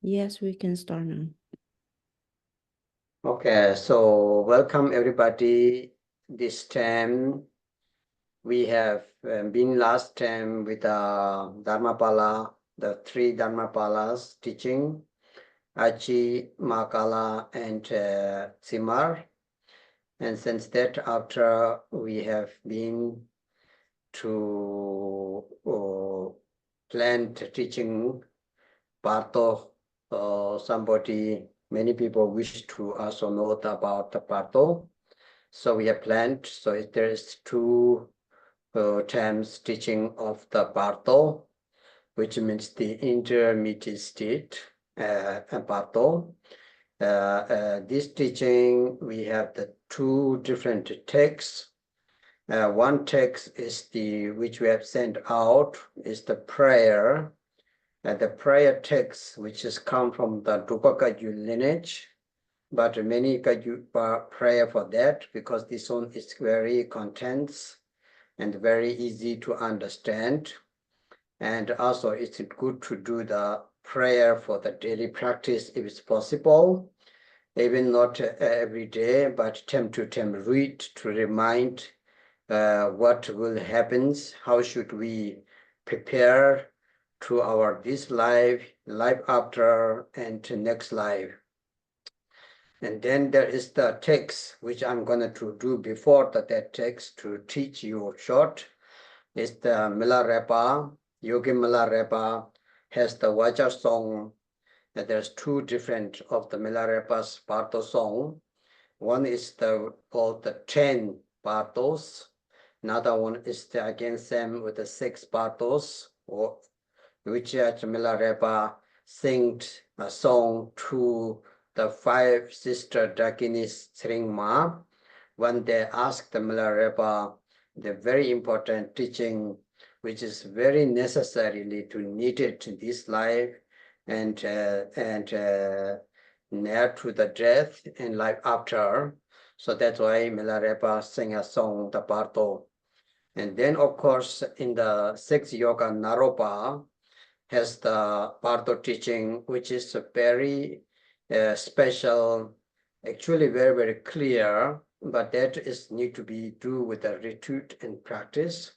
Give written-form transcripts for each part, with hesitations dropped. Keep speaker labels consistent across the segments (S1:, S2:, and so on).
S1: Yes, we can start now.
S2: Okay, so welcome everybody. This time we have been last time with Dharmapala, the three Dharmapalas teaching, Achi, Makala, and Simar. And since that, after we have been to plant teaching Bardo, many people wish to also know about the Bardo. So we have planned, so there is two times teaching of the Bardo, which means the intermediate state, Bardo. This teaching, we have the two different texts. One text is which we have sent out, is the prayer. The prayer text, which has come from the Drupakaju lineage, but many Kaju prayer for that, because this one is very contents and very easy to understand. And also it's good to do the prayer for the daily practice if it's possible, even not every day, but time to time read to remind what will happen, how should we prepare to our this life, life after, and next life. And then there is the text, which I'm going to do before that text to teach you short. Is the Milarepa, Yogi Milarepa has the Vaja song. And there's two different of the Milarepa's Bardo song. One is called the 10 Bardos. Another one is again same with the 6 Bardos, which Milarepa sings a song to the 5 sister Dakinis Sringma when they asked the Milarepa the very important teaching, which is very necessarily to needed in this life and near to the death and life after. So that's why Milarepa sang a song, the Bardo. And then, of course, in the 6th Yoga, Naropa has the Bardo teaching, which is a very special, actually very, very clear, but that is need to be do with the retreat and practice.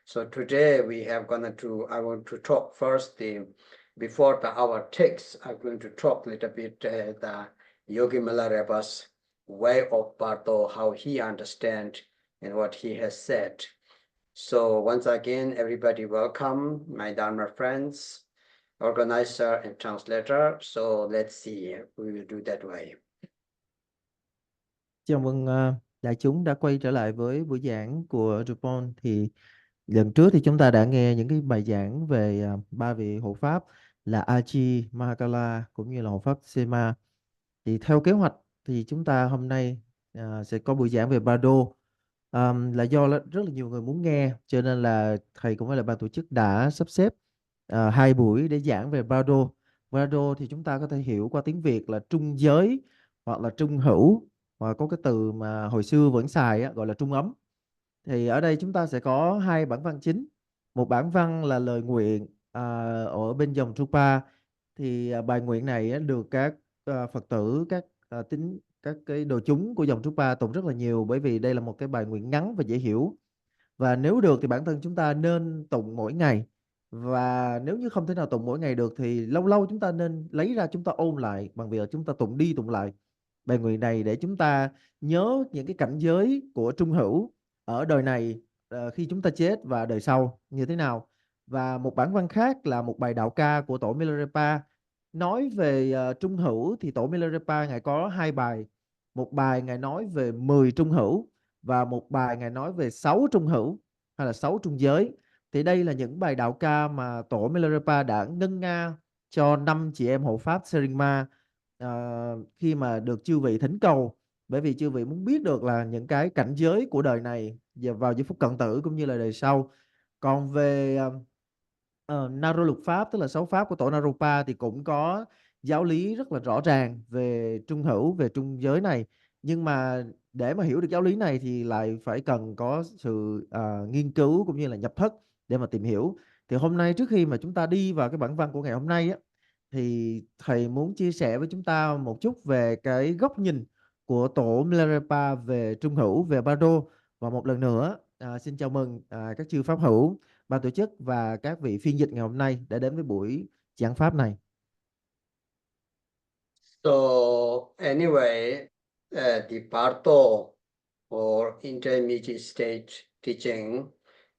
S2: So today we have I want to talk first before our text, I'm going to talk a little bit the Yogi Milarepa's way of Bardo, how he understand and what he has said. So once again, everybody welcome, my Dharma friends, organizer and translator. So let's see, we will do that way.
S3: Chào mừng đại chúng đã quay trở lại với buổi giảng của Drupon. Thì lần trước thì chúng ta đã nghe những cái bài giảng về ba vị hộ pháp là Aji, Mahakala cũng như là hộ pháp Sema. Thì theo kế hoạch thì chúng ta hôm nay sẽ có buổi giảng về Bardo. Là do rất là nhiều người muốn nghe, cho nên là thầy cũng là ban tổ chức đã sắp xếp 2 buổi để giảng về Bardo. Bardo thì chúng ta có thể hiểu qua tiếng Việt là trung giới hoặc là trung hữu, và có cái từ mà hồi xưa vẫn xài gọi là trung ấm. Thì ở đây chúng ta sẽ có 2 bản văn chính. Một bản văn là lời nguyện ở bên dòng Drupa. Thì bài nguyện này được các Phật tử, các cái đồ chúng của dòng Drupa tụng rất là nhiều, bởi vì đây là một cái bài nguyện ngắn và dễ hiểu. Và nếu được thì bản thân chúng ta nên tụng mỗi ngày. Và nếu như không thể nào tụng mỗi ngày được thì lâu lâu chúng ta nên lấy ra chúng ta ôn lại bằng việc chúng ta tụng đi tụng lại bài nguyện này, để chúng ta nhớ những cái cảnh giới của trung hữu ở đời này khi chúng ta chết và đời sau như thế nào. Và một bản văn khác là một bài đạo ca của tổ Milarepa nói về trung hữu. Thì tổ Milarepa ngài có 2 bài. Một bài ngài nói về 10 trung hữu, và một bài ngài nói về 6 trung hữu hay là 6 trung giới. Thì đây là những bài đạo ca mà tổ Milarepa đã ngân nga cho 5 chị em hộ pháp Seringma khi mà được chư vị thỉnh cầu, bởi vì chư vị muốn biết được là những cái cảnh giới của đời này và vào giây phút cận tử cũng như là đời sau. Còn về Naro lục pháp, tức là 6 pháp của tổ Naropa, thì cũng có giáo lý rất là rõ ràng về trung hữu, về trung giới này. Nhưng mà để mà hiểu được giáo lý này thì lại phải cần có sự nghiên cứu cũng như là nhập thất để mà tìm hiểu. Thì hôm nay, trước khi mà chúng ta đi vào cái bản văn của ngày hôm nay thì thầy muốn chia sẻ với chúng ta một chút về cái góc nhìn của tổ Milarepa về trung hữu, về Bardo. Và một lần nữa xin chào mừng các chư pháp hữu, ban tổ chức và các vị phiên dịch ngày hôm nay đã đến với buổi giảng pháp này.
S2: So anyway, the Bardo or intermediate stage teaching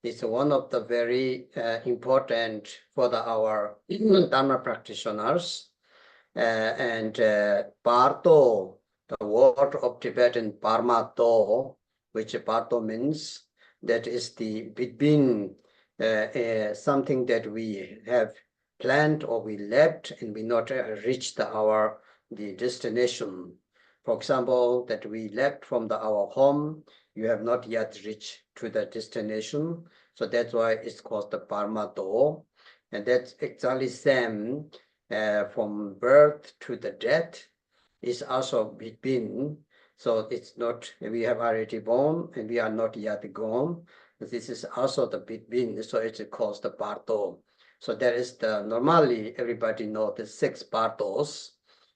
S2: is one of the very important for our Dharma practitioners. And Bardo, the word of Tibetan Parmato, which Bardo means, that is the between something that we have planned or we left and we not reached the destination. For example, that we left from our home, you have not yet reached to the destination. So that's why it's called the Parmato. And that's exactly same from birth to the death is also between. So it's not, we have already born and we are not yet gone. This is also the between, so it's called the Bardo. So there is normally everybody know the 6 Bardos.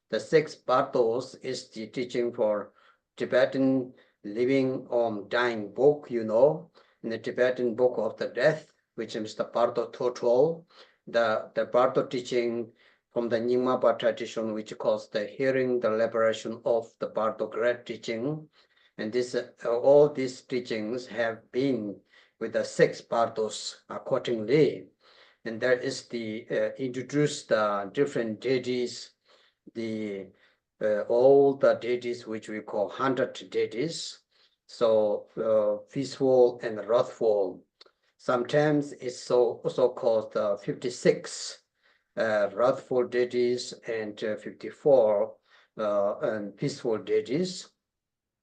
S2: The 6 Bardos is the teaching for Tibetan living or dying book, in the Tibetan book of the death, which is the Bardo total. The Bardo teaching from the Nyingmapa tradition, which calls the hearing the liberation of the Bardo great teaching. And this all these teachings have been with the 6 Bardos accordingly. And there is the introduced different deities, all the deities which we call 100 deities. So peaceful and wrathful. Sometimes it's also called 56 wrathful deities and 54 and peaceful deities.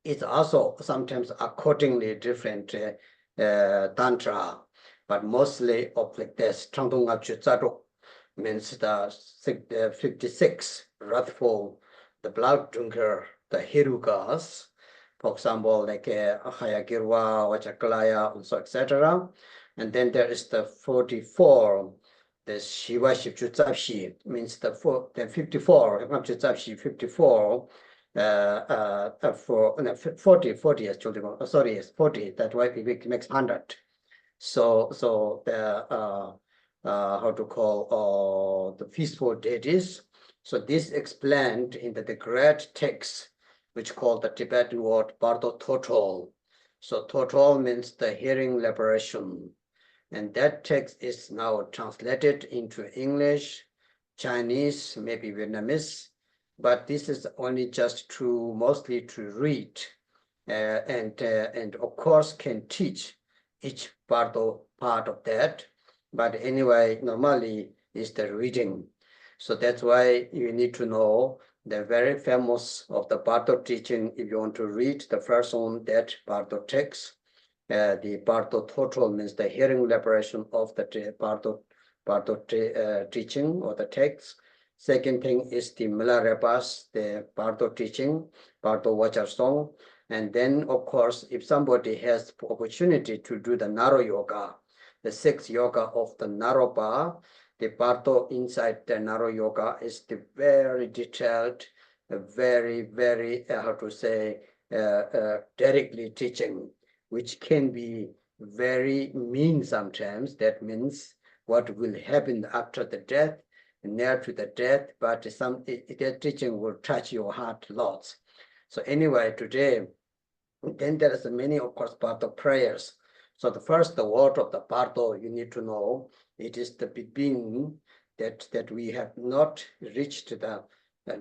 S2: It's also sometimes accordingly different tantra, but mostly of like this. Means the 56 wrathful, the blood drinker, the Hirukas, for example, like Hayagirwa, Vachakalaya, and so etc. And then there is the 44, the Shiva Shivchutsapshi, means the 54, 54, for 40 as children, sorry, yes, 40, that way it makes 100. So the how to call the peaceful deities. So this explained in the great text, which called the Tibetan word Bardo total. So total means the hearing liberation. And that text is now translated into English, Chinese, maybe Vietnamese, but this is only just mostly to read and of course can teach each part of that. But anyway, normally is the reading. So that's why you need to know the very famous of the Bardo teaching. If you want to read the first one, that Bardo text, the Bardo total means the hearing liberation of the Bardo teaching or the text. Second thing is the Milarepa's, the Bardo teaching, Bardo Vachar song. And then, of course, if somebody has opportunity to do the Naro yoga, the 6 yoga of the Naropa, the Bardo inside the Naro yoga is the very detailed, very, very, how to say, directly teaching, which can be very mean sometimes. That means what will happen after the death, near to the death, but that teaching will touch your heart lots. So anyway, today, then there is many, of course, Bardo prayers. So the word of the Bardo, you need to know, it is the between that we have not reached the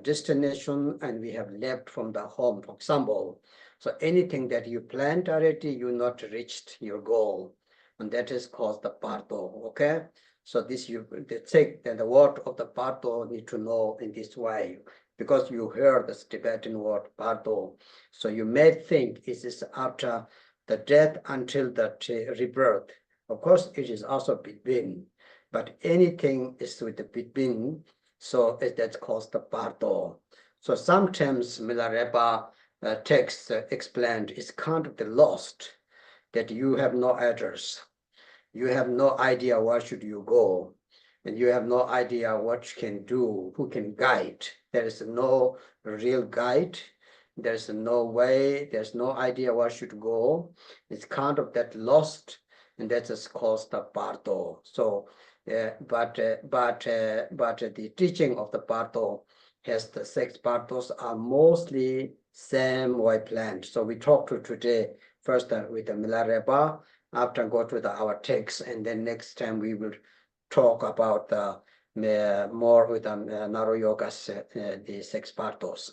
S2: destination and we have left from the home, for example. So anything that you planned already, you not reached your goal, and that is called the Bardo. Okay, so this the word of the Bardo need to know in this way, because you heard this Tibetan word Bardo, so you may think it is after the death until the rebirth. Of course, it is also between, but anything is with the between, so that's called the Bardo. So sometimes Milarepa text explained is kind of the lost, that you have no address, you have no idea where should you go, and you have no idea what you can do, who can guide. There is no real guide. There's no way, there's no idea where should go. It's kind of that lost, and that is called the Bardo. So, but the teaching of the Bardo has the 6 Bardos are mostly same way planned. So we talk to today first with the Milarepa, after go to our text, and then next time we will talk about the more with the Naro Yoga's the 6 Bardos.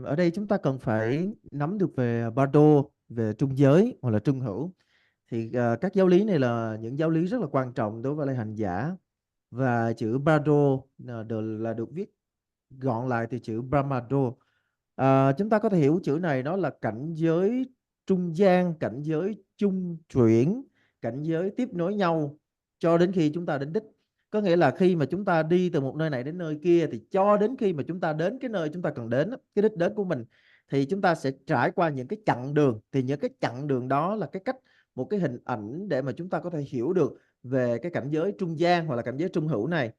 S3: Ở đây chúng ta cần phải nắm được về Bardo, về trung giới hoặc là trung hữu. Thì các giáo lý này là những giáo lý rất là quan trọng đối với lại hành giả. Và chữ Bardo là được viết gọn lại từ chữ Brahmado. Chúng ta có thể hiểu chữ này nó là cảnh giới trung gian, cảnh giới trung chuyển, cảnh giới tiếp nối nhau cho đến khi chúng ta đến đích. Có nghĩa là khi mà chúng ta đi từ một nơi này đến nơi kia, thì cho đến khi mà chúng ta đến cái nơi chúng ta cần đến, cái đích đến của mình, thì chúng ta sẽ trải qua những cái chặng đường. Thì những cái chặng đường đó là cái cách, một cái hình ảnh để mà chúng ta có thể hiểu được về cái cảnh giới trung gian hoặc là cảnh giới trung hữu này.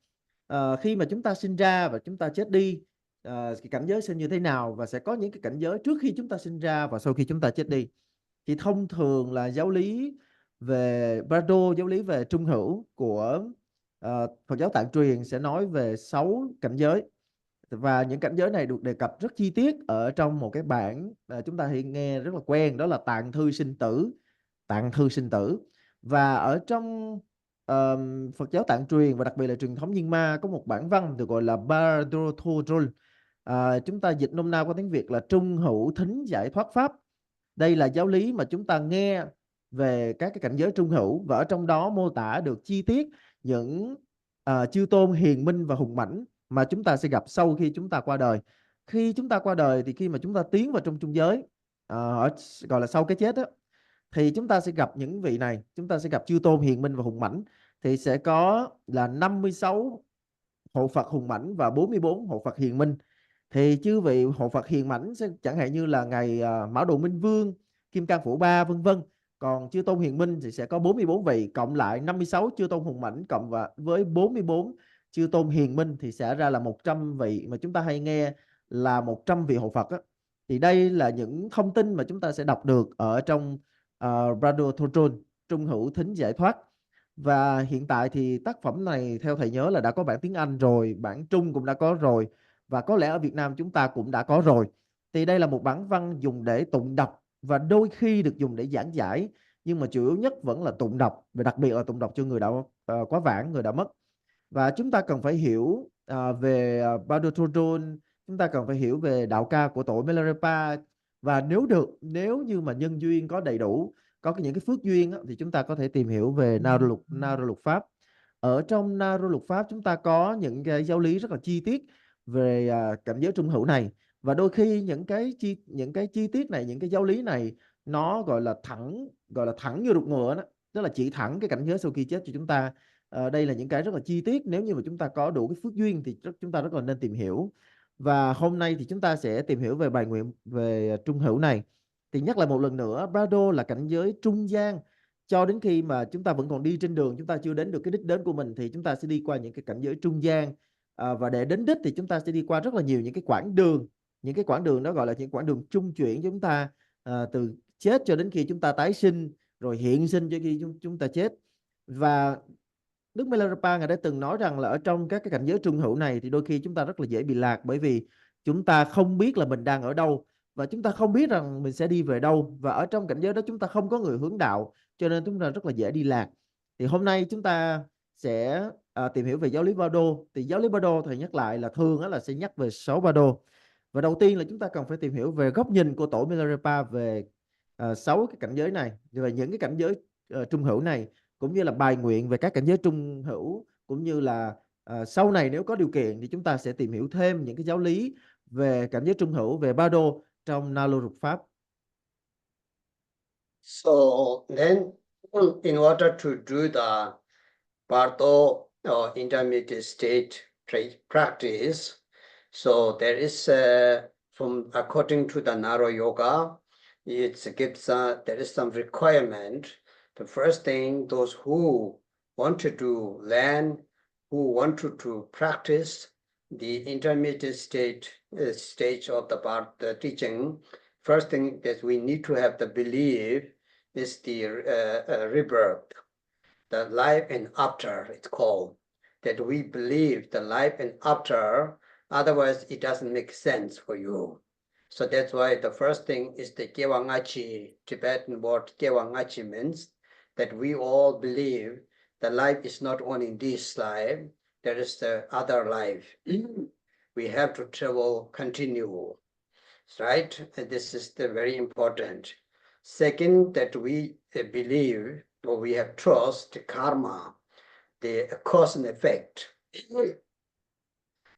S3: Khi mà chúng ta sinh ra và chúng ta chết đi, cái cảnh giới sẽ như thế nào, và sẽ có những cái cảnh giới trước khi chúng ta sinh ra và sau khi chúng ta chết đi. Thì thông thường là giáo lý về Bardo, giáo lý về trung hữu của Phật giáo Tạng truyền sẽ nói về 6 cảnh giới. Và những cảnh giới này được đề cập rất chi tiết ở trong một cái bản chúng ta hay nghe rất là quen, đó là Tạng thư sinh tử. Tạng thư sinh tử. Và ở trong Phật giáo Tạng truyền và đặc biệt là truyền thống Nhiên Ma có một bản văn được gọi là Bardo of chúng ta dịch nôm na qua tiếng Việt là trung hữu thính giải thoát pháp. Đây là giáo lý mà chúng ta nghe về các cái cảnh giới trung hữu, và ở trong đó mô tả được chi tiết những chư tôn hiền minh và hùng mãnh mà chúng ta sẽ gặp sau khi chúng ta qua đời. Khi chúng ta qua đời thì khi mà chúng ta tiến vào trong trung giới, gọi là sau cái chết đó, thì chúng ta sẽ gặp những vị này. Chúng ta sẽ gặp chư tôn hiền minh và hùng mãnh. Thì sẽ có là 56 hộ Phật hùng mãnh và 44 hộ Phật hiền minh. Thì chư vị hộ Phật hiền mãnh sẽ chẳng hạn như là ngày Mão Đồ Minh Vương, Kim Cang Phổ Ba, vân vân. Còn chư tôn hiền minh thì sẽ có 44 vị, cộng lại 56 chư tôn hùng mãnh cộng với 44 chư tôn hiền minh thì sẽ ra là 100 vị, mà chúng ta hay nghe là 100 vị hộ Phật á. Thì đây là những thông tin mà chúng ta sẽ đọc được ở trong Bardo of trung hữu thính giải thoát. Và hiện tại thì tác phẩm này theo thầy nhớ là đã có bản tiếng Anh rồi, bản Trung cũng đã có rồi, và có lẽ ở Việt Nam chúng ta cũng đã có rồi. Thì đây là một bản văn dùng để tụng đọc và đôi khi được dùng để giảng giải, nhưng mà chủ yếu nhất vẫn là tụng đọc, và đặc biệt là tụng đọc cho người đã quá vãng, người đã mất. Và chúng ta cần phải hiểu về Bardo of chúng ta cần phải hiểu về đạo ca của tổ Milarepa. Và nếu được, nếu như mà nhân duyên có đầy đủ, có những cái phước duyên thì chúng ta có thể tìm hiểu về Naro lục pháp. Ở trong Naro lục pháp chúng ta có những cái giáo lý rất là chi tiết về cảnh giới trung hữu này, và đôi khi những cái chi tiết này, những cái giáo lý này nó gọi là thẳng như ruột ngựa đó, tức là chỉ thẳng cái cảnh giới sau khi chết cho chúng ta. Đây là những cái rất là chi tiết, nếu như mà chúng ta có đủ cái phước duyên thì chúng ta rất là nên tìm hiểu. Và hôm nay thì chúng ta sẽ tìm hiểu về bài nguyện về trung hữu này. Thì nhắc lại một lần nữa, Bardo là cảnh giới trung gian. Cho đến khi mà chúng ta vẫn còn đi trên đường, chúng ta chưa đến được cái đích đến của mình, thì chúng ta sẽ đi qua những cái cảnh giới trung gian. Và để đến đích thì chúng ta sẽ đi qua rất là nhiều những cái quãng đường. Những cái quãng đường đó gọi là những quãng đường trung chuyển cho chúng ta, từ chết cho đến khi chúng ta tái sinh, rồi hiện sinh cho khi chúng ta chết. Và Đức Milarepa ngài đã từng nói rằng là ở trong các cái cảnh giới trung hữu này thì đôi khi chúng ta rất là dễ bị lạc, bởi vì chúng ta không biết là mình đang ở đâu, và chúng ta không biết rằng mình sẽ đi về đâu, và ở trong cảnh giới đó chúng ta không có người hướng đạo, cho nên chúng ta rất là dễ đi lạc. Thì hôm nay chúng ta sẽ tìm hiểu về giáo lý Bardo. Thì giáo lý Bardo thầy nhắc lại là thường là sẽ nhắc về 6 Bardo. Và đầu tiên là chúng ta cần phải tìm hiểu về góc nhìn của tổ Milarepa về 6 cái cảnh giới này, về những cái cảnh giới trung hữu này, cũng như là bài nguyện về các cảnh giới trung hữu, cũng như là sau này nếu có điều kiện thì chúng ta sẽ tìm hiểu thêm những cái giáo lý về cảnh giới trung hữu, về Bardo trong Nalo Rục Pháp.
S2: So then, in order to do the Bardo or intermediate state practice, so there is from according to the Naro Yoga, it gives there is some requirement. The first thing, those who wanted to learn, who wanted to practice the intermediate stage of the teaching, first thing that we need to have the belief is the rebirth, the life and after, it's called, that we believe the life and after, otherwise it doesn't make sense for you. So that's why the first thing is the Gewangachi, Tibetan word Gewangachi means that we all believe the life is not only in this life, there is the other life. We have to travel, continue, right? And this is the very important. Second, that we believe or we have trust the karma, the cause and effect.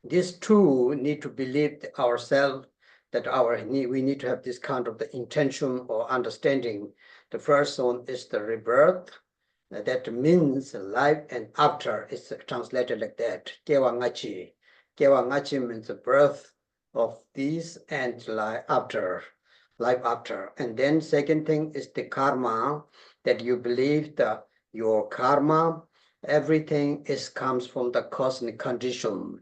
S2: These two need to believe ourselves that we need to have this kind of the intention or understanding. The first one is the rebirth. That means life and after. It's translated like that. Gewangachi. Gewangachi means the birth of this and life after. Life after. And then second thing is the karma, that you believe that your karma, everything comes from the cosmic condition.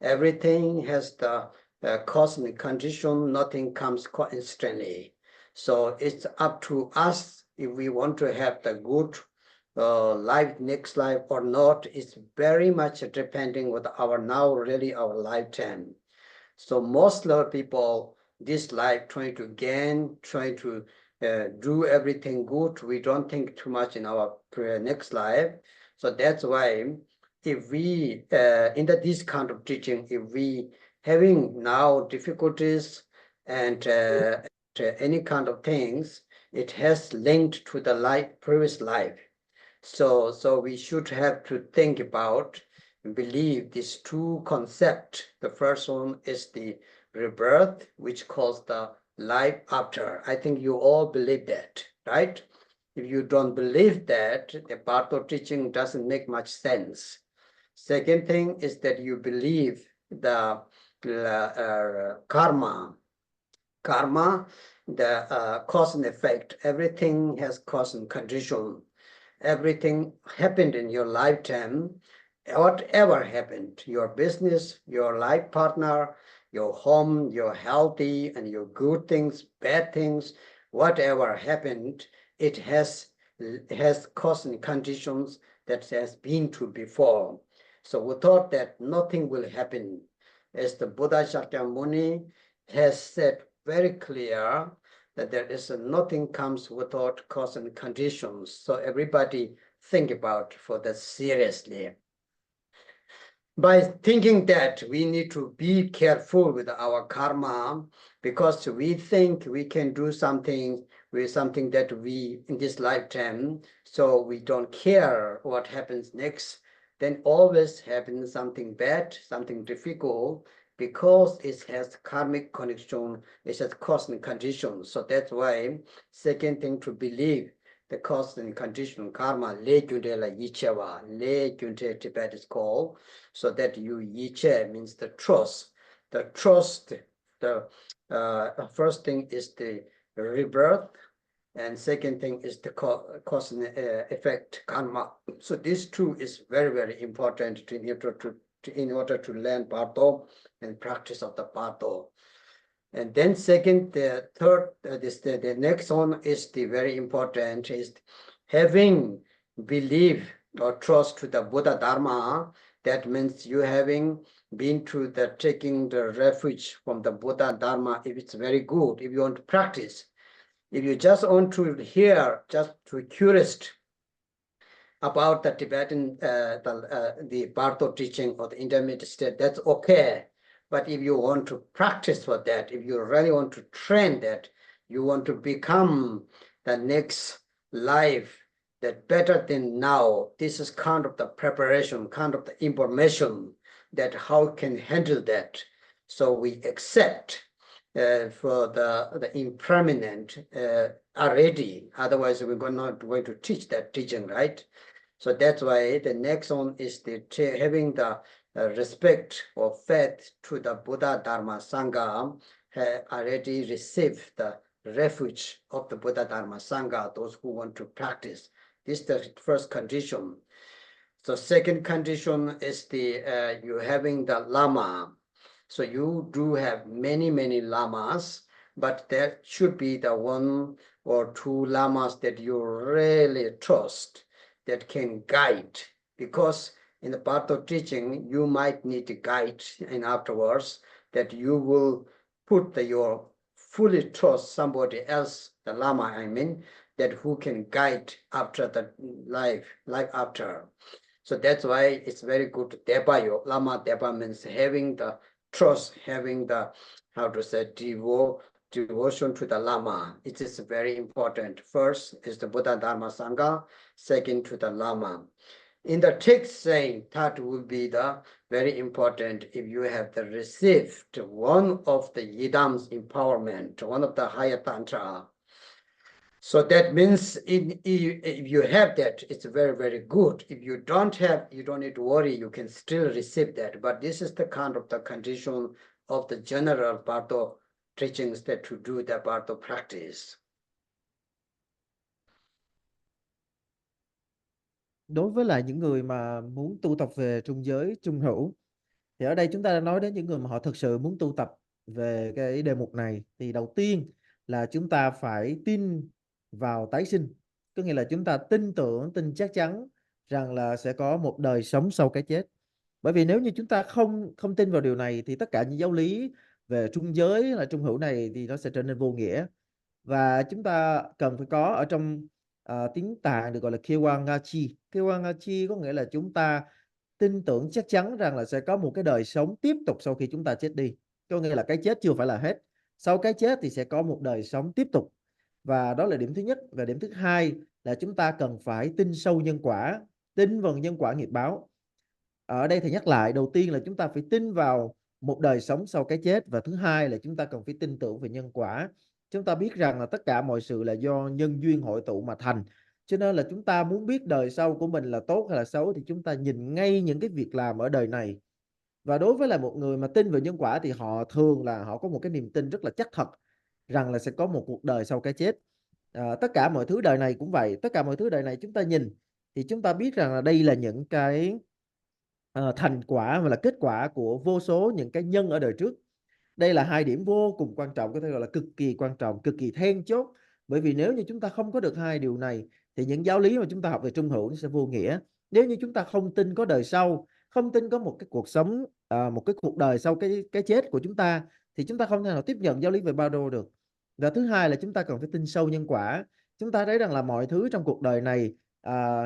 S2: Everything has the cosmic condition, nothing comes coincidentally. So it's up to us if we want to have the good life, next life or not. It's very much depending with our lifetime. So most of people, this life trying to gain, trying to do everything good. We don't think too much in our next life. So that's why if we, in this kind of teaching, if we having now difficulties and any kind of things, it has linked to the previous life. So we should have to think about, believe these two concepts. The first one is the rebirth, which calls the life after. I think you all believe that, right? If you don't believe that, the Bardo teaching doesn't make much sense. Second thing is that you believe the karma. Karma, the cause and effect. Everything has cause and condition. Everything happened in your lifetime, whatever happened, your business, your life partner, your home, your healthy and your good things, bad things, whatever happened, it has cause and conditions that has been to before. So we thought that nothing will happen. As the Buddha Shakyamuni has said very clear, that there is nothing comes without cause and conditions. So everybody think about for that seriously. By thinking that, we need to be careful with our karma, because we think we can do something with something that we in this lifetime, so we don't care what happens next. Then always happens something bad, something difficult, because it has karmic connection, it has cosmic conditions. So that's why second thing to believe the cause and condition karma, le gyunte la yichewa, le gyunte Tibet is called, so that you yiche means the trust. The trust, the first thing is the rebirth, and second thing is the cause and effect karma. So these two is very, very important in order to learn Bardo and practice of the Bardo. And then second, the third, the next one is the very important, is having belief or trust to the Buddha Dharma. That means you having been to taking the refuge from the Buddha Dharma, if it's very good, if you want to practice. If you just want to hear, just to curious about the Tibetan, the Bardo teaching or the intermediate state, that's okay. But if you want to practice for that, if you really want to train that, you want to become the next life that better than now, this is kind of the preparation, kind of the information that how can handle that. So we accept for the impermanent already, otherwise we're not going to teach that teaching, right? So that's why the next one is having the respect or faith to the Buddha Dharma Sangha, already received the refuge of the Buddha Dharma Sangha, those who want to practice. This is the first condition. So second condition is you having the lama. So you do have many lamas, but there should be the one or two lamas that you really trust that can guide. Because in the path of teaching, you might need a guide, and afterwards that you will put your fully trust somebody else, the lama, I mean, that who can guide after the life after. So that's why it's very good. Depa, lama depa means having the trust, having the, how to say, devotion to the lama. It is very important. First is the Buddha Dharma Sangha, second to the lama. In the text saying that will be the very important if you have the received one of the Yidam's empowerment, one of the higher tantra. So that means if you have that, it's very good. If you don't have, you don't need to worry, you can still receive that. But this is the kind of the condition of the general Bardo teachings that to do the Bardo practice.
S3: Đối với lại những người mà muốn tu tập về trung giới trung hữu, thì ở đây chúng ta đã nói đến những người mà họ thực sự muốn tu tập về cái đề mục này, thì đầu tiên là chúng ta phải tin vào tái sinh. Có nghĩa là chúng ta tin tưởng, tin chắc chắn rằng là sẽ có một đời sống sau cái chết. Bởi vì nếu như chúng ta không tin vào điều này thì tất cả những giáo lý về trung giới là trung hữu này thì nó sẽ trở nên vô nghĩa. Và chúng ta cần phải có ở trong tiếng Tạng được gọi là Kewangachi. Kewangachi có nghĩa là chúng ta tin tưởng chắc chắn rằng là sẽ có một cái đời sống tiếp tục sau khi chúng ta chết đi. Có nghĩa là cái chết chưa phải là hết. Sau cái chết thì sẽ có một đời sống tiếp tục. Và đó là điểm thứ nhất. Và điểm thứ hai là chúng ta cần phải tin sâu nhân quả, tin vào nhân quả nghiệp báo. Ở đây thầy nhắc lại, đầu tiên là chúng ta phải tin vào một đời sống sau cái chết, và thứ hai là chúng ta cần phải tin tưởng về nhân quả. Chúng ta biết rằng là tất cả mọi sự là do nhân duyên hội tụ mà thành. Cho nên là chúng ta muốn biết đời sau của mình là tốt hay là xấu thì chúng ta nhìn ngay những cái việc làm ở đời này. Và đối với là một người mà tin vào nhân quả thì họ thường là họ có một cái niềm tin rất là chắc thật rằng là sẽ có một cuộc đời sau cái chết. Tất cả mọi thứ đời này cũng vậy. Tất cả mọi thứ đời này chúng ta nhìn thì chúng ta biết rằng là đây là những cái thành quả và là kết quả của vô số những cái nhân ở đời trước. Đây là hai điểm vô cùng quan trọng, có thể gọi là cực kỳ quan trọng, cực kỳ then chốt. Bởi vì nếu như chúng ta không có được hai điều này thì những giáo lý mà chúng ta học về trung hữu nó sẽ vô nghĩa. Nếu như chúng ta không tin có đời sau, không tin có một cái cuộc sống, một cái cuộc đời sau cái chết của chúng ta, thì chúng ta không thể nào tiếp nhận giáo lý về Bardo được. Và thứ hai là chúng ta cần phải tin sâu nhân quả. Chúng ta thấy rằng là mọi thứ trong cuộc đời này,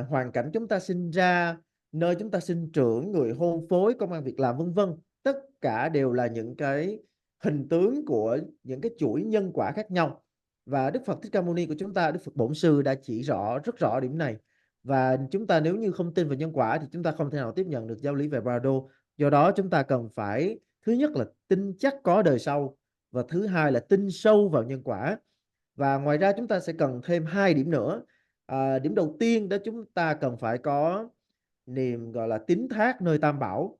S3: hoàn cảnh chúng ta sinh ra, nơi chúng ta sinh trưởng, người hôn phối, công ăn việc làm vân vân, tất cả đều là những cái hình tướng của những cái chuỗi nhân quả khác nhau. Và Đức Phật Thích Ca Mâu Ni của chúng ta, Đức Phật Bổn Sư đã chỉ rất rõ điểm này. Và chúng ta nếu như không tin vào nhân quả thì chúng ta không thể nào tiếp nhận được giáo lý về Bardo. Do đó chúng ta cần phải, thứ nhất là tin chắc có đời sau, và thứ hai là tin sâu vào nhân quả. Và ngoài ra chúng ta sẽ cần thêm hai điểm nữa. Điểm đầu tiên đó, chúng ta cần phải có niềm gọi là tín thác nơi Tam Bảo.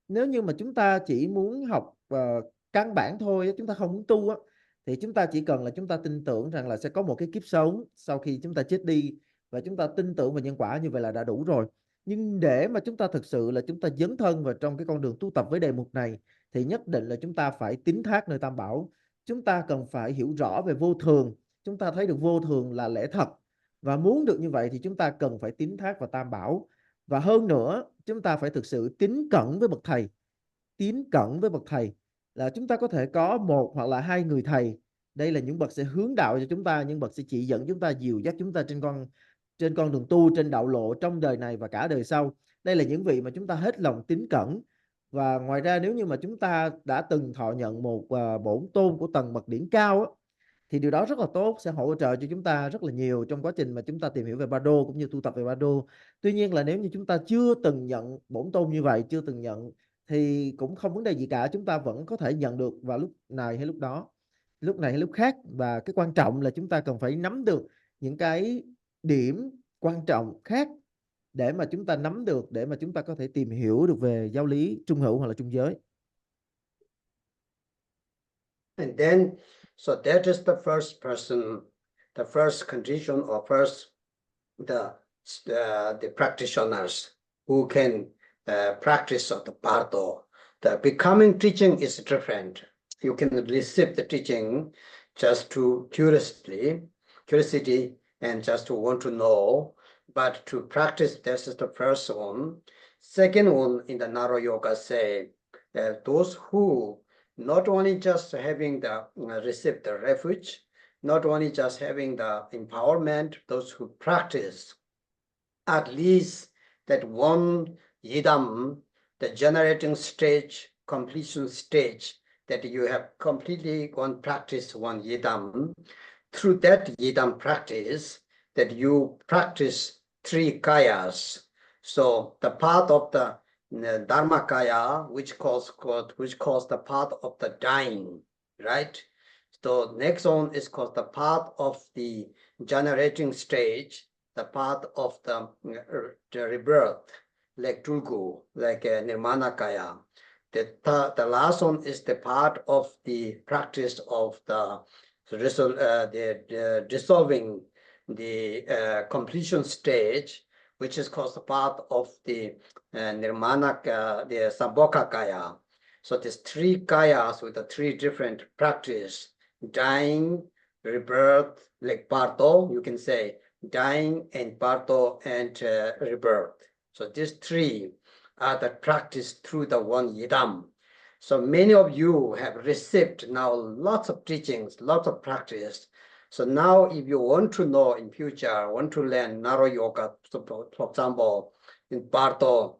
S3: Nếu như mà chúng ta chỉ muốn học căn bản thôi, chúng ta không muốn tu á, thì chúng ta chỉ cần là chúng ta tin tưởng rằng là sẽ có một cái kiếp sống sau khi chúng ta chết đi, và chúng ta tin tưởng vào nhân quả, như vậy là đã đủ rồi. Nhưng để mà chúng ta thực sự là chúng ta dấn thân vào trong cái con đường tu tập với đề mục này thì nhất định là chúng ta phải tín thác nơi Tam Bảo. Chúng ta cần phải hiểu rõ về vô thường, chúng ta thấy được vô thường là lẽ thật, và muốn được như vậy thì chúng ta cần phải tín thác vào Tam Bảo. Và hơn nữa, chúng ta phải thực sự tín cẩn với bậc thầy. Tín cẩn với bậc thầy là chúng ta có thể có một hoặc là hai người thầy. Đây là những bậc sẽ hướng đạo cho chúng ta, những bậc sẽ chỉ dẫn chúng ta, dìu dắt chúng ta trên con đường tu, trên đạo lộ trong đời này và cả đời sau. Đây là những vị mà chúng ta hết lòng tín cẩn. Và ngoài ra, nếu như mà chúng ta đã từng thọ nhận một bổn tôn của tầng bậc điển cao á, thì điều đó rất là tốt, sẽ hỗ trợ cho chúng ta rất là nhiều trong quá trình mà chúng ta tìm hiểu về Bardo cũng như tu tập về Bardo. Tuy nhiên là nếu như chúng ta chưa từng nhận bổn tôn như vậy, chưa từng nhận, thì cũng không vấn đề gì cả, chúng ta vẫn có thể nhận được vào lúc này hay lúc đó, lúc này hay lúc khác. Và cái quan trọng là chúng ta cần phải nắm được những cái điểm quan trọng khác để mà chúng ta nắm được, để mà chúng ta có thể tìm hiểu được về giáo lý trung hữu hoặc là trung giới.
S2: And then, so that is the first person, the first condition, or first the practitioners. who can practice of the Bardo. The becoming teaching is different. You can receive the teaching just to curiosity, and just to want to know, but to practice, this is the first one. Second one, in the Naro Yoga say, those who not only just having the receive the refuge, not only just having the empowerment, those who practice at least that one yidam, the generating stage, completion stage, that you have completely one practice one yidam. Through that yidam practice, that you practice three kayas. So the part of the dharma kaya, which calls the part of the dying, right? So next one is called the part of the generating stage, the part of the rebirth, like Tulku, like Nirmana Kaya. The last one is the part of the practice of the dissolving the completion stage, which is called the part of the Nirmana, the Sambhoga Kaya. So there's three kayas with the three different practice: dying, rebirth, like Bardo, you can say, dying and Bardo and rebirth. So these three are the practice through the one yidam. So many of you have received now lots of teachings, lots of practice. So now if you want to know in future, want to learn Naro Yoga, for example, in Bardo,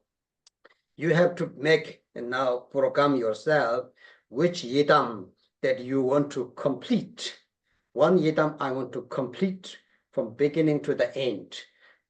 S2: you have to make and now program yourself which yidam that you want to complete. One yidam I want to complete from beginning to the end.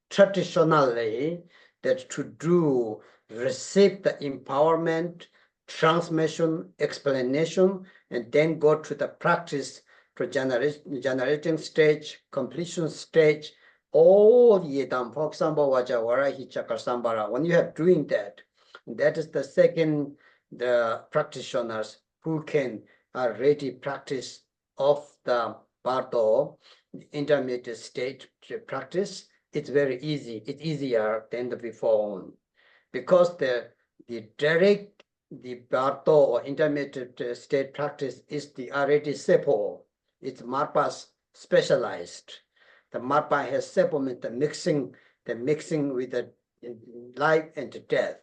S2: Traditionally, that to do receive the empowerment, transmission, explanation, and then go to the practice to generating stage, completion stage, all yidam. For example, Vajavarahi Chakasambara. When you are doing that, that is the second, the practitioners who can already practice of the Bardo, intermediate stage practice. It's very easy. It's easier than the before one, because the Bardo or intermediate state practice is the already sepo. It's Marpa's specialized. The Marpa has sepo means the mixing with the life and the death,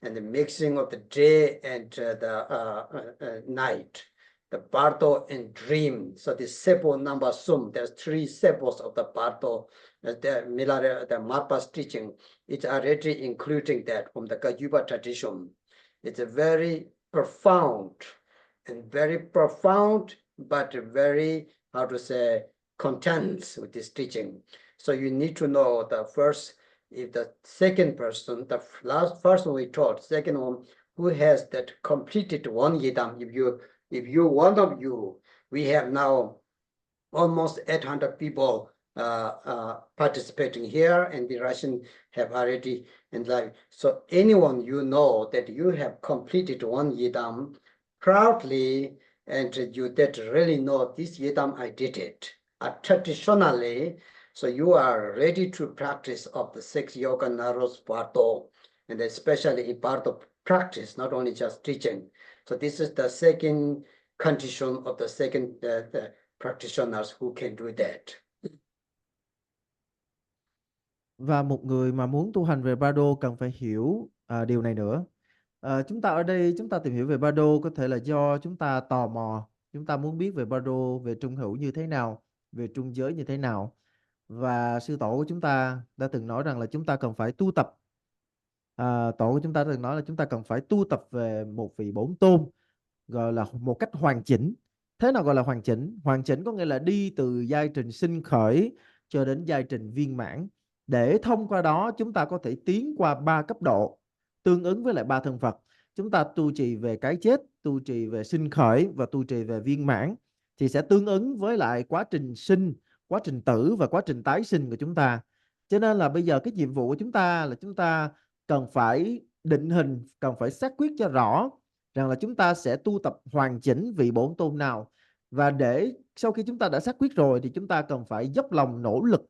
S2: and the mixing of the day and the night, the Bardo and dream. So the sepo number sum, there's three sepos of the Bardo, the Marpa's teaching. It's already including that from the Kajuba tradition. It's a very profound, but very, how to say, contents with this teaching. So you need to know the first, if the second person, the first one we taught, second one who has that completed one yidam. If you one of you, we have now almost 800 people participating here, and the Russian have already in live. So anyone you know that you have completed one yidam proudly, and you that really know this yidam I did it. Traditionally, so you are ready to practice of the 6 yoga naros Bardo, and especially in Bardo practice, not only just teaching. So this is the second condition of the second the practitioners who can do that.
S3: Và một người mà muốn tu hành về Bardo cần phải hiểu điều này nữa. Chúng ta ở đây chúng ta tìm hiểu về Bardo có thể là do chúng ta tò mò, chúng ta muốn biết về Bardo, về trung hữu như thế nào, về trung giới như thế nào. Và sư tổ của chúng ta đã từng nói rằng là chúng ta cần phải tu tập. Tổ của chúng ta từng nói là chúng ta cần phải tu tập về một vị bổn tôn, gọi là một cách hoàn chỉnh. Thế nào gọi là hoàn chỉnh? Hoàn chỉnh có nghĩa là đi từ giai trình sinh khởi cho đến giai trình viên mãn. Để thông qua đó chúng ta có thể tiến qua 3 cấp độ tương ứng với lại 3 thân Phật. Chúng ta tu trì về cái chết, tu trì về sinh khởi và tu trì về viên mãn thì sẽ tương ứng với lại quá trình sinh, quá trình tử và quá trình tái sinh của chúng ta. Cho nên là bây giờ cái nhiệm vụ của chúng ta là chúng ta cần phải định hình, cần phải xác quyết cho rõ rằng là chúng ta sẽ tu tập hoàn chỉnh vị bổn tôn nào. Và để sau khi chúng ta đã xác quyết rồi thì chúng ta cần phải dốc lòng nỗ lực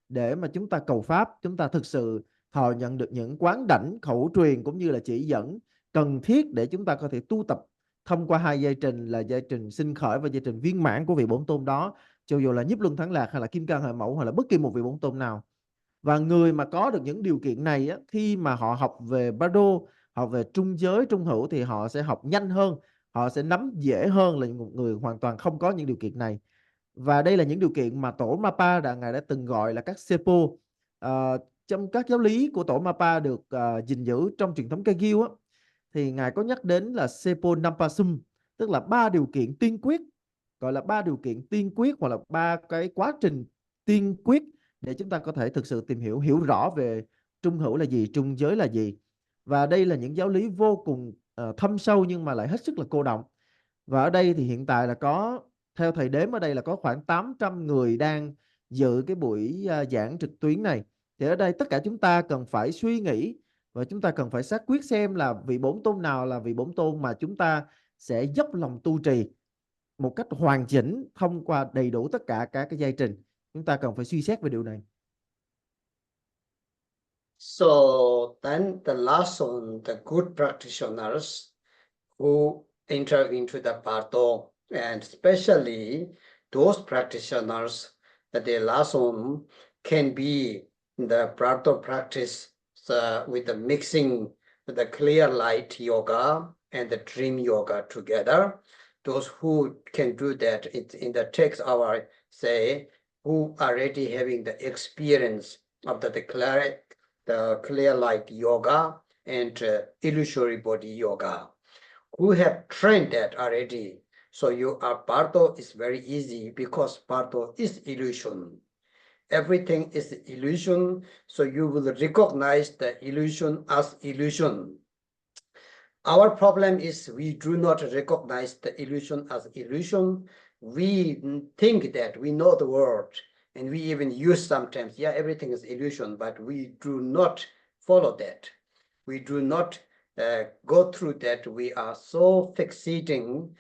S3: để mà chúng ta cầu pháp, chúng ta thực sự họ nhận được những quán đảnh khẩu truyền cũng như là chỉ dẫn cần thiết để chúng ta có thể tu tập thông qua hai giai trình là giai trình sinh khởi và giai trình viên mãn của vị bổn tôn đó, cho dù là Nhiếp Luân Thắng Lạc hay là Kim Cang Hệ Mẫu hay là bất kỳ một vị bổn tôn nào. Và người mà có được những điều kiện này á, khi mà họ học về Bardo, học về trung giới trung hữu thì họ sẽ học nhanh hơn, họ sẽ nắm dễ hơn là một người hoàn toàn không có những điều kiện này. Và đây là những điều kiện mà tổ Mapa ngài đã từng gọi là các sepo. Trong các giáo lý của tổ Mapa được gìn giữ trong truyền thống Kagyu á, thì ngài có nhắc đến là sepo nampasum, tức là ba điều kiện tiên quyết, gọi là ba điều kiện tiên quyết hoặc là ba cái quá trình tiên quyết để chúng ta có thể thực sự tìm hiểu rõ về trung hữu là gì, trung giới là gì. Và đây là những giáo lý vô cùng thâm sâu nhưng mà lại hết sức là cô đọng. Và ở đây thì hiện tại là có, theo thầy đếm ở đây là có khoảng 800 người đang dự cái buổi giảng trực tuyến này. Thì ở đây tất cả chúng ta cần phải suy nghĩ và chúng ta cần phải xác quyết xem là vị bổn tôn nào là vị bổn tôn mà chúng ta sẽ dốc lòng tu trì một cách hoàn chỉnh thông qua đầy đủ tất cả các cái giai trình. Chúng ta cần phải suy xét về điều này.
S2: So then the last one, the good practitioners who enter into the Bardo, and especially those practitioners that the last one can be the Bardo practice with the mixing the clear light yoga and the dream yoga together. Those who can do that, it's in the text our say, who are already having the experience of the clear light yoga and illusory body yoga, who have trained that already. So you are Bardo is very easy because Bardo is illusion. Everything is illusion, so you will recognize the illusion as illusion. Our problem is we do not recognize the illusion as illusion. We think that we know the word, and we even use sometimes, yeah, everything is illusion, but we do not follow that. We do not go through that. We are so fixating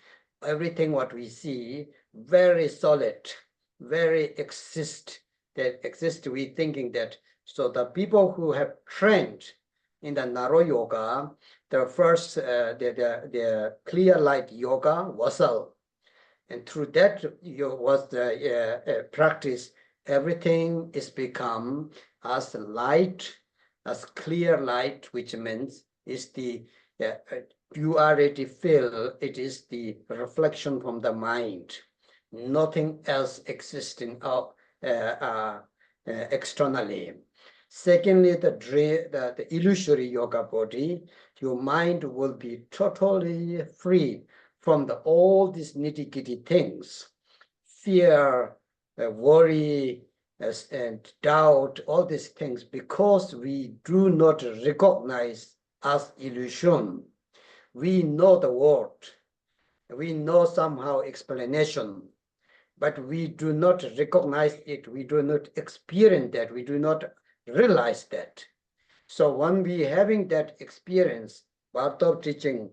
S2: everything what we see, very solid, very exist, we thinking that. So the people who have trained in the Naro yoga, the first, the clear light yoga wasal. And through that was the practice, everything is become as light, as clear light, which means is the, you already feel it is the reflection from the mind. Nothing else existing externally. Secondly, the illusory yoga body, your mind will be totally free from all these nitty-gritty things, fear, worry, and doubt, all these things, because we do not recognize as illusion. We know the word, we know somehow explanation, but we do not recognize it, we do not experience that, we do not realize that. So when we having that experience, Bardo teaching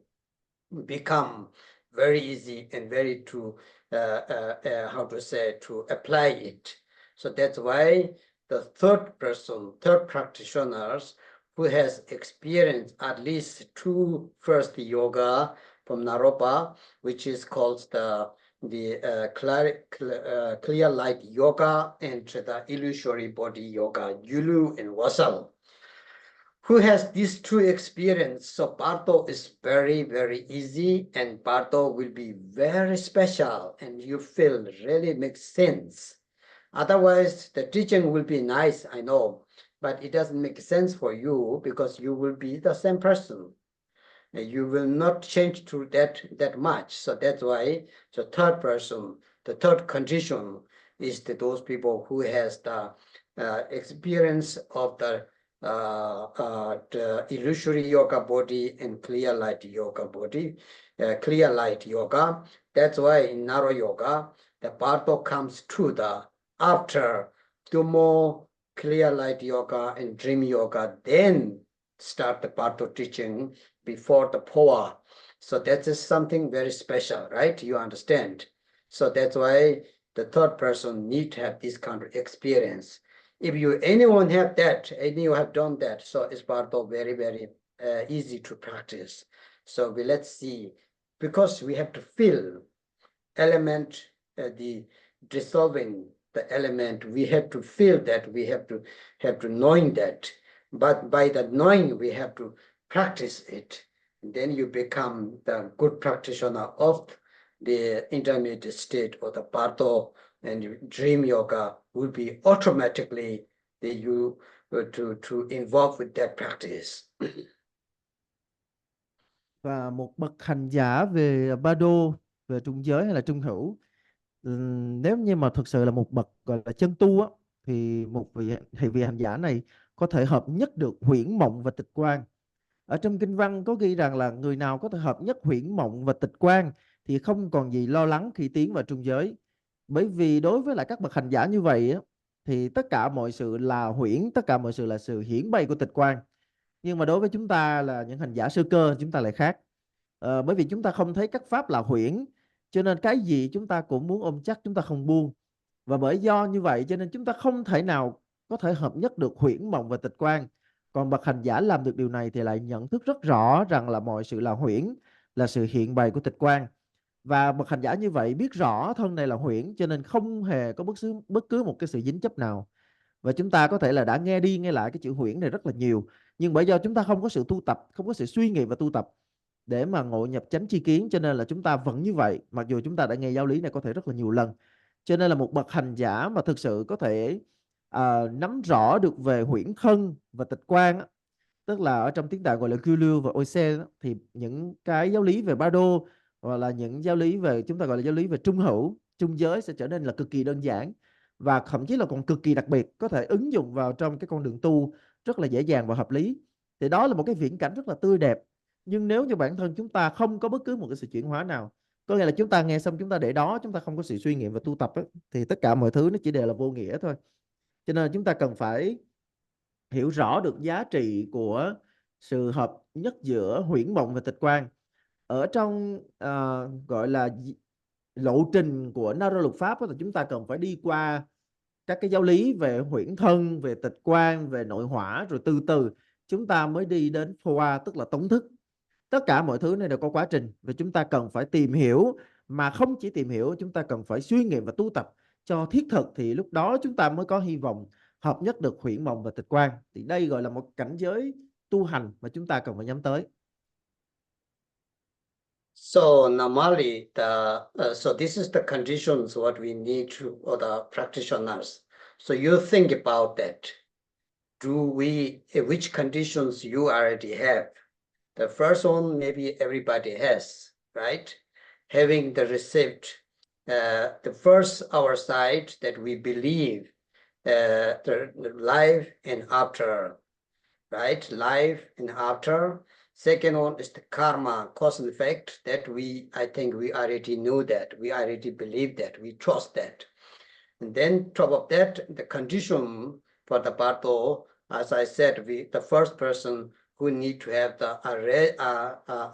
S2: become very easy and very to how to say, to apply it. So that's why the third practitioners who has experienced at least two first yoga from Naropa, which is called the clear light yoga and the illusory body yoga, Yulu and Wasal, who has these two experience. So Bardo is very, very easy, and Bardo will be very special, and you feel really makes sense. Otherwise, the teaching will be nice, I know, but it doesn't make sense for you because you will be the same person. You will not change to that much. So that's why the third person, the third condition is that those people who has the experience of the illusory yoga body and clear light yoga body, clear light yoga. That's why in Naro yoga, the Bardo comes to the after two more clear light yoga and dream yoga, then start the Bardo teaching before the Poa. So that is something very special, right? You understand? So that's why the third person need to have this kind of experience. If anyone have that, and you have done that, so it's Bardo very, very easy to practice. So let's see, because we have to feel element, the dissolving the element, we have to feel that, we have to knowing that. But by that knowing, we have to practice it. And then you become the good practitioner of the intermediate state or the Bardo, and dream yoga will be automatically you to involve with that practice.
S3: Và một bậc hành giả về Bardo, về trung giới hay là trung hữu, nếu như mà thực sự là một bậc gọi là chân tu á, thì vị hành giả này có thể hợp nhất được huyễn mộng và tịch quan. Ở trong kinh văn có ghi rằng là người nào có thể hợp nhất huyễn mộng và tịch quan thì không còn gì lo lắng khi tiến vào trung giới. Bởi vì đối với lại các bậc hành giả như vậy á, thì tất cả mọi sự là huyễn, tất cả mọi sự là sự hiển bày của tịch quan. Nhưng mà đối với chúng ta là những hành giả sơ cơ, chúng ta lại khác. Bởi vì chúng ta không thấy các pháp là huyễn, cho nên cái gì chúng ta cũng muốn ôm chắc, chúng ta không buông. Và bởi do như vậy cho nên chúng ta không thể nào có thể hợp nhất được huyễn mộng và tịch quan. Còn bậc hành giả làm được điều này thì lại nhận thức rất rõ rằng là mọi sự là huyễn, là sự hiện bày của tịch quan. Và bậc hành giả như vậy biết rõ thân này là huyễn, cho nên không hề có bất cứ một cái sự dính chấp nào. Và chúng ta có thể là đã nghe đi nghe lại cái chữ huyễn này rất là nhiều, nhưng bởi do chúng ta không có sự tu tập, không có sự suy nghĩ và tu tập để mà ngộ nhập chánh tri kiến, cho nên là chúng ta vẫn như vậy, mặc dù chúng ta đã nghe giáo lý này có thể rất là nhiều lần. Cho nên là một bậc hành giả mà thực sự có thể nắm rõ được về huyễn thân và tịch quan á, tức là ở trong tiếng Tạng gọi là Kiêu Lưu và Ose, thì những cái giáo lý về Bardo hoặc là những giáo lý về, chúng ta gọi là giáo lý về trung hữu, trung giới sẽ trở nên là cực kỳ đơn giản và thậm chí là còn cực kỳ đặc biệt, có thể ứng dụng vào trong cái con đường tu rất là dễ dàng và hợp lý. Thì đó là một cái viễn cảnh rất là tươi đẹp. Nhưng nếu như bản thân chúng ta không có bất cứ một cái sự chuyển hóa nào, có nghĩa là chúng ta nghe xong chúng ta để đó, chúng ta không có sự suy nghiệm và tu tập ấy, thì tất cả mọi thứ nó chỉ đều là vô nghĩa thôi. Cho nên chúng ta cần phải hiểu rõ được giá trị của sự hợp nhất giữa huyễn mộng và tịch quan. Ở trong gọi là lộ trình của Naro Lục Pháp thì chúng ta cần phải đi qua các cái giáo lý về huyễn thân, về tịch quan, về nội hỏa, rồi từ từ chúng ta mới đi đến Phoa, tức là tống thức. Tất cả mọi thứ này đều có quá trình và chúng ta cần phải tìm hiểu, mà không chỉ tìm hiểu, chúng ta cần phải suy nghiệm và tu tập cho thiết thực, thì lúc đó chúng ta mới có hy vọng hợp nhất được huyễn mộng và tịch quan. Thì đây gọi là một cảnh giới tu hành mà chúng ta cần phải nhắm tới.
S2: So normally, so this is the conditions what we need to, or the practitioners. So you think about that. Which conditions you already have? The first one, maybe everybody has, right? Having the received, the first our side that we believe the life and after, right? Life and after. Second one is the karma, cause and effect, that I think we already know that, we already believe that, we trust that. And then top of that, the condition for the Bardo, as I said, the first person who need to have the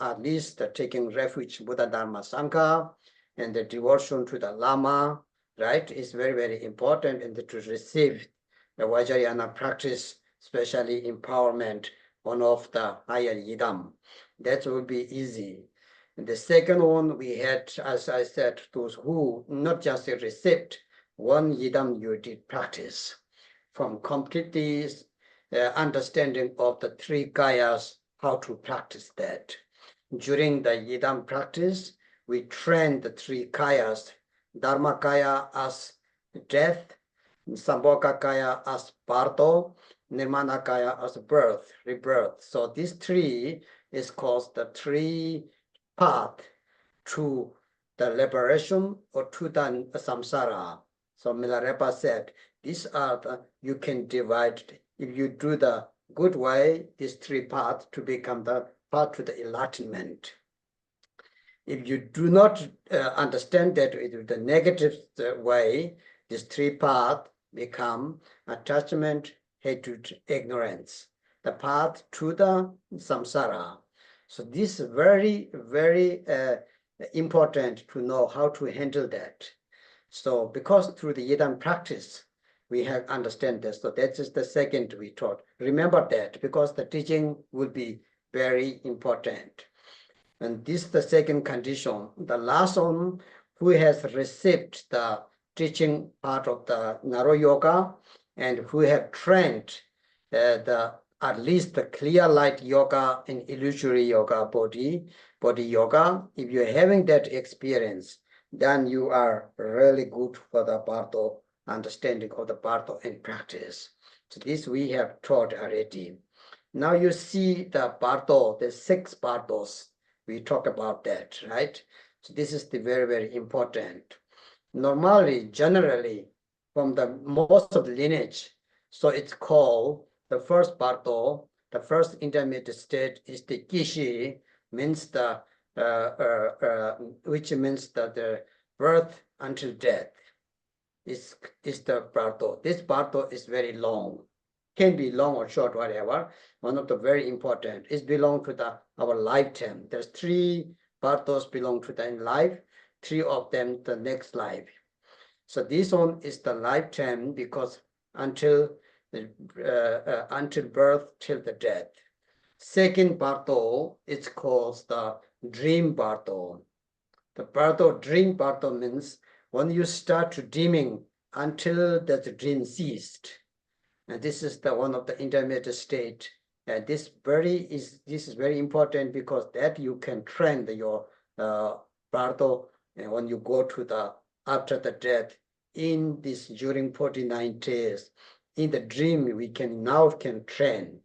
S2: at least taking refuge Buddha Dharma Sangha, and the devotion to the Lama, right, is very, very important, and to receive the Vajrayana practice, especially empowerment, one of the higher yidam. That will be easy. And the second one, we had, as I said, those who not just received one yidam, you did practice from completely understanding of the three kayas, how to practice that. During the yidam practice, we train the three kayas, Dharma kaya as death, Sambhoga kaya as Bardo, Nirmana kaya as birth, rebirth. So these three is called the three path to the liberation or to the samsara. So Milarepa said, these are you can divide, if you do the good way, these three paths to become the path to the enlightenment. If you do not understand that with the negative way, these three paths become attachment, hatred, ignorance, the path to the samsara. So this is very, very important to know how to handle that. So because through the yidam practice, we have understand this. So that is the second we taught. Remember that, because the teaching will be very important. And this is the second condition. The last one, who has received the teaching part of the narrow yoga and who have trained at least the clear light yoga and illusory yoga, body yoga. If you're having that experience, then you are really good for the Bardo understanding of the Bardo in practice. So this we have taught already. Now you see the Bardo, the 6 Bardos. We talk about that, right? So this is the very, very important. Normally, generally, from the most of the lineage, so it's called the first Bardo, the first intermediate state is the Kishi, means the which means that the birth until death is the Bardo. This Bardo is very long, can be long or short, whatever. One of the very important is belong to our lifetime. There's 3 Bardos belong to the life, 3 of them the next life. So this one is the lifetime because until birth till the death. Second Bardo, it's called the dream Bardo. The Bardo, dream Bardo means when you start to dreaming until the dream ceased. And this is the one of the intermediate state. And this is very important because that you can train your Bardo and when you go to the after the death in this during 49 days. In the dream we can train,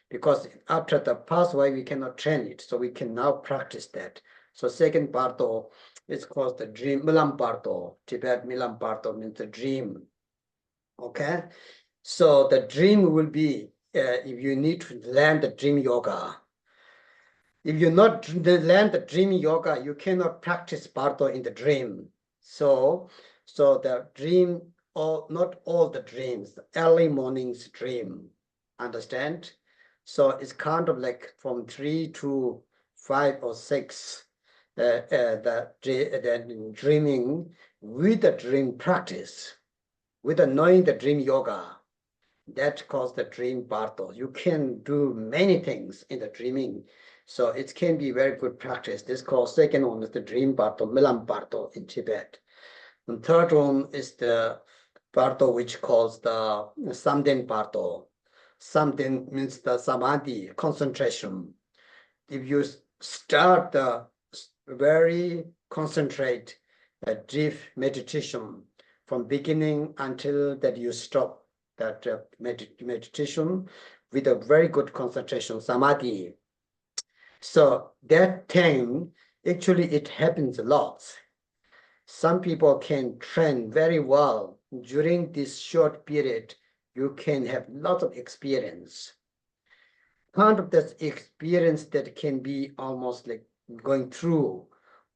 S2: because after the pathway we cannot train it, so we can now practice that. So second Bardo is called the dream Milam Bardo. Tibet Milam Bardo means the dream. Okay, so the dream will be if you need to learn the dream yoga. If you not learn the dream yoga, you cannot practice Bardo in the dream. So the dream, or not all the dreams, early morning's dream, understand? So it's kind of like from 3 to 5 or 6, the dreaming with the dream practice, with the knowing the dream yoga. That calls the dream Bardo. You can do many things in the dreaming. So it can be very good practice. This called second one is the dream Bardo, Milam Bardo in Tibet. And third one is the Bardo which calls the Samden Bardo. Samden means the samadhi, concentration. If you start the very concentrate, deep meditation from beginning until that you stop that meditation with a very good concentration, samadhi. So that thing, actually it happens a lot. Some people can train very well during this short period. You can have lots of experience. Kind of that experience that can be almost like going through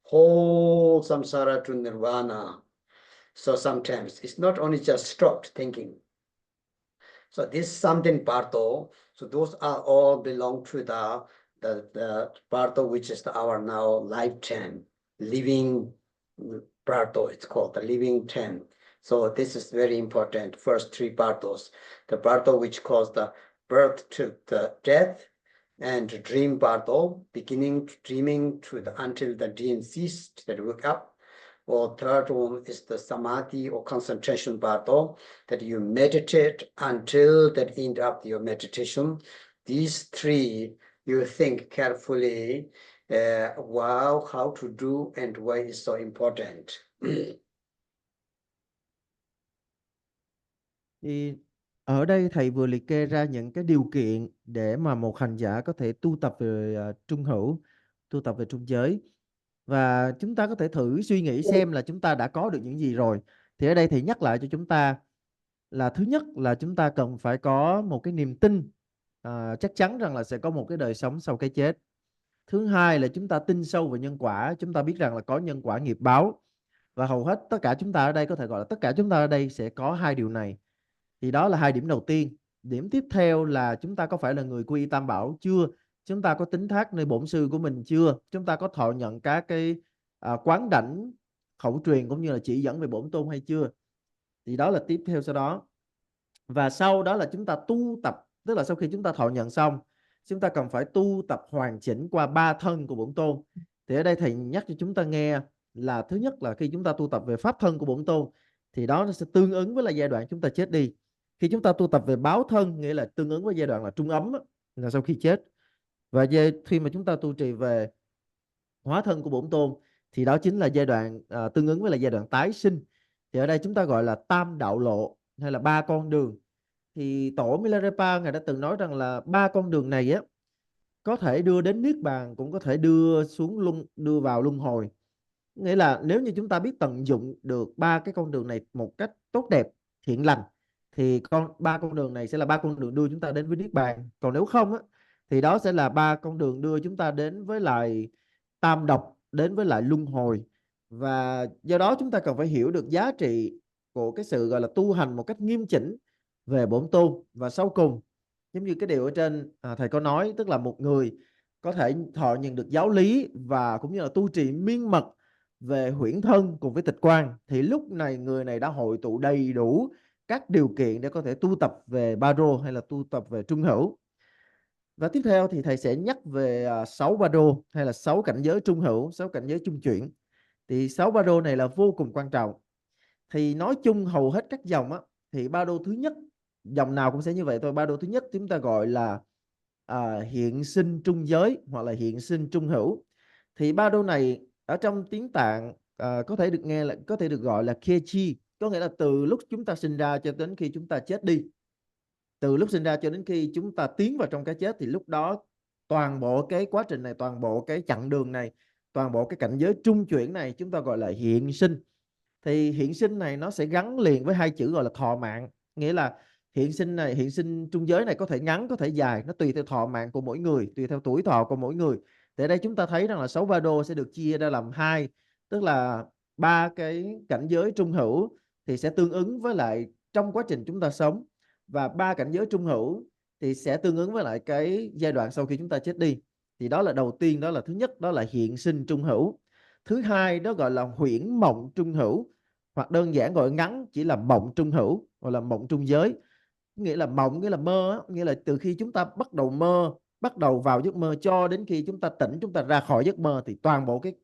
S2: whole samsara to nirvana. So sometimes it's not only just stopped thinking. So this is something Bardo. So those are all belong to the Bardo, which is our now lifetime living Bardo. It's called the living 10. So this is very important. First 3 Bardos. The Bardo which calls the birth to the death, and dream Bardo, beginning dreaming to until the dream ceased, that wake up. Or third one is the samadhi or concentration Bardo, that you meditate until that end up your meditation. These 3, you think carefully, wow, how to do and why is so important.
S3: Thì ở đây thầy vừa liệt kê ra những cái điều kiện để mà một hành giả có thể tu tập về trung hữu, tu tập về trung giới. Và chúng ta có thể thử suy nghĩ xem là chúng ta đã có được những gì rồi. Thì ở đây thầy nhắc lại cho chúng ta là thứ nhất là chúng ta cần phải có một cái niềm tin chắc chắn rằng là sẽ có một cái đời sống sau cái chết. Thứ hai là chúng ta tin sâu vào nhân quả, chúng ta biết rằng là có nhân quả nghiệp báo. Và hầu hết tất cả chúng ta ở đây, có thể gọi là tất cả chúng ta ở đây sẽ có 2 điều này. Thì đó là 2 điểm đầu tiên. Điểm tiếp theo là chúng ta có phải là người quy y Tam Bảo chưa? Chúng ta có tín thác nơi bổn sư của mình chưa? Chúng ta có thọ nhận các cái quán đảnh khẩu truyền cũng như là chỉ dẫn về bổn tôn hay chưa? Thì đó là tiếp theo sau đó. Và sau đó là chúng ta tu tập, tức là sau khi chúng ta thọ nhận xong, chúng ta cần phải tu tập hoàn chỉnh qua 3 thân của Bổn Tôn. Thì ở đây thầy nhắc cho chúng ta nghe là thứ nhất là khi chúng ta tu tập về pháp thân của Bổn Tôn thì đó nó sẽ tương ứng với là giai đoạn chúng ta chết đi. Khi chúng ta tu tập về báo thân nghĩa là tương ứng với giai đoạn là trung ấm, là sau khi chết. Và khi mà chúng ta tu trì về hóa thân của Bổn Tôn thì đó chính là giai đoạn tương ứng với là giai đoạn tái sinh. Thì ở đây chúng ta gọi là tam đạo lộ hay là 3 con đường. Thì tổ Milarepa ngài đã từng nói rằng là 3 con đường này á có thể đưa đến niết bàn, cũng có thể đưa vào luân hồi. Nghĩa là nếu như chúng ta biết tận dụng được 3 cái con đường này một cách tốt đẹp, thiện lành, thì 3 con đường này sẽ là 3 con đường đưa chúng ta đến với niết bàn. Còn nếu không á thì đó sẽ là 3 con đường đưa chúng ta đến với lại tam độc, đến với lại luân hồi. Và do đó chúng ta cần phải hiểu được giá trị của cái sự gọi là tu hành một cách nghiêm chỉnh về bổn tôn. Và sau cùng, giống như cái điều ở trên thầy có nói, tức là một người có thể thọ nhận được giáo lý và cũng như là tu trì miên mật về huyễn thân cùng với tịch quan, thì lúc này người này đã hội tụ đầy đủ các điều kiện để có thể tu tập về Bardo hay là tu tập về trung hữu. Và tiếp theo thì thầy sẽ nhắc về 6 Bardo hay là 6 cảnh giới trung hữu, 6 cảnh giới trung chuyển. Thì 6 Bardo này là vô cùng quan trọng. Thì nói chung hầu hết các dòng á, thì Bardo thứ nhất, dòng nào cũng sẽ như vậy thôi. Bardo thứ nhất chúng ta gọi là hiện sinh trung giới hoặc là hiện sinh trung hữu. Thì Bardo này ở trong tiếng Tạng có thể được nghe là có thể được gọi là Kechi, có nghĩa là từ lúc chúng ta sinh ra cho đến khi chúng ta chết đi. Từ lúc sinh ra cho đến khi chúng ta tiến vào trong cái chết thì lúc đó toàn bộ cái quá trình này, toàn bộ cái chặng đường này, toàn bộ cái cảnh giới trung chuyển này chúng ta gọi là hiện sinh. Thì hiện sinh này nó sẽ gắn liền với 2 chữ gọi là thọ mạng, nghĩa là hiện sinh này, hiện sinh trung giới này có thể ngắn có thể dài, nó tùy theo thọ mạng của mỗi người, tùy theo tuổi thọ của mỗi người. Thì ở đây chúng ta thấy rằng là 6 Bardo sẽ được chia ra làm 2, tức là 3 cái cảnh giới trung hữu thì sẽ tương ứng với lại trong quá trình chúng ta sống, và 3 cảnh giới trung hữu thì sẽ tương ứng với lại cái giai đoạn sau khi chúng ta chết đi. Thì đó là đầu tiên, đó là thứ nhất, đó là hiện sinh trung hữu. Thứ hai đó gọi là huyễn mộng trung hữu, hoặc đơn giản gọi ngắn chỉ là mộng trung hữu, gọi là mộng trung giới. Nghĩa là mộng nghĩa là mơ, nghĩa là từ khi chúng ta bắt đầu mơ, bắt đầu vào giấc mơ cho đến khi chúng ta tỉnh, chúng ta ra khỏi giấc mơ, thì toàn bộ cái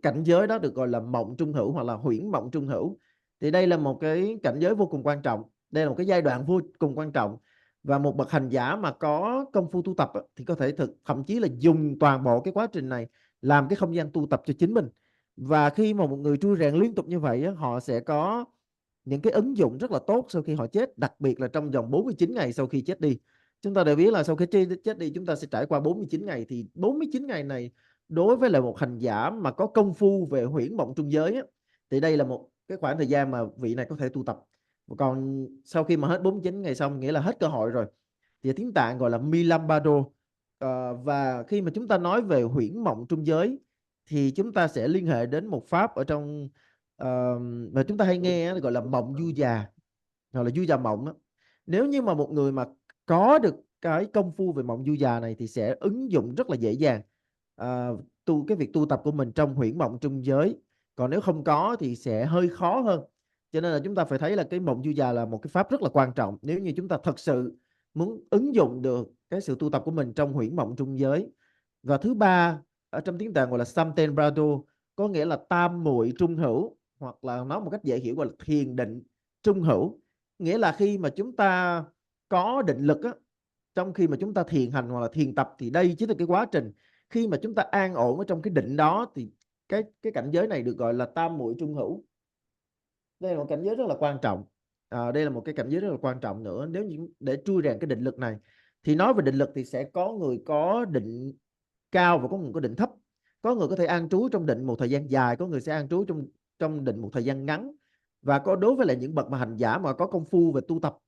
S3: cảnh giới đó được gọi là mộng trung hữu hoặc là huyễn mộng trung hữu. Thì đây là một cái cảnh giới vô cùng quan trọng, đây là một cái giai đoạn vô cùng quan trọng. Và một bậc hành giả mà có công phu tu tập thì có thể thậm chí là dùng toàn bộ cái quá trình này làm cái không gian tu tập cho chính mình. Và khi mà một người trui rèn liên tục như vậy họ sẽ có những cái ứng dụng rất là tốt sau khi họ chết, đặc biệt là trong vòng 49 ngày sau khi chết đi. Chúng ta đều biết là sau khi chết đi chúng ta sẽ trải qua 49 ngày, thì 49 ngày này đối với là một hành giả mà có công phu về huyễn mộng trung giới thì đây là một cái khoảng thời gian mà vị này có thể tu tập. Còn sau khi mà hết 49 ngày xong nghĩa là hết cơ hội rồi, thì tiếng Tạng gọi là Milarepa. Và khi mà chúng ta nói về huyễn mộng trung giới thì chúng ta sẽ liên hệ đến một pháp ở trong mà chúng ta hay nghe gọi là mộng du già, hoặc là du già mộng đó. Nếu như mà một người mà có được cái công phu về mộng du già này thì sẽ ứng dụng rất là dễ dàng cái việc tu tập của mình trong huyễn mộng trung giới. Còn nếu không có thì sẽ hơi khó hơn. Cho nên là chúng ta phải thấy là cái mộng du già là một cái pháp rất là quan trọng nếu như chúng ta thật sự muốn ứng dụng được cái sự tu tập của mình trong huyễn mộng trung giới. Và thứ ba ở trong tiếng Tạng gọi là Samten Brado, có nghĩa là tam muội trung hữu, hoặc là nói một cách dễ hiểu gọi là thiền định trung hữu. Nghĩa là khi mà chúng ta có định lực trong khi mà chúng ta thiền hành hoặc là thiền tập, thì đây chính là cái quá trình khi mà chúng ta an ổn ở trong cái định đó, thì cái cảnh giới này được gọi là tam muội trung hữu. Đây là một cảnh giới rất là quan trọng. Đây là một cái cảnh giới rất là quan trọng nữa nếu như để trui rèn cái định lực này. Thì nói về định lực thì sẽ có người có định cao và có người có định thấp. Có người có thể an trú trong định một thời gian dài, có người sẽ an trú trong định một thời gian ngắn. Và có đối với lại những bậc mà hành giả mà có công phu về tu tập,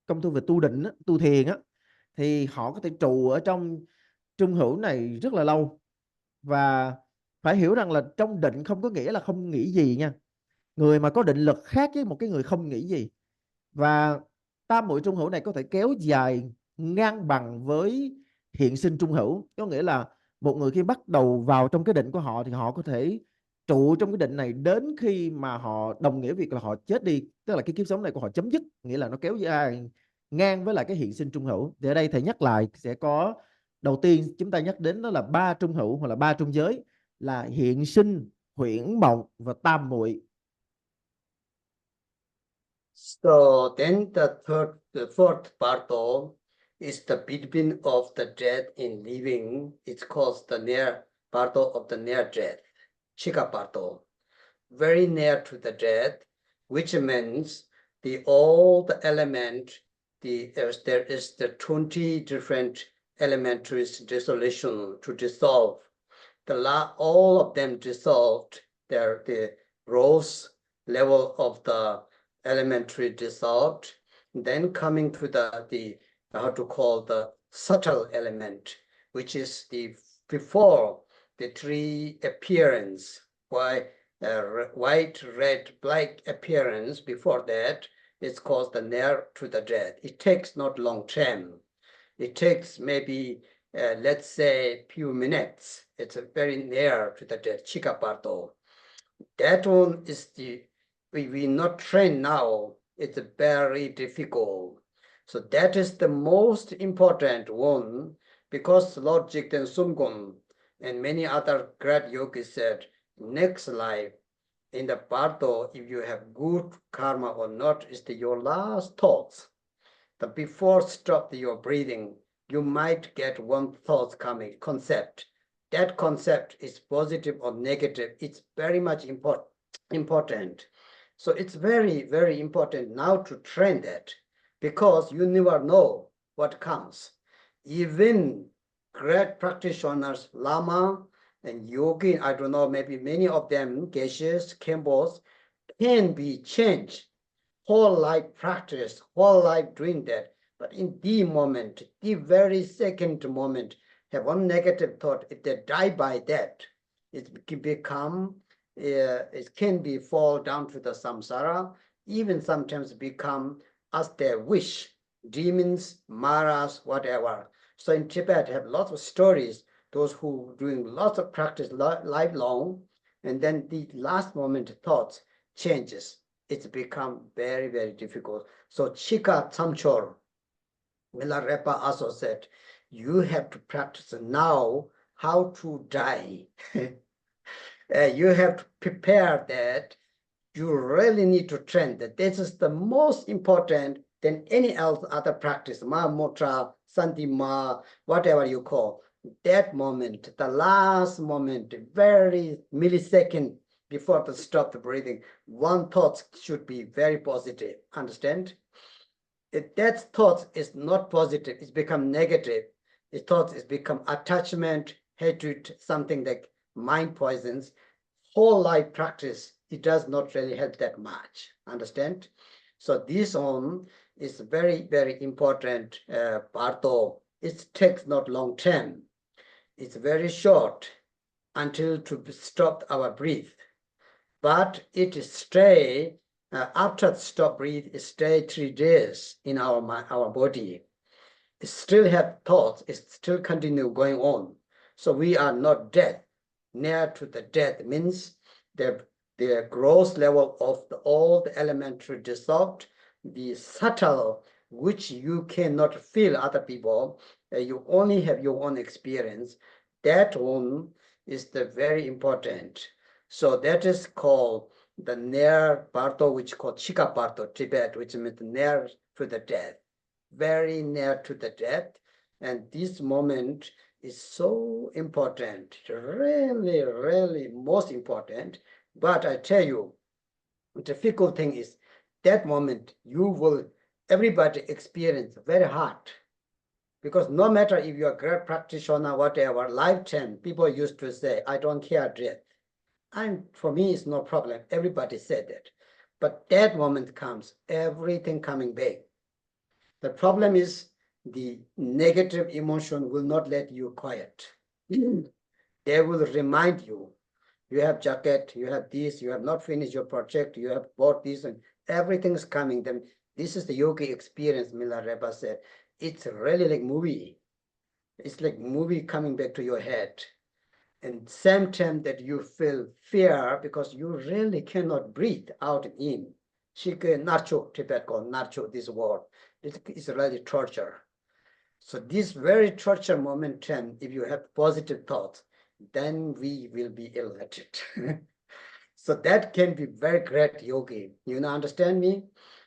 S3: công phu về tu định, tu thiền thì họ có thể trụ ở trong trung hữu này rất là lâu. Và phải hiểu rằng là trong định không có nghĩa là không nghĩ gì nha. Người mà có định lực khác với một cái người không nghĩ gì. Và tam muội trung hữu này có thể kéo dài ngang bằng với hiện sinh trung hữu. Có nghĩa là một người khi bắt đầu vào trong cái định của họ thì họ có thể trụ trong cái định này đến khi mà họ đồng nghĩa việc là họ chết đi, tức là cái kiếp sống này của họ chấm dứt, nghĩa là nó kéo dài ngang với lại cái hiện sinh trung hữu. Thì ở đây thầy nhắc lại sẽ có đầu tiên chúng ta nhắc đến đó là ba trung hữu hoặc là ba trung giới, là hiện sinh, huyễn mộng và tam muội.
S2: So then the fourth Bardo is the between of the dead and living. It's called the near Bardo of the near death, Chika Bardo, very near to the death, which means all the element, there is the 20 different elementary dissolution to dissolve. All of them dissolved, the gross level of the elementary dissolved, then coming to the how to call the subtle element, which is the before the three appearance, white, red, black appearance. Before that, it's called the near to the death. It takes not long time. It takes maybe let's say few minutes. It's very near to the death, Chika Bardo. That one is we not train now. It's very difficult. So that is the most important one, because Lord Jigten Sumgon and many other great yogis said, next life in the Bardo, if you have good karma or not, is your last thoughts. The before stop your breathing, you might get one thought coming, concept. That concept is positive or negative. It's very much important. So it's very, very important now to train that, because you never know what comes. Even great practitioners, Lama and Yogi, I don't know, maybe many of them, Geshes, Kembos, can be changed. Whole life practice, whole life doing that. But in the moment, the very second moment, have one negative thought, if they die by that, it can become, it can be fall down to the samsara, even sometimes become as they wish, demons, maras, whatever. So in Tibet, have lots of stories, those who doing lots of practice lifelong, and then the last moment thoughts changes. It's become very, very difficult. So Chika Tsamchor, Milarepa also said, you have to practice now how to die. You have to prepare that. You really need to train that. This is the most important than any else other practice, Ma Motra, Santima, whatever you call. That moment, the last moment, very millisecond before the stop the breathing, one thought should be very positive. Understand? If that thought is not positive, it's become negative. The thought is become attachment, hatred, something like mind poisons. Whole life practice, it does not really help that much. Understand? So this one is very, very important. Bardo, it takes not long time. It's very short until to stop our breath. But it stay after stop breathe, it stay 3 days in our body. It still have thoughts, it still continue going on. So we are not dead. Near to the death means the gross level of all the elementary dissolved, the subtle, which you cannot feel other people, you only have your own experience. That one is the very important. So that is called the near Bardo, which is called Chika Bardo, Tibet, which means near to the death, very near to the death. And this moment is so important, really, really most important. But I tell you, the difficult thing is that moment you will, everybody experience very hard. Because no matter if you're a great practitioner, whatever, lifetime, people used to say, I don't care death. And for me, it's no problem. Everybody said that. But that moment comes, everything coming back. The problem is the negative emotion will not let you quiet. They will remind you, you have jacket, you have this, you have not finished your project, you have bought this, and everything's coming. Then this is the yogi experience, Milarepa said. It's really like movie. It's like movie coming back to your head. And same time that you feel fear because you really cannot breathe out and in. Shike nacho, Tibet called nacho, this word. It's really torture. So this very torture momentum, if you have positive thoughts, then we will be enlightened. So that can be very great yogi. You know, understand me?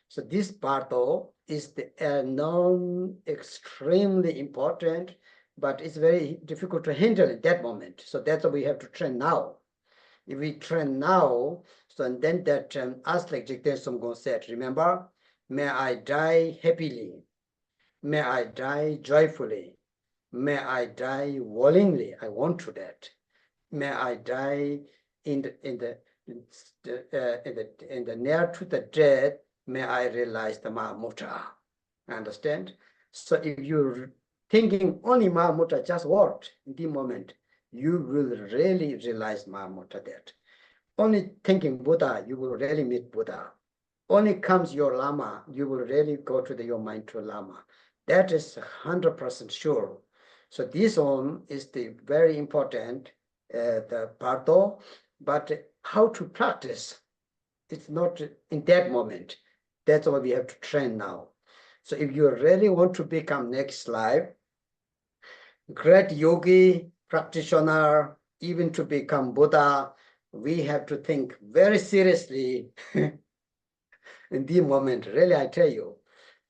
S2: So this Bardo is the known extremely important, but it's very difficult to handle at that moment. So that's why we have to train now. If we train now, so and then that as like Jigten Somgon said, remember, may I die happily, may I die joyfully, may I die willingly. I want to that. May I die in the near to the death. May I realize the Mahamudra. Understand? So if you're thinking only Mahamudra, just what in the moment, you will really realize Mahamudra that. Only thinking Buddha, you will really meet Buddha. Only comes your Lama, you will really go to your mind to Lama. That is 100% sure. So this one is the very important, the Bardo, but how to practice, it's not in that moment. That's why we have to train now. So if you really want to become next life, great yogi, practitioner, even to become Buddha, we have to think very seriously in the moment, really, I tell you.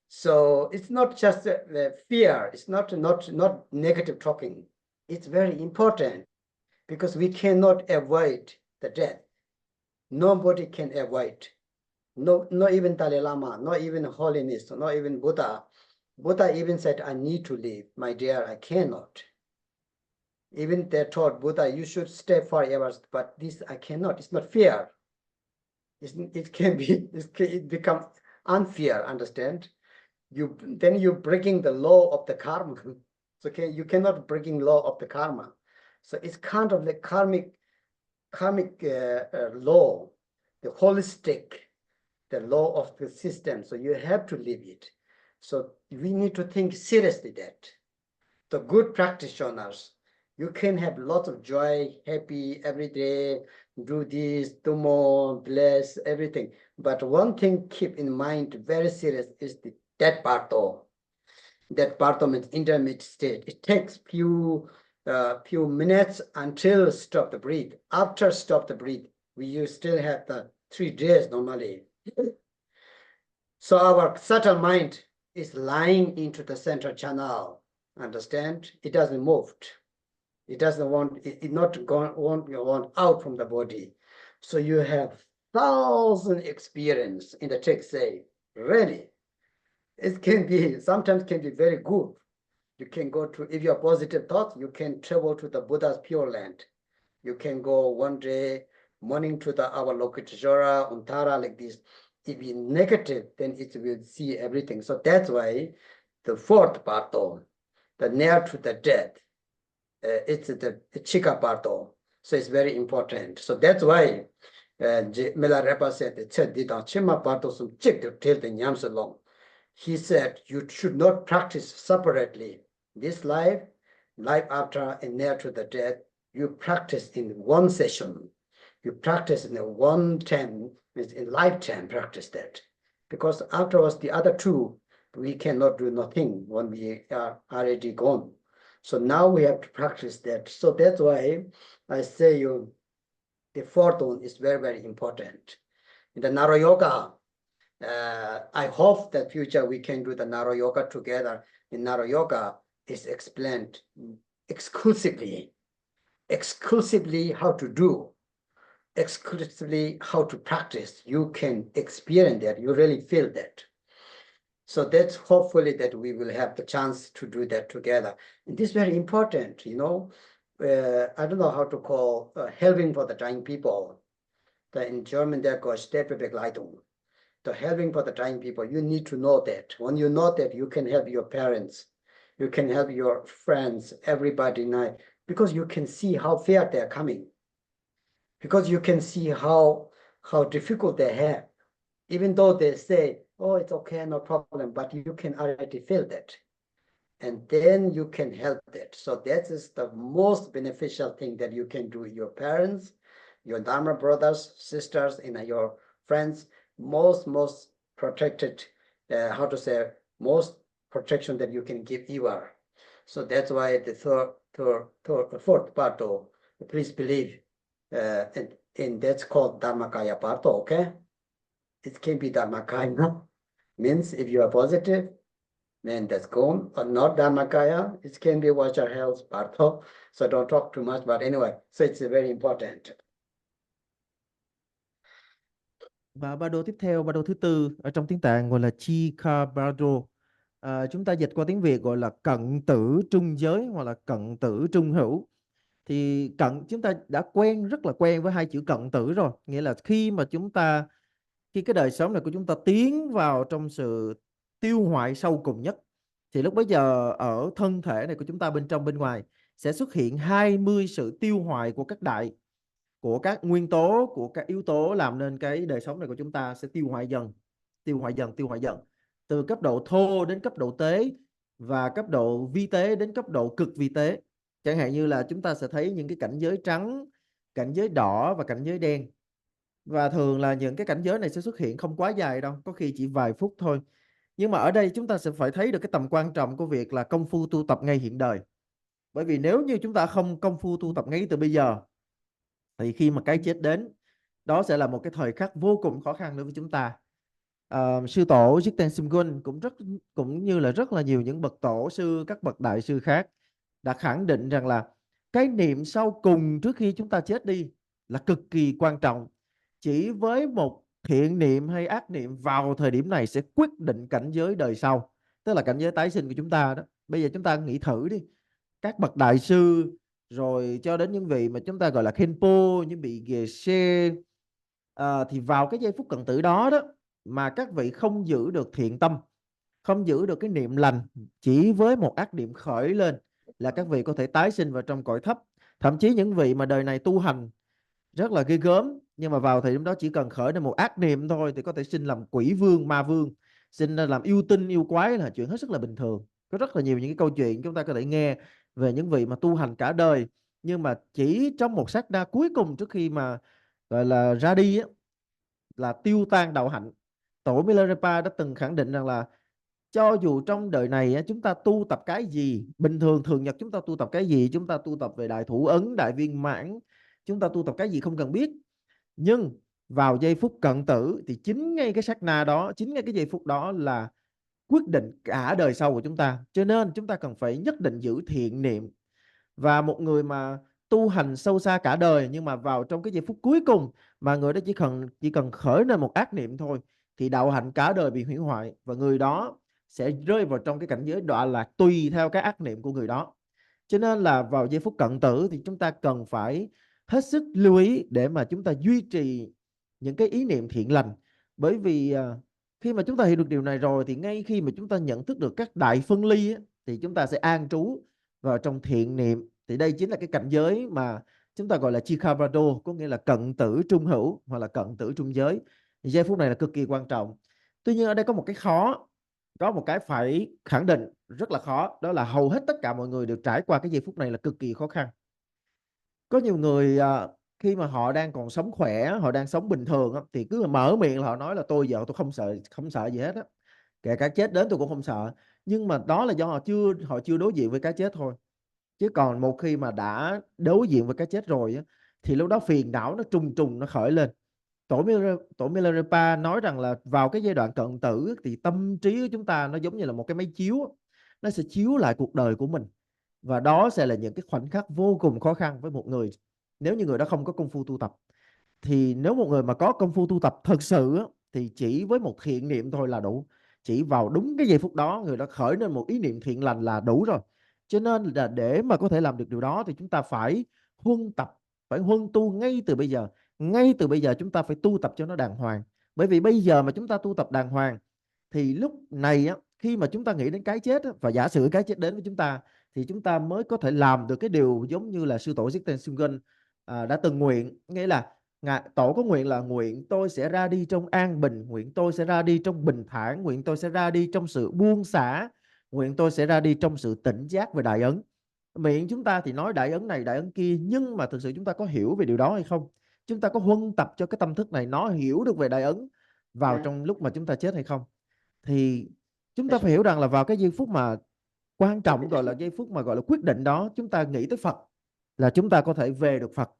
S2: So it's not just the fear, it's not negative talking. It's very important because we cannot avoid the death. Nobody can avoid. No, not even Dalai Lama, not even holiness, not even Buddha. Buddha even said, I need to leave. My dear, I cannot. Even they told Buddha, you should stay forever, but this I cannot. It's not fear. It can be, it becomes unfair, understand? Then you're breaking the law of the karma. So you cannot breaking law of the karma. So it's kind of the karmic law, the holistic, the law of the system. So you have to live it. So we need to think seriously that the good practitioners, you can have lots of joy, happy every day, do this, do more, bless, everything. But one thing keep in mind very serious is that Bardo. That Bardo means intermediate state. It takes few minutes until stop the breathe. After stop the breathe, you still have the 3 days normally. So our subtle mind is lying into the central channel. Understand? It doesn't move. It doesn't want it not want out from the body. So you have 1,000 experience in the text say, really. It can be sometimes can be very good. You can go to, if you have positive thoughts, you can travel to the Buddha's Pure Land. You can go one day morning to our Lokiteshvara, Untara, like this. If it's negative, then it will see everything. So that's why the fourth Bardo, the near to the death, it's the Chika Bardo. So it's very important. So that's why Milarepa said, he said, you should not practice separately. This life after, and near to the death, you practice in one session. You practice in one time, in lifetime practice that. Because afterwards, the other two, we cannot do nothing when we are already gone. So now we have to practice that. So that's why I say the fourth one is very, very important. In the Naro Yoga, I hope that future we can do the Naro Yoga together. In Naro Yoga is explained exclusively how to do, exclusively how to practice. You can experience that, you really feel that. So that's hopefully that we will have the chance to do that together. And this is very important, you know. I don't know how to call helping for the dying people. In German, they're called Sterbebegleitung. The helping for the dying people, you need to know that. When you know that, you can help your parents, you can help your friends, everybody now, because you can see how far they're coming. Because you can see how difficult they have. Even though they say, oh, it's okay, no problem, but you can already feel that. And then you can help that. So that is the most beneficial thing that you can do. Your parents, your Dharma brothers, sisters, and your friends, most protected, how to say, most protection that you can give you are. So that's why the fourth Bardo, please believe, in that's called Dharmakaya Bardo, okay? It can be Dharmakaya, means if you are positive, then that's gone, or not Dharmakaya, it can be Vacha Health Bardo. So don't talk too much, but anyway, so it's very important.
S3: Và Bardo tiếp theo, Bardo thứ tư ở trong tiếng Tạng gọi là Chika Bardo. Chúng ta dịch qua tiếng Việt gọi là cận tử trung giới hoặc là cận tử trung hữu. Thì chúng ta đã rất là quen với hai chữ cận tử rồi, nghĩa là khi cái đời sống này của chúng ta tiến vào trong sự tiêu hoại sâu cùng nhất, thì lúc bấy giờ ở thân thể này của chúng ta bên trong bên ngoài sẽ xuất hiện 20 sự tiêu hoại của các nguyên tố, của các yếu tố làm nên cái đời sống này của chúng ta sẽ tiêu hoại dần, tiêu hoại dần từ cấp độ thô đến cấp độ tế, và cấp độ vi tế đến cấp độ cực vi tế. Chẳng hạn như là chúng ta sẽ thấy những cái cảnh giới trắng, cảnh giới đỏ và cảnh giới đen. Và thường là những cái cảnh giới này sẽ xuất hiện không quá dài đâu, có khi chỉ vài phút thôi. Nhưng mà ở đây chúng ta sẽ phải thấy được cái tầm quan trọng của việc là công phu tu tập ngay hiện đời. Bởi vì nếu như chúng ta không công phu tu tập ngay từ bây giờ, thì khi mà cái chết đến, đó sẽ là một cái thời khắc vô cùng khó khăn đối với chúng ta. Sư tổ Jigten Simgun cũng như là rất là nhiều những bậc tổ sư, các bậc đại sư khác đã khẳng định rằng là cái niệm sau cùng trước khi chúng ta chết đi là cực kỳ quan trọng. Chỉ với một thiện niệm hay ác niệm vào thời điểm này sẽ quyết định cảnh giới đời sau, tức là cảnh giới tái sinh của chúng ta đó. Bây giờ chúng ta nghĩ thử đi, các bậc đại sư rồi cho đến những vị mà chúng ta gọi là Khenpo, những vị Geshe, thì vào cái giây phút cận tử đó mà các vị không giữ được thiện tâm, không giữ được cái niệm lành, chỉ với một ác niệm khởi lên là các vị có thể tái sinh vào trong cõi thấp. Thậm chí những vị mà đời này tu hành rất là ghê gớm, nhưng mà vào thời điểm đó chỉ cần khởi lên một ác niệm thôi thì có thể sinh làm quỷ vương, ma vương, sinh ra làm yêu tinh, yêu quái, là chuyện hết sức là bình thường. Có rất là nhiều những cái câu chuyện chúng ta có thể nghe về những vị mà tu hành cả đời, nhưng mà chỉ trong một sát na cuối cùng trước khi mà gọi là ra đi là tiêu tan đạo hạnh. Tổ Milarepa đã từng khẳng định rằng là cho dù trong đời này chúng ta tu tập cái gì, bình thường thường nhật chúng ta tu tập cái gì, chúng ta tu tập về đại thủ ấn, đại viên mãn, chúng ta tu tập cái gì không cần biết, nhưng vào giây phút cận tử thì chính ngay cái sát na đó, chính ngay cái giây phút đó là quyết định cả đời sau của chúng ta. Cho nên chúng ta cần phải nhất định giữ thiện niệm. Và một người mà tu hành sâu xa cả đời, nhưng mà vào trong cái giây phút cuối cùng mà người đó chỉ cần khởi lên một ác niệm thôi, thì đạo hạnh cả đời bị hủy hoại, và người đó sẽ rơi vào trong cái cảnh giới đọa lạc tùy theo cái ác niệm của người đó. Cho nên là vào giây phút cận tử thì chúng ta cần phải hết sức lưu ý để mà chúng ta duy trì những cái ý niệm thiện lành. Bởi vì khi mà chúng ta hiểu được điều này rồi, thì ngay khi mà chúng ta nhận thức được các đại phân ly thì chúng ta sẽ an trú vào trong thiện niệm. Thì đây chính là cái cảnh giới mà chúng ta gọi là Chikabado, có nghĩa là cận tử trung hữu hoặc là cận tử trung giới. Thì giây phút này là cực kỳ quan trọng. Tuy nhiên ở đây có một cái khó, có một cái phải khẳng định rất là khó, đó là hầu hết tất cả mọi người đều trải qua cái giây phút này là cực kỳ khó khăn. Có nhiều người khi mà họ đang còn sống khỏe, họ đang sống bình thường thì cứ mở miệng là họ nói là tôi giờ tôi không sợ gì hết á, kể cả chết đến tôi cũng không sợ. Nhưng mà đó là do họ chưa đối diện với cái chết thôi. Chứ còn một khi mà đã đối diện với cái chết rồi thì lúc đó phiền não nó trùng trùng nó khởi lên. Tổ Milarepa nói rằng là vào cái giai đoạn cận tử thì tâm trí của chúng ta nó giống như là một cái máy chiếu, nó sẽ chiếu lại cuộc đời của mình, và đó sẽ là những cái khoảnh khắc vô cùng khó khăn với một người nếu như người đó không có công phu tu tập. Thì nếu một người mà có công phu tu tập thật sự thì chỉ với một thiện niệm thôi là đủ. Chỉ vào đúng cái giây phút đó người đó khởi lên một ý niệm thiện lành là đủ rồi. Cho nên là để mà có thể làm được điều đó thì chúng ta phải huân tập, phải huân tu ngay từ bây giờ. Ngay từ bây giờ chúng ta phải tu tập cho nó đàng hoàng. Bởi vì bây giờ mà chúng ta tu tập đàng hoàng thì lúc này khi mà chúng ta nghĩ đến cái chết và giả sử cái chết đến với chúng ta, thì chúng ta mới có thể làm được cái điều giống như là sư tổ Jigten Sungen đã từng nguyện. Nghĩa là tổ có nguyện là nguyện tôi sẽ ra đi trong an bình, nguyện tôi sẽ ra đi trong bình thản, nguyện tôi sẽ ra đi trong sự buông xả, nguyện tôi sẽ ra đi trong sự tỉnh giác về đại ấn. Miệng chúng ta thì nói đại ấn này đại ấn kia, nhưng mà thực sự chúng ta có hiểu về điều đó hay không? Chúng ta có huân tập cho cái tâm thức này nó hiểu được về đại ấn vào trong lúc mà chúng ta chết hay không? Thì Chúng ta phải hiểu rằng là vào cái giây phút mà quan trọng, gọi là giây phút mà gọi là quyết định đó, chúng ta nghĩ tới Phật là chúng ta có thể về được Phật.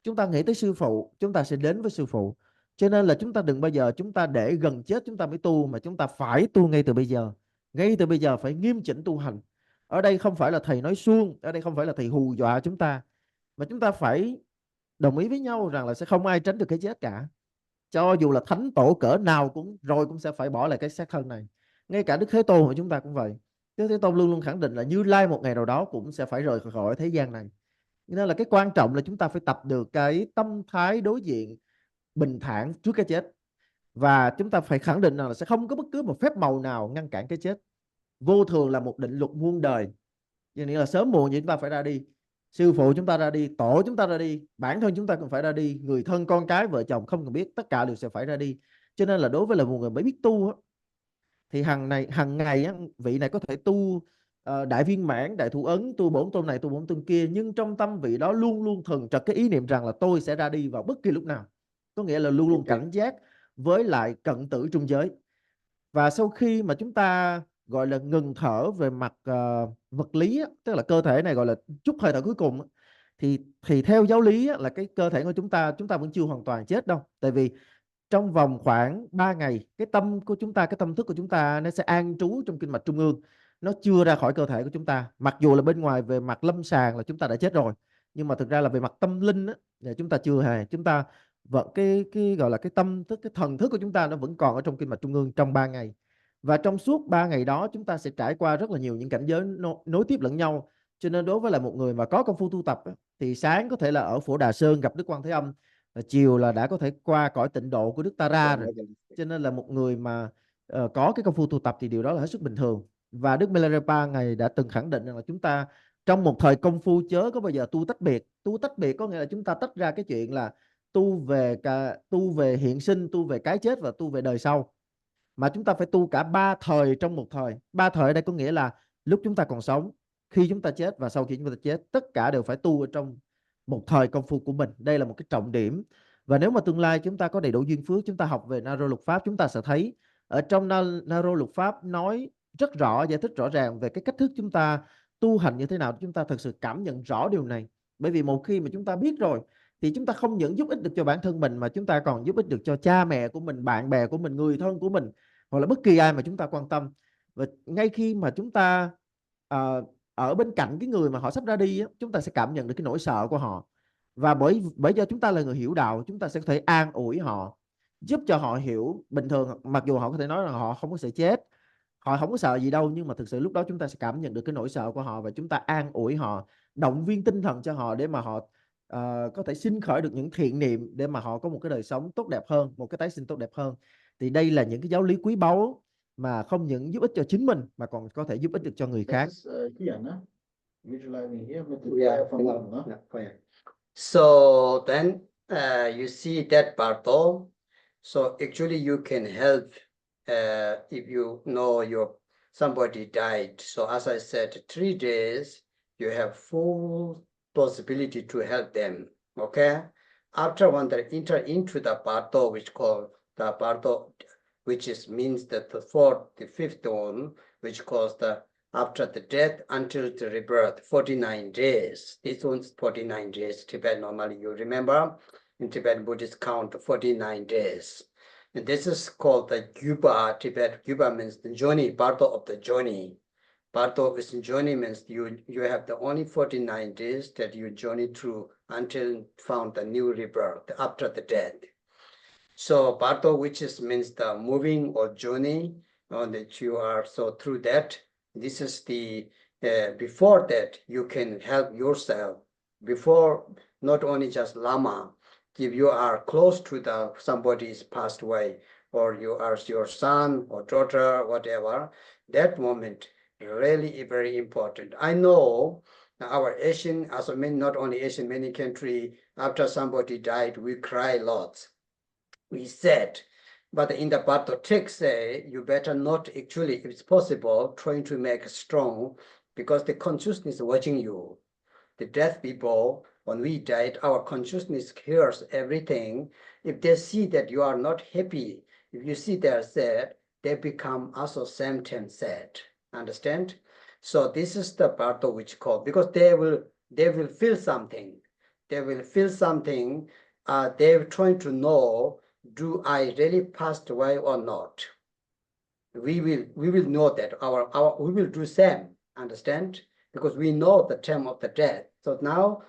S3: Chúng ta nghĩ tới sư phụ, chúng ta sẽ đến với sư phụ. Cho nên là chúng ta đừng bao giờ chúng ta để gần chết chúng ta mới tu, mà chúng ta phải tu ngay từ bây giờ. Ngay từ bây giờ phải nghiêm chỉnh tu hành. Ở đây không phải là thầy nói suông, ở đây không phải là thầy hù dọa chúng ta, mà chúng ta phải đồng ý với nhau rằng là sẽ không ai tránh được cái chết cả. Cho dù là thánh tổ cỡ nào cũng sẽ phải bỏ lại cái xác thân này. Ngay cả Đức Thế Tôn của chúng ta cũng vậy. Đức Thế Tôn luôn luôn khẳng định là Như Lai một ngày nào đó cũng sẽ phải rời khỏi thế gian này. Nên là cái quan trọng là chúng ta phải tập được cái tâm thái đối diện bình thản trước cái chết. Và chúng ta phải khẳng định rằng là sẽ không có bất cứ một phép màu nào ngăn cản cái chết. Vô thường là một định luật muôn đời. Cho nên là sớm muộn gì chúng ta phải ra đi. Sư phụ chúng ta ra đi, tổ chúng ta ra đi, bản thân chúng ta cũng phải ra đi, người thân con cái vợ chồng không cần biết, tất cả đều sẽ phải ra đi. Cho nên là đối với là một người mới biết tu thì hàng ngày vị này có thể tu đại viên mãn, đại thụ ấn, tu bổn tôn này, tu bổn tôn kia, nhưng trong tâm vị đó luôn luôn thường trực cái ý niệm rằng là tôi sẽ ra đi vào bất kỳ lúc nào. Có nghĩa là luôn luôn cảnh giác với lại cận tử trung giới. Và sau khi mà chúng ta gọi là ngừng thở về mặt vật lý, tức là cơ thể này gọi là chút hơi thở cuối cùng, thì theo giáo lý là cái cơ thể của chúng ta vẫn chưa hoàn toàn chết đâu. Tại vì trong vòng khoảng 3 ngày, cái tâm của chúng ta, cái tâm thức của chúng ta nó sẽ an trú trong kinh mạch trung ương, nó chưa ra khỏi cơ thể của chúng ta. Mặc dù là bên ngoài về mặt lâm sàng là chúng ta đã chết rồi, nhưng mà thực ra là về mặt tâm linh là chúng ta chưa hề. Chúng ta vẫn cái gọi là cái tâm thức, cái thần thức của chúng ta nó vẫn còn ở trong kinh mạch trung ương trong 3 ngày. Và trong suốt 3 ngày đó chúng ta sẽ trải qua rất là nhiều những cảnh giới nối tiếp lẫn nhau. Cho nên đối với là một người mà có công phu tu tập thì sáng có thể là ở Phổ Đà Sơn gặp Đức Quan Thế Âm, chiều là đã có thể qua cõi tịnh độ của Đức Tara rồi. Cho nên là một người mà có cái công phu tu tập thì điều đó là hết sức bình thường. Và Đức Milarepa Ngài đã từng khẳng định rằng là chúng ta trong một thời công phu chớ có bao giờ tu tách biệt. Tu tách biệt có nghĩa là chúng ta tách ra cái chuyện là tu về hiện sinh, tu về cái chết và tu về đời sau. Mà chúng ta phải tu cả 3 thời trong một thời. 3 thời ở đây có nghĩa là lúc chúng ta còn sống, khi chúng ta chết và sau khi chúng ta chết, tất cả đều phải tu ở trong một thời công phu của mình. Đây là một cái trọng điểm. Và nếu mà tương lai chúng ta có đầy đủ duyên phước, chúng ta học về Naro luật pháp, chúng ta sẽ thấy ở trong Naro luật pháp nói rất rõ, giải thích rõ ràng về cái cách thức chúng ta tu hành như thế nào. Chúng ta thực sự cảm nhận rõ điều này. Bởi vì một khi mà chúng ta biết rồi thì chúng ta không những giúp ích được cho bản thân mình, mà chúng ta còn giúp ích được cho cha mẹ của mình, bạn bè của mình, người thân của mình, hoặc là bất kỳ ai mà chúng ta quan tâm. Và ngay khi mà chúng ta ở bên cạnh cái người mà họ sắp ra đi chúng ta sẽ cảm nhận được cái nỗi sợ của họ. Và bởi do chúng ta là người hiểu đạo, chúng ta sẽ có thể an ủi họ, giúp cho họ hiểu. Bình thường mặc dù họ có thể nói rằng họ không có sợ chết, họ không có sợ gì đâu, nhưng mà thực sự lúc đó chúng ta sẽ cảm nhận được cái nỗi sợ của họ, và chúng ta an ủi họ, động viên tinh thần cho họ để mà họ có thể sinh khởi được những thiện niệm để mà họ có một cái đời sống tốt đẹp hơn, một cái tái sinh tốt đẹp hơn. Thì đây là những cái giáo lý quý báu mà không những giúp ích cho chính mình mà còn có thể giúp ích được cho người khác.
S2: So then you see that Bardo. So actually you can help if you know somebody died. So as I said, 3 days you have full possibility to help them. Okay. After one they enter into the Bardo, which called the Bardo, which means that the fourth, the fifth one, which calls the after the death until the rebirth, 49 days. This one's 49 days. Tibet normally, you remember, in Tibetan Buddhist count 49 days. And this is called the Gyuba. Tibet Gyuba means the journey, Bardo of the journey. Bardo of the journey means you have the only 49 days that you journey through until found the new rebirth after the death. So Bardo, which means the moving or journey that you are, so through that, this is the, before that, you can help yourself. Before, not only just Lama, if you are close to somebody is passed away, or you are your son or daughter, whatever, that moment really very important. I know our Asian, also not only Asian, many countries, after somebody died, we cry lots. We said, but in the Bardo text say you better not actually, if it's possible, trying to make strong, because the consciousness is watching you. The dead people, when we died, our consciousness hears everything. If they see that you are not happy, if you see they are sad, they become also same time sad. Understand? So this is the Bardo which called, because they will feel something. They will feel something. They're trying to know, do I really passed away or not? We will know that we will do same. Understand? Because we know the time of the death. So now,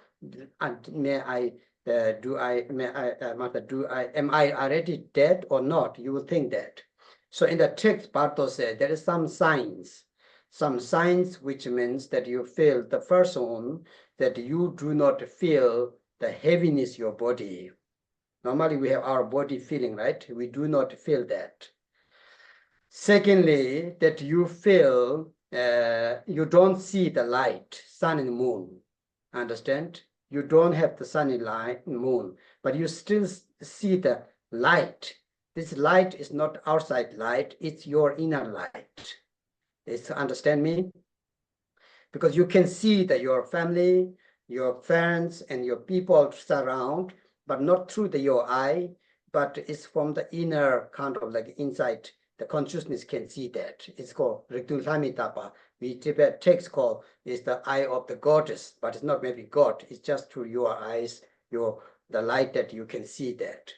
S2: may I am I already dead or not? You will think that. So in the text, Bardo said there is some signs which means that you feel, the first one, that you do not feel the heaviness your body. Normally we have our body feeling, right? We do not feel that. Secondly, that you feel you don't see the light, sun and moon. Understand? You don't have the sunny light, moon, but you still see the light. This light is not outside light, it's your inner light. Understand me? Because you can see that your family, your friends, and your people surround, but not through your eye, but it's from the inner kind of like inside. The consciousness can see that. It's called Rikdulamitapa. We Tibet text called is the eye of the goddess, but it's not maybe God. It's just through your eyes, the light that you can see that.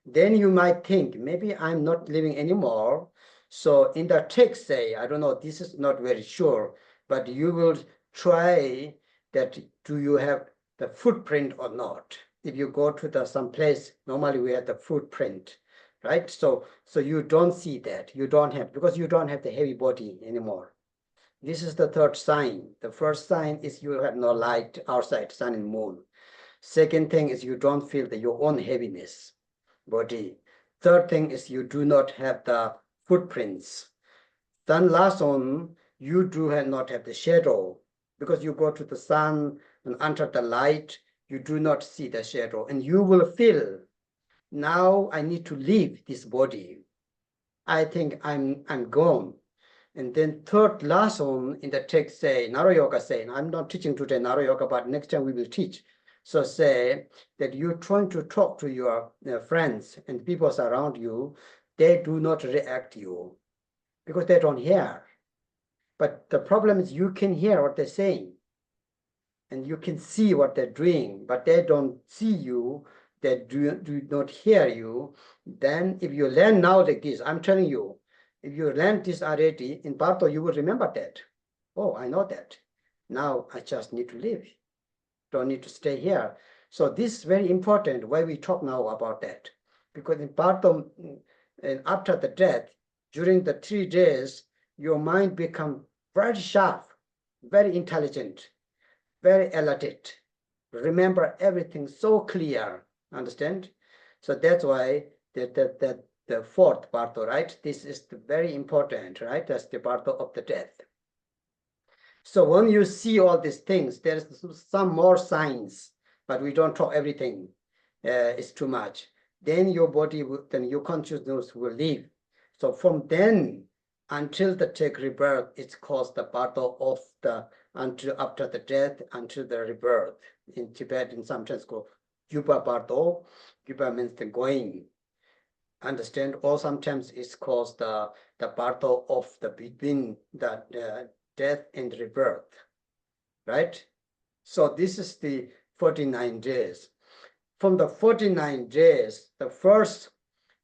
S2: Then you might think, maybe I'm not living anymore. So in the text say, I don't know, this is not very sure, but you will try that, do you have the footprint or not? If you go to some place, normally we have the footprint, right? So you don't see that, you don't have, because you don't have the heavy body anymore. This is the third sign. The first sign is you have no light outside, sun and moon. Second thing is you don't feel your own heaviness body. Third thing is you do not have the footprints. Then last one, you do not have the shadow, because you go to the sun and under the light, you do not see the shadow, and you will feel, now I need to leave this body. I think I'm gone. And then third last one in the text say, Naro Yoga say, I'm not teaching today Naro Yoga, but next time we will teach. So say that you're trying to talk to your friends and people around you, they do not react you because they don't hear. But the problem is you can hear what they're saying and you can see what they're doing, but they don't see you, they do not hear you. Then if you learn now like this, I'm telling you, if you learn this already in Bardo, you will remember that. Oh, I know that. Now I just need to leave. Don't need to stay here. So this is very important why we talk now about that. Because in Bardo, and after the death, during the 3 days, your mind become very sharp, very intelligent, very alert. Remember everything so clear. Understand? So that's why the fourth Bardo, right? This is very important, right? That's the Bardo of the death. So when you see all these things, there's some more signs, but we don't talk everything. It's too much. Then your body, then your consciousness will leave. So from then until the take rebirth, it's called the Bardo of the, until after the death, until the rebirth. In Tibet, in sometimes called Yupa Bardo. Yupa means the going. Understand? Or sometimes it's called the Bardo of the between the death and rebirth, right? So this is the 49 days. From the 49 days, the first,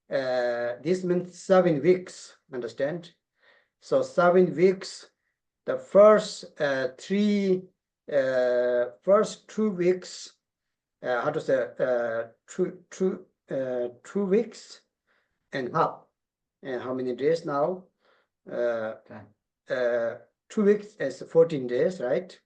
S2: this means 7 weeks, understand? So 7 weeks, the first first 2 weeks, how to say, 2 weeks and half. And how many days now? 2 weeks is 14 days, right?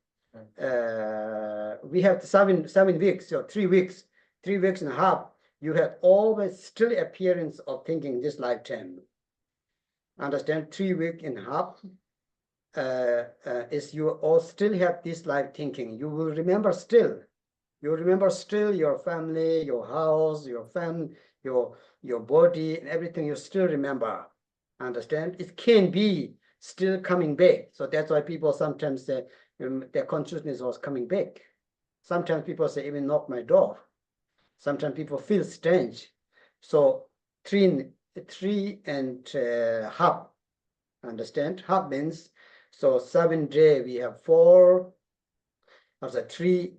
S2: We have 7 weeks, so 3 weeks, 3 weeks and a half. You have always still appearance of thinking this lifetime. Understand? 3 weeks and a half is you all still have this life thinking. You will remember still. You remember still your family, your house, your family, your body, and everything. You still remember. Understand? It can be still coming back. So that's why people sometimes say their consciousness was coming back. Sometimes people say, even knock my door. Sometimes people feel strange. So 3.5. Understand? Half means, so 7 day we have 4, after 3,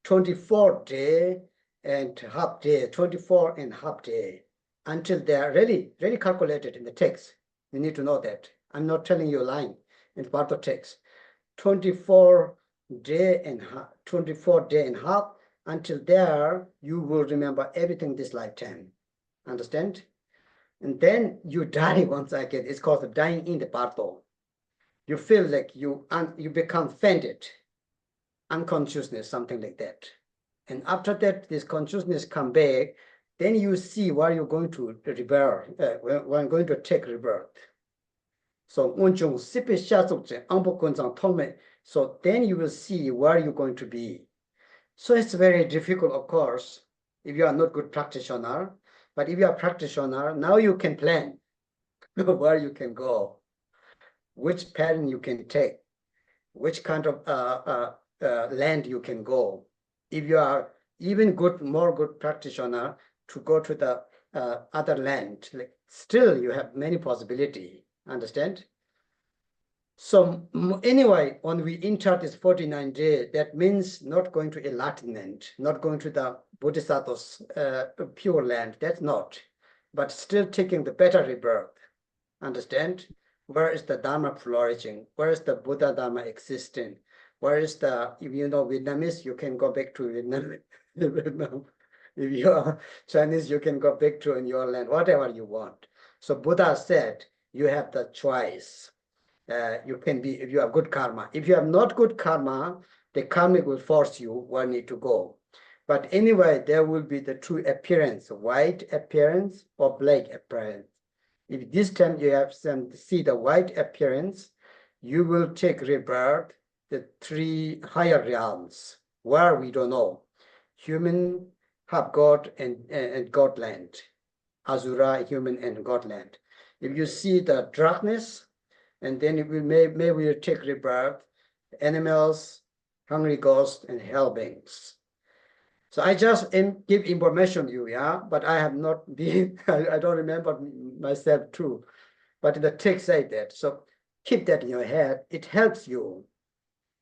S2: 24 day and half day, 24 and half day, until they are really calculated in the text. You need to know that. I'm not telling you a line in part of text. 24 day and half, 24 day and half, until there you will remember everything this lifetime. Understand? And then you die once again. It's called dying in the Bardo. You feel like you become fainted, unconsciousness, something like that. And after that, this consciousness come back, then you see where you're going to rebirth, when I'm going to take rebirth. So so then you will see where you're going to be. So it's very difficult, of course, if you are not good practitioner. But if you are a practitioner, now you can plan where you can go, which pattern you can take, which kind of land you can go. If you are even more good practitioner to go to the other land, like still you have many possibility. Understand? So anyway, when we enter this 49 day, that means not going to enlightenment, not going to the Bodhisattva's pure land. That's not, but still taking the better rebirth. Understand? Where is the Dharma flourishing? Where is the Buddha Dharma existing? Where is the, if you know Vietnamese, you can go back to Vietnam. If you are Chinese, you can go back to in your land, whatever you want. So Buddha said, you have the choice. You can be, if you have good karma. If you have not good karma, the karmic will force you where you need to go. But anyway, there will be the true appearance, white appearance or black appearance. If this time you have see the white appearance, you will take rebirth, the 3 higher realms, where we don't know. Human, half God, and God land. Asura, human, and God land. If you see the darkness, and then it will maybe take rebirth, animals, hungry ghosts, and hell beings. So I just give information to you, yeah, but I have not been, I don't remember myself too, but the text said that. So keep that in your head. It helps you.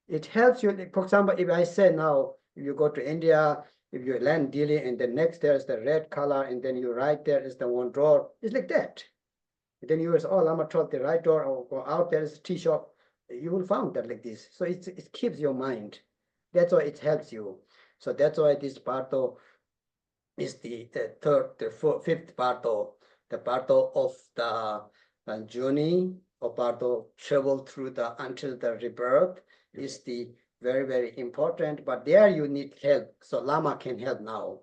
S2: It helps you. For example, if I say now, if you go to India, if you land Delhi, and the next there is the red color, and then you write there is the one door, it's like that. Then you say, oh, Lama told the right door, or go out, there is a tea shop. You will find that like this. So it keeps your mind. That's why it helps you. So that's why this Bardo is the fifth Bardo, the Bardo of the journey, or Bardo travel through the until the rebirth is the very important. But there you need help. So Lama can help now.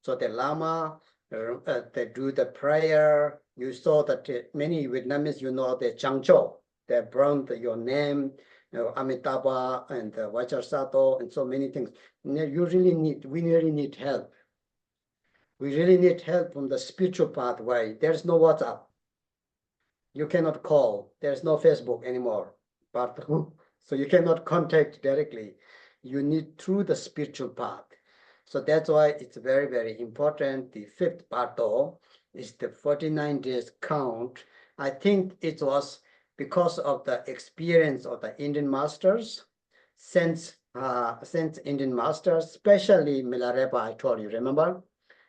S2: So the Lama, they do the prayer. You saw that many Vietnamese, you know, the Changcho, they burned your name, Amitabha and Vajrasattva, and so many things. We really need help. We really need help from the spiritual pathway. There's no WhatsApp. You cannot call. There's no Facebook anymore. But so you cannot contact directly. You need through the spiritual path. So that's why it's very important. The fifth Bardo is the 49 days count. I think it was because of the experience of the Indian masters, since Indian masters, especially Milarepa, I told you, remember?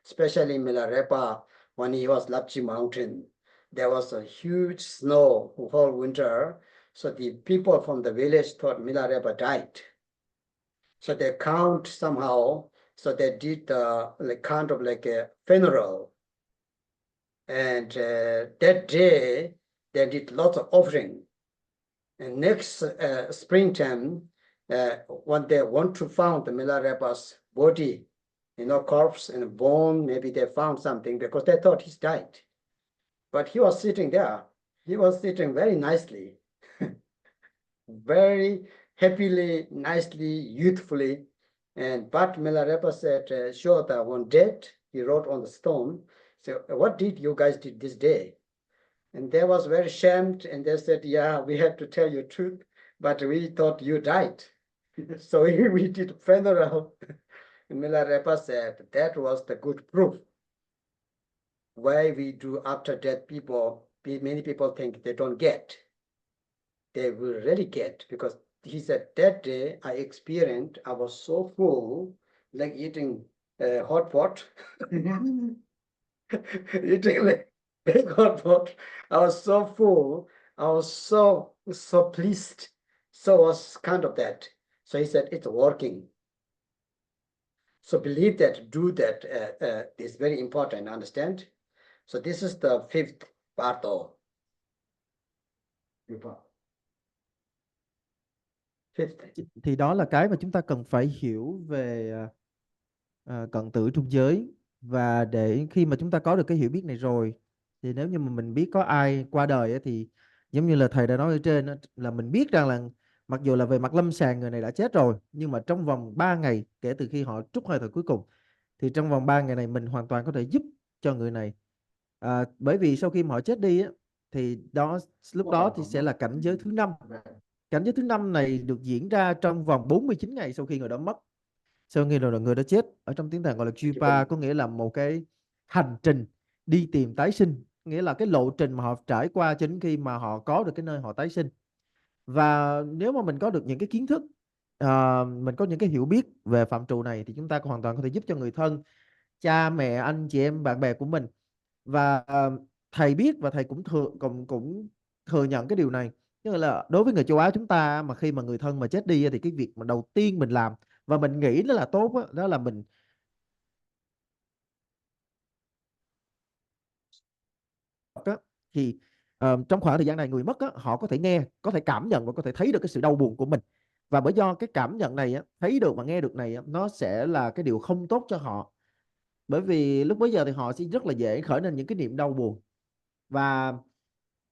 S2: Especially Milarepa, when he was Lapchi Mountain, there was a huge snow whole winter. So the people from the village thought Milarepa died. So they count somehow. So they did like kind of like a funeral. And that day, they did lots of offering. And next springtime, when they want to find the Milarepa's body, you know, corpse and bone, maybe they found something because they thought he's died. But he was sitting there. He was sitting very nicely, very happily, nicely, youthfully. But Milarepa said, sure, that one dead, he wrote on the stone. So what did you guys did this day? And they was very shamed, and they said, yeah, we had to tell you truth, but we thought you died. So we did funeral. And Milarepa said, that was the good proof. why we do after death, many people think they don't get. They will really get, because he said that day I experienced, I was so full, like eating hot pot. Eating like big hot pot. I was so full. I was so pleased. So was kind of that. So he said it's working. So believe that, do that is very important. Understand? So this is the fifth Bardo. Fifth.
S3: Thì đó là cái mà chúng ta cần phải hiểu về cận tử trung giới. Và để khi mà chúng ta có được cái hiểu biết này rồi, thì nếu như mà mình biết có ai qua đời ấy, thì giống như là thầy đã nói ở trên á, là mình biết rằng là mặc dù là về mặt lâm sàng người này đã chết rồi, nhưng mà trong vòng 3 ngày kể từ khi họ trút hơi thở cuối cùng, thì trong vòng 3 ngày này mình hoàn toàn có thể giúp cho người này. Bởi vì sau khi mà họ chết đi á, thì lúc đó thì sẽ là cảnh giới thứ 5. Cảnh giới thứ 5 này được diễn ra trong vòng 49 ngày sau khi người đó mất. Sau khi rồi người đó chết, ở trong tiếng Tạng gọi là Dripa, có nghĩa là một cái hành trình đi tìm tái sinh, nghĩa là cái lộ trình mà họ trải qua cho đến khi mà họ có được cái nơi họ tái sinh. Và nếu mà mình có được những cái kiến thức, mình có những cái hiểu biết về phạm trù này, thì chúng ta hoàn toàn có thể giúp cho người thân, cha mẹ, anh chị em, bạn bè của mình. Và thầy biết và thầy cũng thừa nhận cái điều này. Tức là đối với người châu Á chúng ta, mà khi mà người thân mà chết đi thì cái việc mà đầu tiên mình làm và mình nghĩ đó là tốt đó là mình thì trong khoảng thời gian này người mất họ có thể nghe, có thể cảm nhận và có thể thấy được cái sự đau buồn của mình. Và bởi do cái cảm nhận này thấy được và nghe được này nó sẽ là cái điều không tốt cho họ. Bởi vì lúc bấy giờ thì họ sẽ rất là dễ khởi lên những cái niệm đau buồn. Và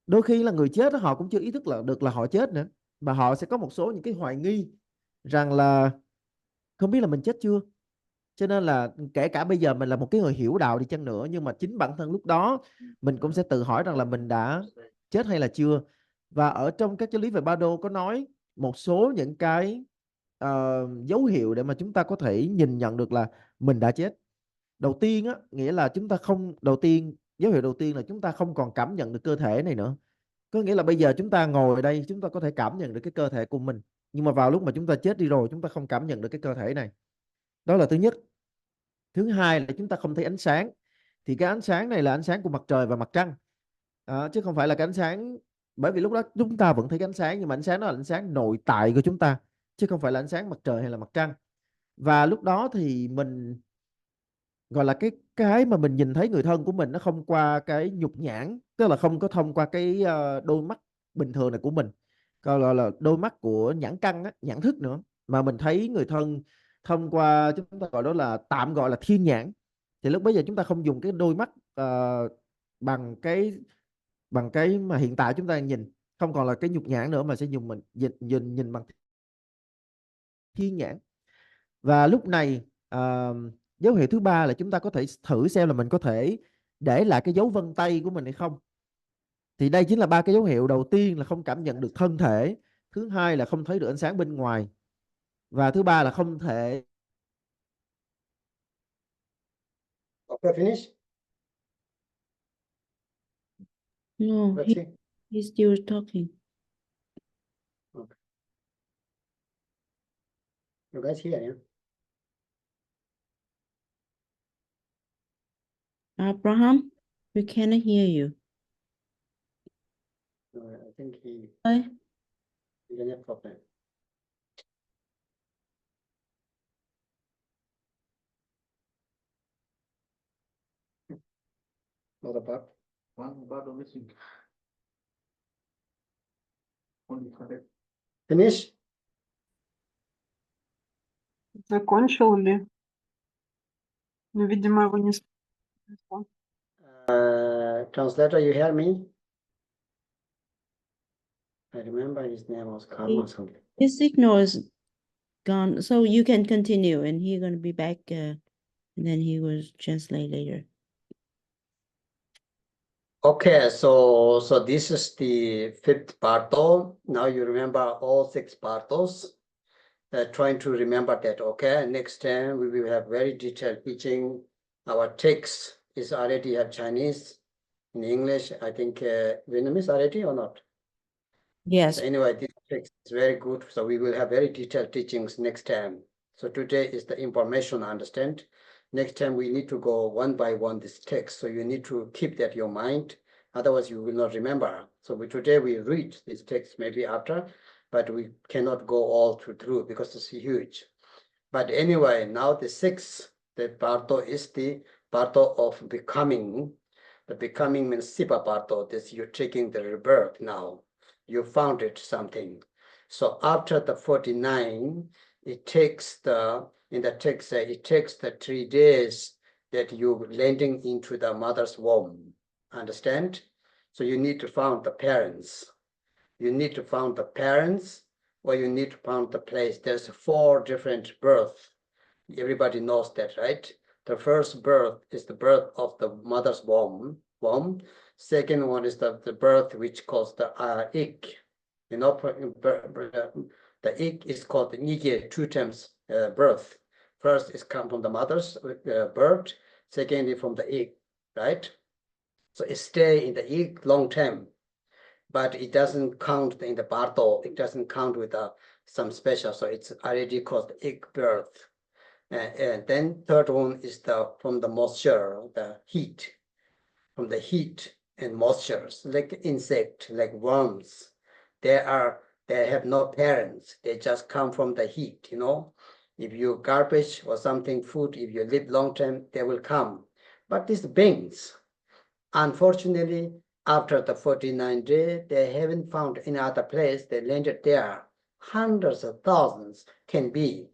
S3: đôi khi là người chết họ cũng chưa ý thức được là họ chết nữa, và họ sẽ có một số những cái hoài nghi rằng là không biết là mình chết chưa. Cho nên là kể cả bây giờ mình là một cái người hiểu đạo đi chăng nữa, nhưng mà chính bản thân lúc đó mình cũng sẽ tự hỏi rằng là mình đã chết hay là chưa. Và ở trong các giáo lý về Bardo có nói một số những cái dấu hiệu để mà chúng ta có thể nhìn nhận được là mình đã chết. Đầu tiên nghĩa là dấu hiệu đầu tiên là chúng ta không còn cảm nhận được cơ thể này nữa. Có nghĩa là bây giờ chúng ta ngồi ở đây, chúng ta có thể cảm nhận được cái cơ thể của mình, nhưng mà vào lúc mà chúng ta chết đi rồi, chúng ta không cảm nhận được cái cơ thể này. Đó là thứ nhất. Thứ hai là chúng ta không thấy ánh sáng. Thì cái ánh sáng này là ánh sáng của mặt trời và mặt trăng, chứ không phải là cái ánh sáng, bởi vì lúc đó chúng ta vẫn thấy cái ánh sáng, nhưng mà ánh sáng đó là ánh sáng nội tại của chúng ta, chứ không phải là ánh sáng mặt trời hay là mặt trăng. Và lúc đó thì mình gọi là cái mà mình nhìn thấy người thân của mình nó không qua cái nhục nhãn, tức là không có thông qua cái đôi mắt bình thường này của mình, gọi là đôi mắt của nhãn căn nhãn thức nữa, mà mình thấy người thân thông qua, chúng ta gọi đó là tạm gọi là thiên nhãn. Thì lúc bấy giờ chúng ta không dùng cái đôi mắt bằng cái mà hiện tại chúng ta nhìn, không còn là cái nhục nhãn nữa, mà sẽ dùng mình nhìn bằng thiên nhãn. Và lúc này dấu hiệu thứ ba là chúng ta có thể thử xem là mình có thể để lại cái dấu vân tay của mình hay không. Thì đây chính là ba cái dấu hiệu. Đầu tiên là không cảm nhận được thân thể, thứ hai là không thấy được ánh sáng bên ngoài, và thứ ba là không thể.
S2: Okay, finish.
S1: No, he's still talking.
S2: Okay. You guys hear him?
S1: Abraham, we cannot hear you.
S2: I think he
S1: Ơi,
S2: internet problem. What about?
S4: One Bardo missing. Only correct.
S2: Finish?
S5: Закончил ли? Ну, видимо, его не слышно.
S2: Translator, you hear me? I remember his name was Karma something.
S1: his signal is gone, so you can continue, and he's gonna be back, and then he will translate later.
S2: Okay, so this is the fifth Bardo. Now you remember all 6 Bardos. Trying to remember that. Okay, next time we will have very detailed teaching our texts is already have Chinese, in English, I think Vietnamese already or not?
S1: Yes.
S2: So anyway, this text is very good. So we will have very detailed teachings next time. So today is the information, understand? Next time we need to go one by one this text. So you need to keep that in your mind. Otherwise you will not remember. So today we read this text maybe after, but we cannot go all through because it's huge. But anyway, now the sixth, the Bardo is the Bardo of Becoming. The becoming means Sipa Bardo. This you're taking the rebirth now. You found it something. So after the 49, it takes the, in the text, it takes the 3 days that you landing into the mother's womb. Understand? So you need to find the parents. You need to find the parents, or you need to find the place. There's 4 different births. Everybody knows that, right? The first birth is the birth of the mother's womb. Second one is the birth which calls the egg. You know, the egg is called the Nige 2 times birth. First is come from the mother's birth. Secondly from the egg, right? So it stay in the egg long time, but it doesn't count in the Bardo. It doesn't count with some special. So it's already called egg birth. And then third one is from the moisture, the heat, from the heat and moistures, like insect, like worms. They have no parents. They just come from the heat, you know. If you garbage or something, food, if you live long time, they will come. But these beings, unfortunately, after the 49 days, they haven't found any other place. They landed there. Hundreds of thousands can be.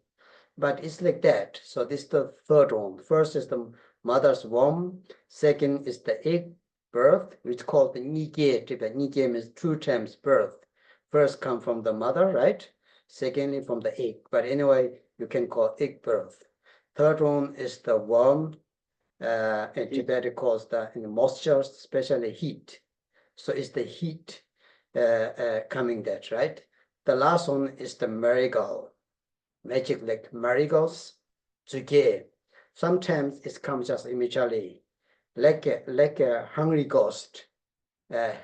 S2: But it's like that. So this is the third one. First is the mother's womb. Second is the egg birth, which called the Nige. Nige means 2 times birth. First come from the mother, right? Secondly from the egg. But anyway, you can call egg birth. Third one is the worm. In Tibet it calls the moisture, especially heat. So it's the heat coming that, right? The last one is the marigold. Magic like marigolds, zuge. Sometimes it comes just immediately, like a hungry ghost,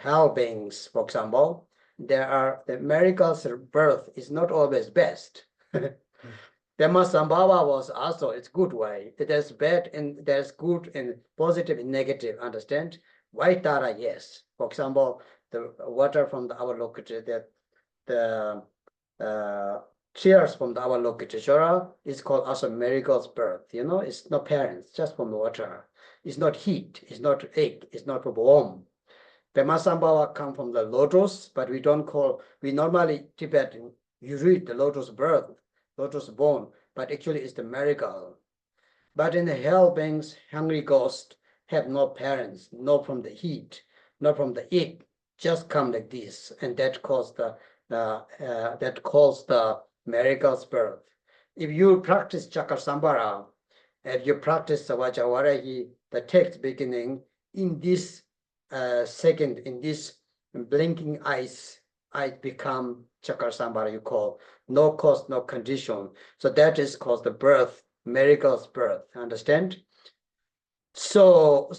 S2: hell beings, for example. The marigolds' birth is not always best. The Masambhava was also its good way. There's bad and there's good and positive and negative, understand? White Tara, yes. For example, the water from our locality, the tears from our located is called also miracle's birth. You know, it's not parents, just from the water. It's not heat, it's not egg, it's not warm. The Masambhava come from the lotus, but we don't call, we normally Tibetan, you read the lotus birth, lotus born, but actually it's the miracle. But in the hell beings, hungry ghosts have no parents, not from the heat, not from the egg, just come like this, and that calls the miracle's birth. If you practice Chakasambhara, if you practice Vajavarahi, the text beginning, in this second, in this blinking eyes, I become Chakasambhara, you call, no cause, no condition. So that is called the birth, miracle's birth, understand? So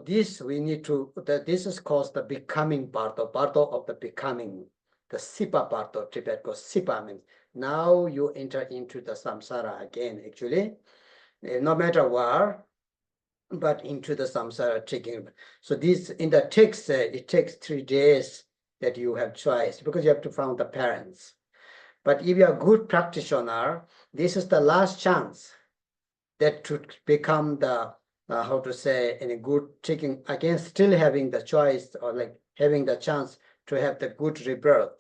S2: this we need to, this is called the becoming Bardo, Bardo of the becoming. The Sipa Bardo, Tibet goes Sipa means now you enter into the samsara again, actually, no matter where, but into the samsara taking. So this in the text, it takes 3 days that you have choice because you have to find the parents. But if you are a good practitioner, this is the last chance that to become the, how to say, in a good taking, again, still having the choice or like having the chance to have the good rebirth.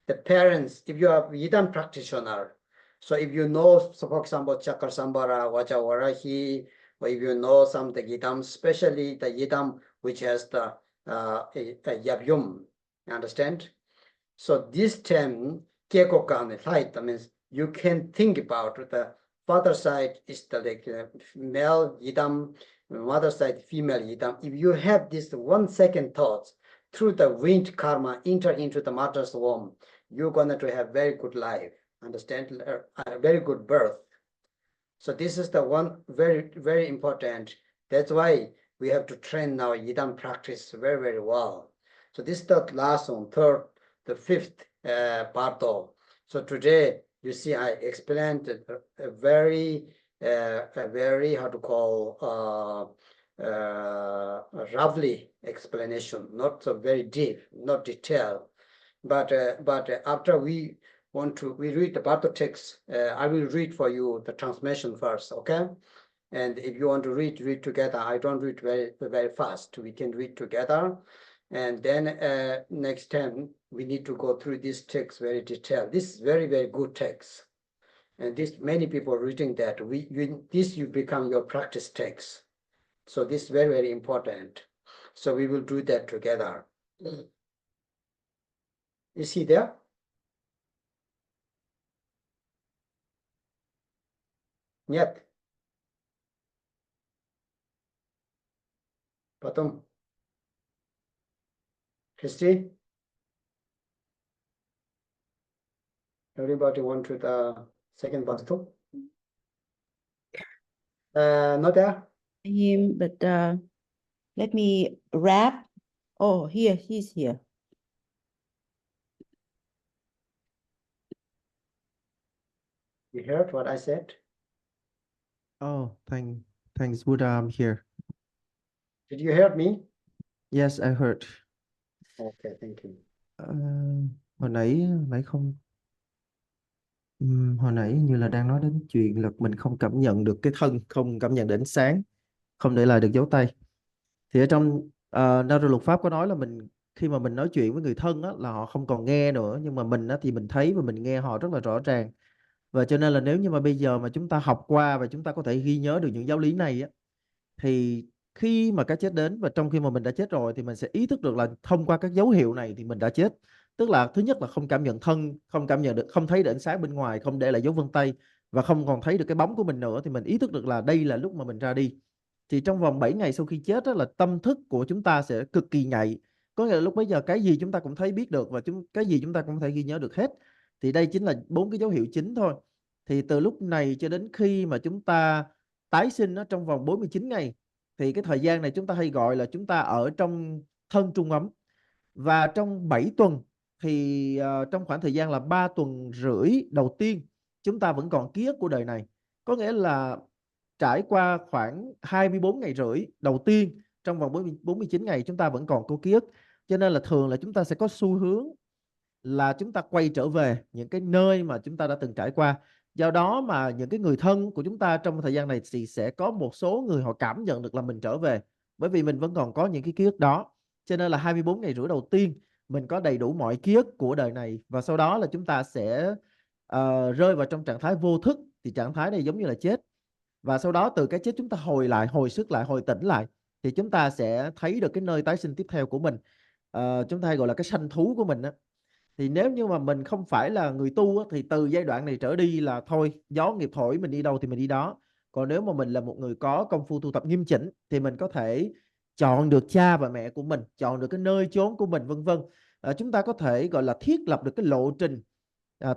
S2: The parents, if you are a Yidam practitioner, so if you know, so for example, Chakasambhara, Vajavarahi, or if you know some the Yidam, especially the Yidam which has the Yabyum, you understand? So this term, Kekokan, that means you can think about the father side is the like male Yidam, mother side female Yidam. If you have this 1 second thoughts through the wind karma enter into the mother's womb, you're going to have very good life, understand? A very good birth. So this is the one very, very important. That's why we have to train our Yidam practice very, very well. So this is the last one, third, the fifth Bardo. So today, you see, I explained a very, how to call, roughly explanation, not so very deep, not detailed. But after we read the Bardo text, I will read for you the translation first, okay? And if you want to read together. I don't read very fast. We can read together. And then next time we need to go through this text very detailed. This is very, very good text. And this many people reading that. This you become your practice text. So this is very, very important. So we will do that together. Is he there? Нет. Потом. Christy? Everybody want to the second Bardo? Not there?
S1: Him, but let me wrap. Oh, he's here.
S2: You heard what I said?
S3: Oh, thanks, Buddha, I'm here.
S2: Did you hear me?
S3: Yes, I heard.
S2: Okay, thank you.
S3: Hồi nãy không hồi nãy như là đang nói đến chuyện là mình không cảm nhận được cái thân, không cảm nhận được ánh sáng, không để lại được dấu tay. Thì ở trong Đạo luật pháp có nói là khi mà mình nói chuyện với người thân á, là họ không còn nghe nữa, nhưng mà mình á, thì mình thấy và mình nghe họ rất là rõ ràng. Và cho nên là nếu như mà bây giờ mà chúng ta học qua và chúng ta có thể ghi nhớ được những giáo lý này á, thì khi mà cái chết đến và trong khi mà mình đã chết rồi thì mình sẽ ý thức được là thông qua các dấu hiệu này thì mình đã chết. Tức là thứ nhất là không cảm nhận thân, không cảm nhận được, không thấy được ánh sáng bên ngoài, không để lại dấu vân tay và không còn thấy được cái bóng của mình nữa, thì mình ý thức được là đây là lúc mà mình ra đi. Thì trong vòng 7 ngày sau khi chết đó, là tâm thức của chúng ta sẽ cực kỳ nhạy. Có nghĩa là lúc bấy giờ cái gì chúng ta cũng thấy biết được và cái gì chúng ta cũng có thể ghi nhớ được hết. Thì đây chính là 4 cái dấu hiệu chính thôi. Thì từ lúc này cho đến khi mà chúng ta tái sinh nó trong vòng 49 ngày, thì cái thời gian này chúng ta hay gọi là chúng ta ở trong thân trung ấm. Và trong 7 tuần thì trong khoảng thời gian là 3 tuần rưỡi đầu tiên, chúng ta vẫn còn ký ức của đời này. Có nghĩa là trải qua khoảng 24 ngày rưỡi đầu tiên trong vòng 49 ngày chúng ta vẫn còn có ký ức. Cho nên là thường là chúng ta sẽ có xu hướng là chúng ta quay trở về những cái nơi mà chúng ta đã từng trải qua. Do đó mà những cái người thân của chúng ta trong thời gian này thì sẽ có một số người họ cảm nhận được là mình trở về, bởi vì mình vẫn còn có những cái ký ức đó. Cho nên là 24 ngày rưỡi đầu tiên mình có đầy đủ mọi ký ức của đời này, và sau đó là chúng ta sẽ rơi vào trong trạng thái vô thức. Thì trạng thái này giống như là chết, và sau đó từ cái chết chúng ta hồi sức lại, hồi tỉnh lại, thì chúng ta sẽ thấy được cái nơi tái sinh tiếp theo của mình. Chúng ta hay gọi là cái sanh thú của mình á. Thì nếu như mà mình không phải là người tu á, thì từ giai đoạn này trở đi là thôi, gió nghiệp thổi mình đi đâu thì mình đi đó. Còn nếu mà mình là một người có công phu tu tập nghiêm chỉnh thì mình có thể chọn được cha và mẹ của mình, chọn được cái nơi chốn của mình, vân vân. Chúng ta có thể gọi là thiết lập được cái lộ trình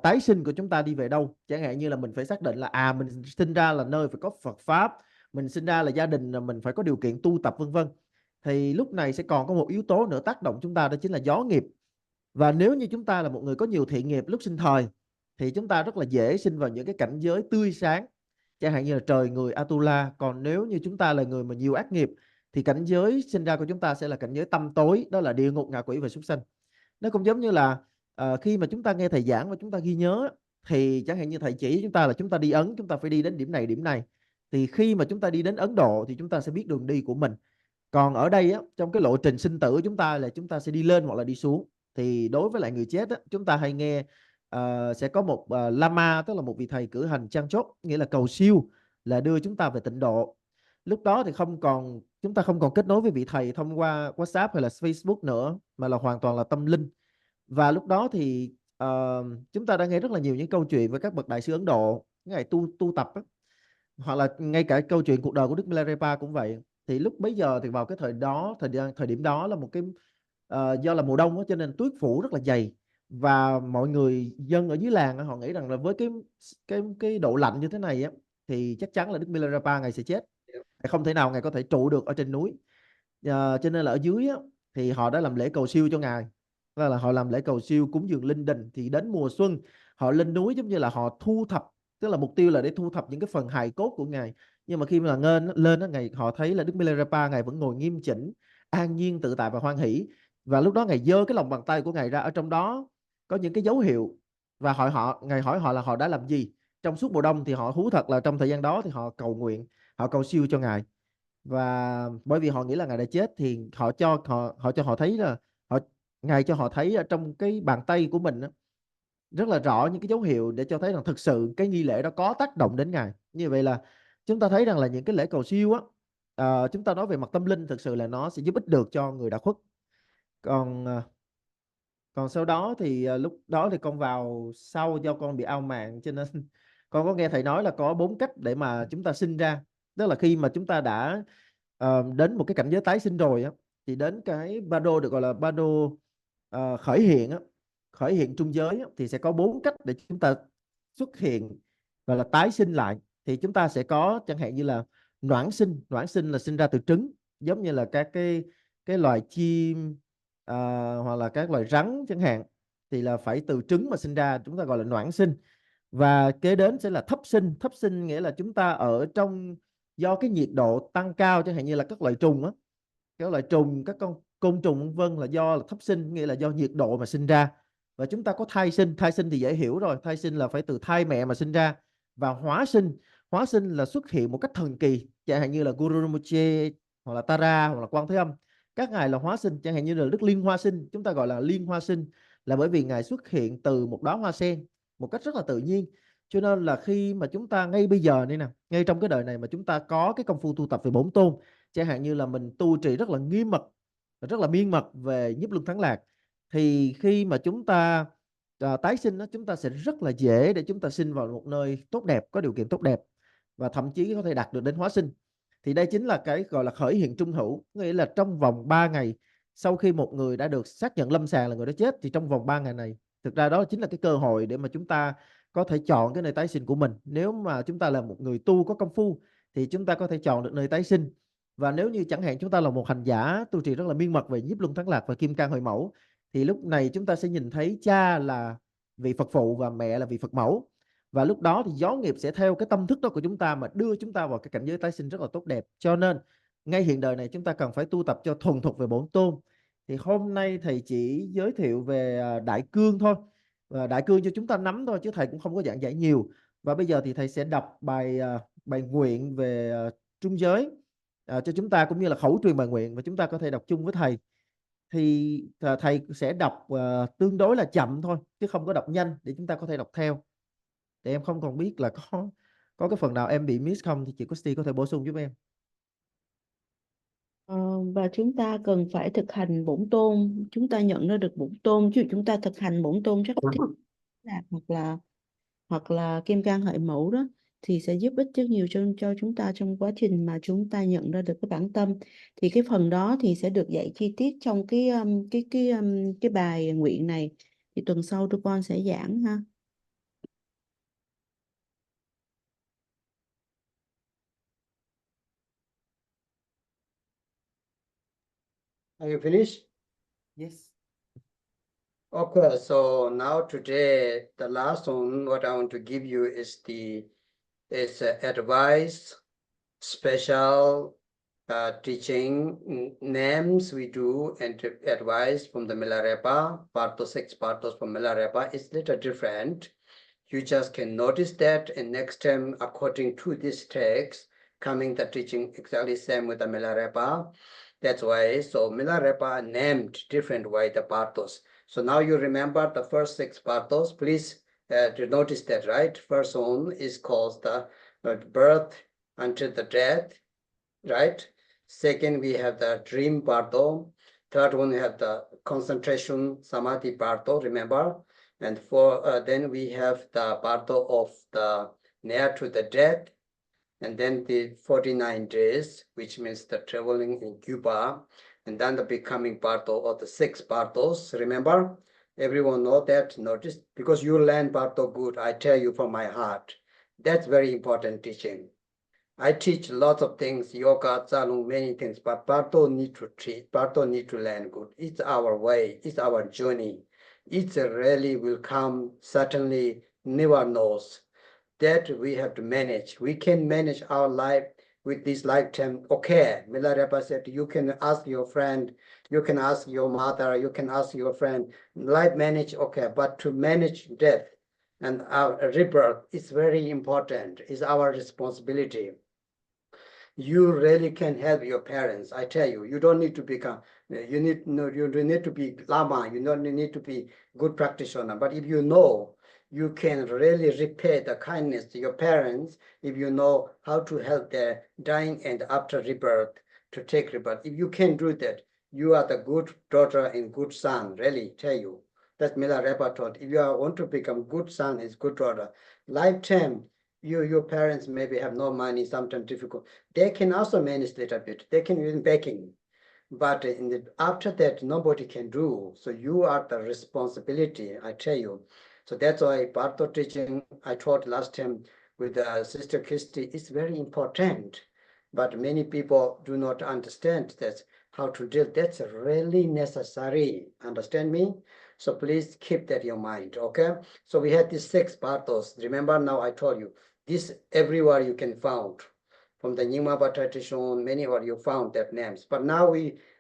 S3: tái sinh của chúng ta đi về đâu. Chẳng hạn như là mình phải xác định là mình sinh ra là nơi phải có Phật pháp, mình sinh ra là gia đình là mình phải có điều kiện tu tập, vân vân. Thì lúc này sẽ còn có một yếu tố nữa tác động chúng ta, đó chính là gió nghiệp. Và nếu như chúng ta là một người có nhiều thiện nghiệp lúc sinh thời thì chúng ta rất là dễ sinh vào những cái cảnh giới tươi sáng, chẳng hạn như là trời người Atula. Còn nếu như chúng ta là người mà nhiều ác nghiệp thì cảnh giới sinh ra của chúng ta sẽ là cảnh giới tăm tối, đó là địa ngục, ngạ quỷ và súc sanh. Nó cũng giống như là khi mà chúng ta nghe thầy giảng và chúng ta ghi nhớ, thì chẳng hạn như thầy chỉ chúng ta là chúng ta đi Ấn, chúng ta phải đi đến điểm này điểm này, thì khi mà chúng ta đi đến Ấn Độ thì chúng ta sẽ biết đường đi của mình. Còn ở đây á, trong cái lộ trình sinh tử của chúng ta là chúng ta sẽ đi lên hoặc là đi xuống. Thì đối với lại người chết á, chúng ta hay nghe sẽ có một lama, tức là một vị thầy cử hành trang chốt, nghĩa là cầu siêu, là đưa chúng ta về tịnh độ. Lúc đó thì chúng ta không còn kết nối với vị thầy thông qua WhatsApp hay là Facebook nữa, mà là hoàn toàn là tâm linh. Và lúc đó thì chúng ta đã nghe rất là nhiều những câu chuyện về các bậc đại sư Ấn Độ, những ngày tu tập á, hoặc là ngay cả câu chuyện cuộc đời của Đức Milarepa cũng vậy. Thì lúc bấy giờ thì vào cái thời điểm đó là một cái do là mùa đông đó, cho nên tuyết phủ rất là dày, và mọi người dân ở dưới làng họ nghĩ rằng là với cái độ lạnh như thế này á, thì chắc chắn là Đức Milarepa ngài sẽ chết. không thể nào Ngài có thể trụ được ở trên núi. Cho nên là ở dưới á, thì họ đã làm lễ cầu siêu cho Ngài, là họ làm lễ cầu siêu cúng dường linh đình. Thì đến mùa xuân họ lên núi giống như là họ thu thập, tức là mục tiêu là để thu thập những cái phần hài cốt của Ngài. Nhưng mà khi mà lên đó, Ngài họ thấy là Đức Milarepa Ngài vẫn ngồi nghiêm chỉnh, an nhiên, tự tại và hoan hỷ. Và lúc đó Ngài giơ cái lòng bàn tay của Ngài ra, ở trong đó có những cái dấu hiệu, và Ngài hỏi họ là họ đã làm gì trong suốt mùa đông. Thì họ thú thật là trong thời gian đó thì họ cầu nguyện, họ cầu siêu cho Ngài. Và bởi vì họ nghĩ là Ngài đã chết, thì họ cho họ thấy là Ngài cho họ thấy ở trong cái bàn tay của mình đó, rất là rõ những cái dấu hiệu để cho thấy rằng thực sự cái nghi lễ đó có tác động đến Ngài. Như vậy là chúng ta thấy rằng là những cái lễ cầu siêu á, chúng ta nói về mặt tâm linh, thực sự là nó sẽ giúp ích được cho người đã khuất. Còn sau đó thì lúc đó thì con vào sau, do con bị ao mạng cho nên con có nghe thầy nói là có 4 cách để mà chúng ta sinh ra. Tức là khi mà chúng ta đã đến một cái cảnh giới tái sinh rồi á, thì đến cái Bardo được gọi là Bardo khởi hiện á, khởi hiện trung giới á, thì sẽ có 4 cách để chúng ta xuất hiện, gọi là tái sinh lại. Thì chúng ta sẽ có chẳng hạn như là noãn sinh là sinh ra từ trứng, giống như là các cái loài chim hoặc là các loài rắn chẳng hạn, thì là phải từ trứng mà sinh ra, chúng ta gọi là noãn sinh. Và kế đến sẽ là thấp sinh nghĩa là chúng ta ở trong, do cái nhiệt độ tăng cao, chẳng hạn như là các loại trùng á, các loại trùng, các con côn trùng vân là do là thấp sinh, nghĩa là do nhiệt độ mà sinh ra. Và chúng ta có thai sinh thì dễ hiểu rồi, thai sinh là phải từ thai mẹ mà sinh ra. Và hóa sinh là xuất hiện một cách thần kỳ, chẳng hạn như là Guru Rinpoche hoặc là Tara hoặc là Quan Thế Âm, các ngài là hóa sinh. Chẳng hạn như là Đức Liên Hoa Sinh, chúng ta gọi là liên hoa sinh, là bởi vì ngài xuất hiện từ một đóa hoa sen một cách rất là tự nhiên. Cho nên là khi mà chúng ta ngay bây giờ đây nè, ngay trong cái đời này mà chúng ta có cái công phu tu tập về bổn tôn, chẳng hạn như là mình tu trì rất là nghiêm mật, rất là miên mật về nhiếp luân thắng lạc, thì khi mà chúng ta tái sinh đó, chúng ta sẽ rất là dễ để chúng ta sinh vào một nơi tốt đẹp, có điều kiện tốt đẹp, và thậm chí có thể đạt được đến hóa sinh. Thì đây chính là cái gọi là khởi hiện trung hữu, nghĩa là trong vòng 3 ngày sau khi một người đã được xác nhận lâm sàng là người đó chết, thì trong vòng 3 ngày này, thực ra đó chính là cái cơ hội để mà chúng ta có thể chọn cái nơi tái sinh của mình. Nếu mà chúng ta là một người tu có công phu thì chúng ta có thể chọn được nơi tái sinh. Và nếu như chẳng hạn chúng ta là một hành giả tu trì rất là miên mật về nhiếp luân thắng lạc và kim cang hội mẫu, thì lúc này chúng ta sẽ nhìn thấy cha là vị Phật phụ và mẹ là vị Phật mẫu. Và lúc đó thì gió nghiệp sẽ theo cái tâm thức đó của chúng ta mà đưa chúng ta vào cái cảnh giới tái sinh rất là tốt đẹp. Cho nên ngay hiện đời này chúng ta cần phải tu tập cho thuần thục về bổn tôn. Thì hôm nay thầy chỉ giới thiệu về đại cương thôi, và đại cương cho chúng ta nắm thôi, chứ thầy cũng không có giảng giải nhiều. Và bây giờ thì thầy sẽ đọc bài nguyện về trung giới cho chúng ta, cũng như là khẩu truyền bài nguyện, và chúng ta có thể đọc chung với thầy. Thì thầy sẽ đọc tương đối là chậm thôi, chứ không có đọc nhanh, để chúng ta có thể đọc theo. Để em không còn biết là có cái phần nào em bị miss không, thì chị Christy có thể bổ sung giúp em.
S1: Và chúng ta cần phải thực hành bổn tôn, chúng ta nhận ra được bổn tôn, chứ chúng ta thực hành bổn tôn rất thích lạc hoặc là kim cang hợi mẫu đó, thì sẽ giúp ích rất nhiều cho chúng ta trong quá trình mà chúng ta nhận ra được cái bản tâm. Thì cái phần đó thì sẽ được dạy chi tiết trong cái bài nguyện này, thì tuần sau Drupon sẽ giảng ha.
S2: Are you finished?
S3: Yes.
S2: Okay, so now today, the last one, what I want to give you is advice, special teaching names we do, and advice from the Milarepa, Bardos 6 Bardos from Milarepa is little different. You just can notice that, and next time, according to this text, coming the teaching exactly same with the Milarepa. That's why, so Milarepa named different way the Bardos. So now you remember the first 6 Bardos, please notice that, right? First one is called the birth until the death, right? Second, we have the dream Bardo. Third one, we have the concentration Samadhi Bardo, remember? And then we have the Bardo of the near to the death. And then the 49 days, which means the traveling in Cuba. And then the becoming Bardo of the 6 Bardos, remember? Everyone know that, notice, because you learn Bardo good, I tell you from my heart. That's very important teaching. I teach lots of things, yoga, Zalung, many things, but Bardo need to treat, Bardo need to learn good. It's our way, it's our journey. It really will come, certainly never knows. That we have to manage. We can manage our life with this lifetime. Okay, Milarepa said, you can ask your friend, you can ask your mother, you can ask your friend, life manage, okay, but to manage death and our rebirth is very important, is our responsibility. You really can help your parents. I tell you, you don't need to become, you don't need to be lama, you don't need to be good practitioner. But if you know, you can really repay the kindness to your parents if you know how to help their dying and after rebirth to take rebirth. If you can do that, you are the good daughter and good son, really tell you. That's Milarepa taught. If you want to become good son and good daughter, lifetime, your parents maybe have no money, sometimes difficult. They can also manage a little bit. They can even begging. But after that, nobody can do. So you are the responsibility, I tell you. So that's why Bardo teaching, I taught last time with Sister Christy, is very important. But many people do not understand that how to deal. That's really necessary. Understand me? So please keep that in your mind, okay? So we had these 6 Bardos. Remember now I told you, this everywhere you can found. From the Nyingma tradition, many of you found that names. But now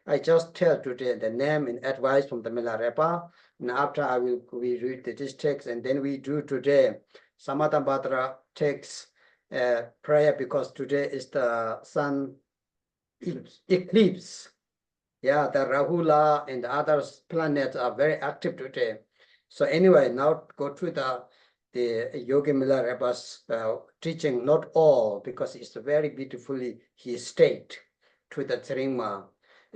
S2: I just tell today the name and advice from the Milarepa. And after we read this text, and then we do today Samadambhadra text prayer, because today is the sun eclipse. Yeah, the Rahula and the other planets are very active today. So anyway, now go to the Yogi Milarepa's teaching, not all, because it's very beautifully he state to the Tringma.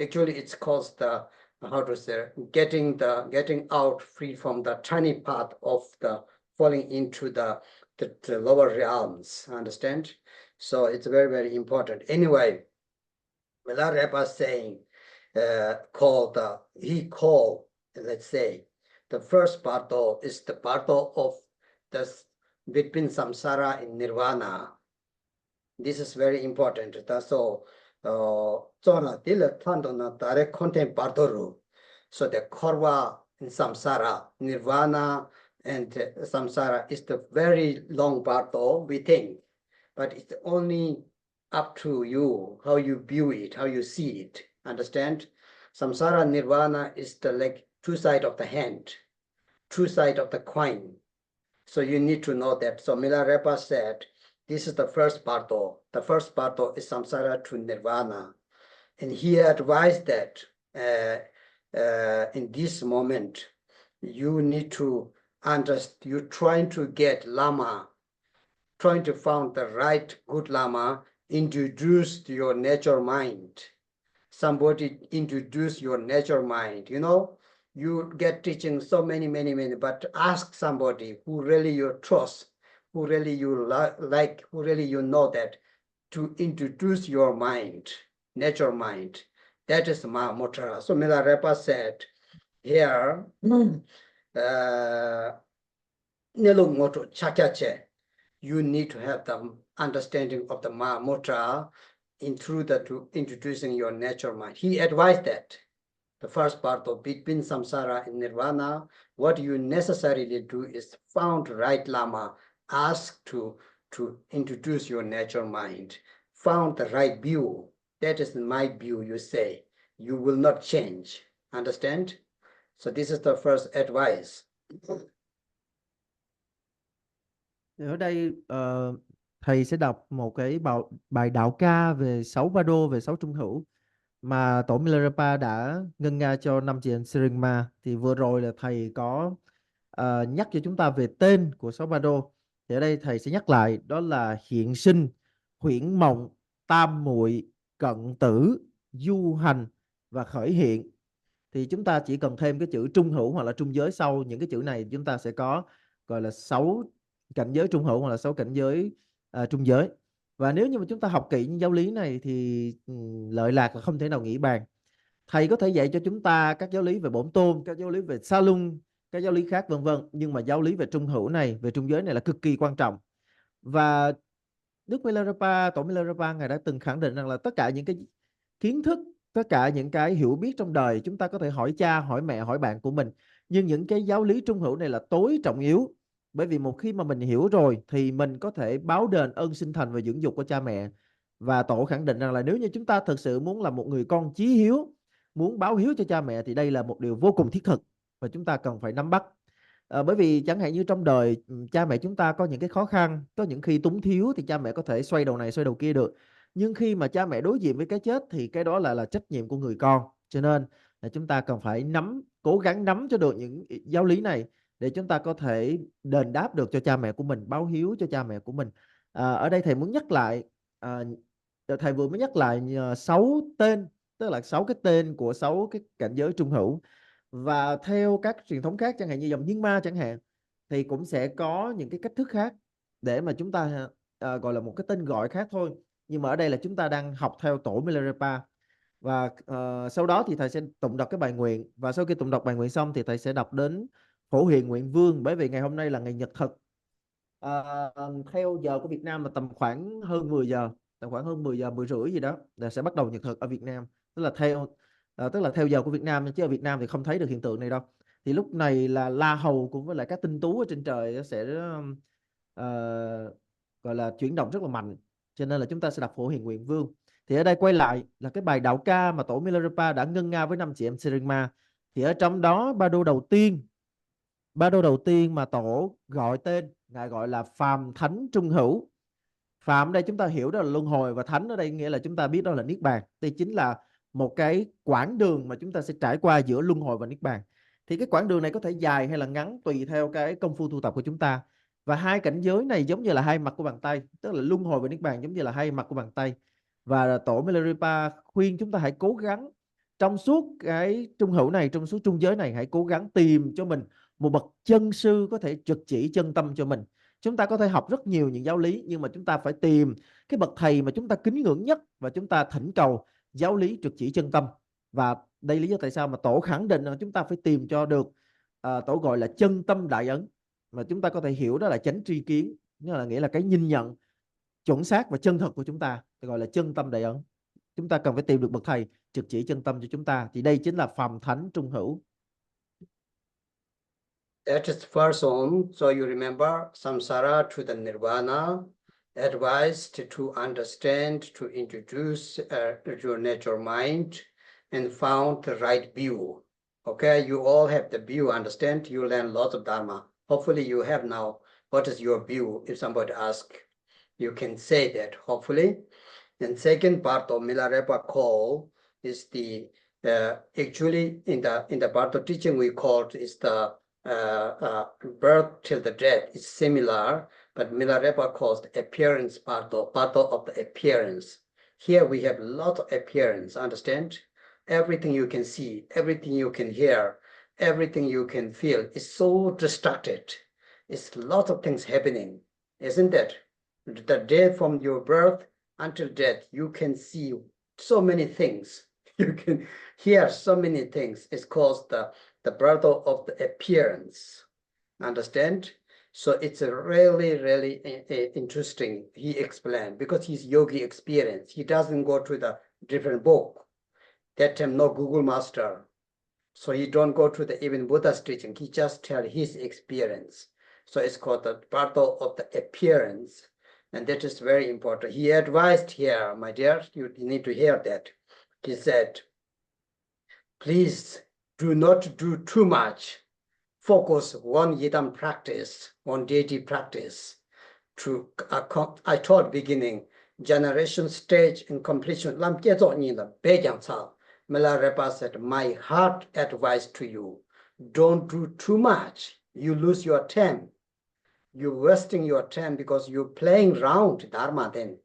S2: Actually, it's called the, how to say, getting out free from the tiny path of the falling into the lower realms. Understand? So it's very, very important. Anyway, Milarepa saying, he called, let's say, the first Bardo is the Bardo of the between samsara and nirvana. This is very important. So direct content Bardoru. So the korva in samsara, nirvana and samsara is the very long Bardo, we think, but it's only up to you, how you view it, how you see it. Understand? Samsara nirvana is the like 2 sides of the hand, 2 sides of the coin. So you need to know that. So Milarepa said, this is the first Bardo. The first Bardo is samsara to nirvana. And he advised that in this moment, you need to understand, you're trying to get Lama, trying to find the right good Lama, introduce to your nature mind. Somebody introduce your nature mind, you know, you get teaching so many, but ask somebody who really you trust, who really you like, who really you know that, to introduce your mind, nature mind. That is Mahamudra. So Milarepa said here, Nilumoto Chakache, you need to have the understanding of the Mahamudra through to introducing your nature mind. He advised that the first part of between samsara and nirvana, what you necessarily do is found right Lama, ask to introduce your nature mind, found the right view. That is my view, you say. You will not change. Understand? So this is the first advice.
S3: Ở đây thầy sẽ đọc một cái bài đạo ca về 6 Bardo, về 6 trung hữu mà tổ Milarepa đã ngân nga cho 5 chị em Syringma. Thì vừa rồi là thầy có nhắc cho chúng ta về tên của 6 Bardo. Thì ở đây thầy sẽ nhắc lại, đó là hiện sinh, huyễn mộng, tam muội, cận tử, du hành và khởi hiện. Thì chúng ta chỉ cần thêm cái chữ trung hữu hoặc là trung giới sau những cái chữ này, chúng ta sẽ có gọi là 6 cảnh giới trung hữu hoặc là 6 cảnh giới trung giới. Và nếu như mà chúng ta học kỹ những giáo lý này thì lợi lạc là không thể nào nghĩ bàn. Thầy có thể dạy cho chúng ta các giáo lý về bổn tôn, các giáo lý về sa lung, các giáo lý khác vân vân, nhưng mà giáo lý về trung hữu này, về trung giới này là cực kỳ quan trọng. Và Đức Milarepa, tổ Milarepa, ngài đã từng khẳng định rằng là tất cả những cái kiến thức, tất cả những cái hiểu biết trong đời chúng ta có thể hỏi cha, hỏi mẹ, hỏi bạn của mình, nhưng những cái giáo lý trung hữu này là tối trọng yếu, bởi vì một khi mà mình hiểu rồi thì mình có thể báo đền ơn sinh thành và dưỡng dục của cha mẹ. Và tổ khẳng định rằng là nếu như chúng ta thực sự muốn là một người con chí hiếu, muốn báo hiếu cho cha mẹ, thì đây là một điều vô cùng thiết thực và chúng ta cần phải nắm bắt. Bởi vì chẳng hạn như trong đời cha mẹ chúng ta có những cái khó khăn, có những khi túng thiếu thì cha mẹ có thể xoay đầu này xoay đầu kia được, nhưng khi mà cha mẹ đối diện với cái chết thì cái đó là trách nhiệm của người con. Cho nên là chúng ta cần phải cố gắng nắm cho được những giáo lý này để chúng ta có thể đền đáp được cho cha mẹ của mình, báo hiếu cho cha mẹ của mình. Ở đây thầy muốn nhắc lại, thầy vừa mới nhắc lại 6 tên, tức là 6 cái tên của 6 cái cảnh giới trung hữu. Và theo các truyền thống khác, chẳng hạn như dòng Nhiên Ma chẳng hạn, thì cũng sẽ có những cái cách thức khác để mà chúng ta gọi là một cái tên gọi khác thôi. Nhưng mà ở đây là chúng ta đang học theo tổ Milarepa. Và sau đó thì thầy sẽ tụng đọc cái bài nguyện. Và sau khi tụng đọc bài nguyện xong thì thầy sẽ đọc đến Phổ Hiền Nguyện Vương, bởi vì ngày hôm nay là ngày Nhật thực. Theo giờ của Việt Nam là tầm khoảng hơn 10 giờ, tầm khoảng hơn 10 giờ, 10 rưỡi gì đó là sẽ bắt đầu Nhật thực ở Việt Nam. Tức là theo giờ của Việt Nam, chứ ở Việt Nam thì không thấy được hiện tượng này đâu. Thì lúc này là La Hầu cùng với lại các tinh tú ở trên trời sẽ gọi là chuyển động rất là mạnh. Cho nên là chúng ta sẽ đọc Phổ Hiền Nguyện Vương. Thì ở đây quay lại là cái bài đạo ca mà tổ Milarepa đã ngân nga với 5 chị em Serima. Thì ở trong đó Bardo đầu tiên mà tổ gọi tên, ngài gọi là Phàm Thánh Trung Hữu. Phàm ở đây chúng ta hiểu đó là luân hồi, và thánh ở đây nghĩa là chúng ta biết đó là niết bàn. Đây chính là một cái quãng đường mà chúng ta sẽ trải qua giữa luân hồi và niết bàn. Thì cái quãng đường này có thể dài hay là ngắn tùy theo cái công phu tu tập của chúng ta. Và hai cảnh giới này giống như là hai mặt của bàn tay, tức là luân hồi và niết bàn giống như là hai mặt của bàn tay. Và tổ Milarepa khuyên chúng ta hãy cố gắng trong suốt cái trung hữu này, trong suốt trung giới này, hãy cố gắng tìm cho mình một bậc chân sư có thể trực chỉ chân tâm cho mình. Chúng ta có thể học rất nhiều những giáo lý, nhưng mà chúng ta phải tìm cái bậc thầy mà chúng ta kính ngưỡng nhất và chúng ta thỉnh cầu giáo lý trực chỉ chân tâm. Và đây lý do tại sao mà tổ khẳng định là chúng ta phải tìm cho được, tổ gọi là chân tâm đại ấn, mà chúng ta có thể hiểu đó là chánh tri kiến, nghĩa là cái nhìn nhận chuẩn xác và chân thật của chúng ta, gọi là chân tâm đại ấn. Chúng ta cần phải tìm được bậc thầy trực chỉ chân tâm cho chúng ta, thì đây chính là Phàm Thánh Trung Hữu.
S2: That is first one. So you remember samsara to the nirvana, advised to understand, to introduce your natural mind, and found the right view. Okay, you all have the view, understand? You learn lots of dharma. Hopefully you have now. What is your view? If somebody asks, you can say that, hopefully. And second part of Milarepa call is the actually in the Bardo teaching we called is the birth till the death. Is similar, but Milarepa calls the appearance Bardo of the appearance. Here we have a lot of appearance, understand? Everything you can see, everything you can hear, everything you can feel is so distracted. It's a lot of things happening, isn't it? The day from your birth until death, you can see so many things. You can hear so many things. It's called the Bardo of the appearance. Understand? So it's a really, really interesting, he explained, because he's yogi experience. He doesn't go to the different book. That time, no Google Master. So he don't go to the even Buddha's teaching. He just tell his experience. So it's called the Bardo of the appearance. And that is very important. He advised here, my dear, you need to hear that. He said, please do not do too much. Focus one yidam practice, one deity practice. I taught beginning, generation, stage, and completion. Milarepa said, my heart advice to you, don't do too much. You lose your time. You're wasting your time because you're playing around Dharma then.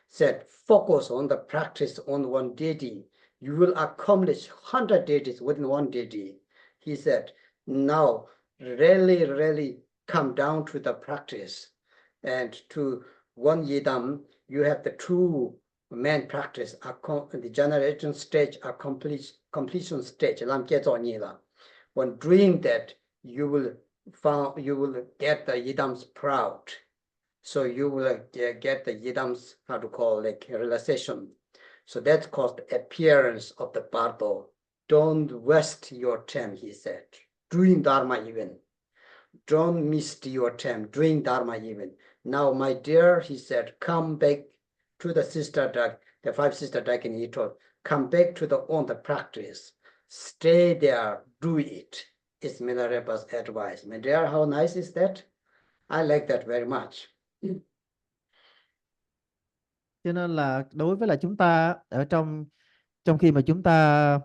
S2: Said, focus on the practice on one deity. You will accomplish 100 deities within one deity. He said, now really, really come down to the practice. And to one yidam, you have the two main practice, the generation stage, a completion stage. When doing that, you will get the yidams proud. So you will get the yidams, how to call, like relaxation. So that's called the appearance of the Bardo. Don't waste your time, he said, doing Dharma even. Don't miss your time doing Dharma even. Now, my dear, he said, come back to the the 5 sister Dakin, he told, come back to the own the practice. Stay there, do it. It's Milarepa's advice. My dear, how nice is that? I like that very much.
S3: Cho nên là đối với là chúng ta ở trong trong khi mà chúng ta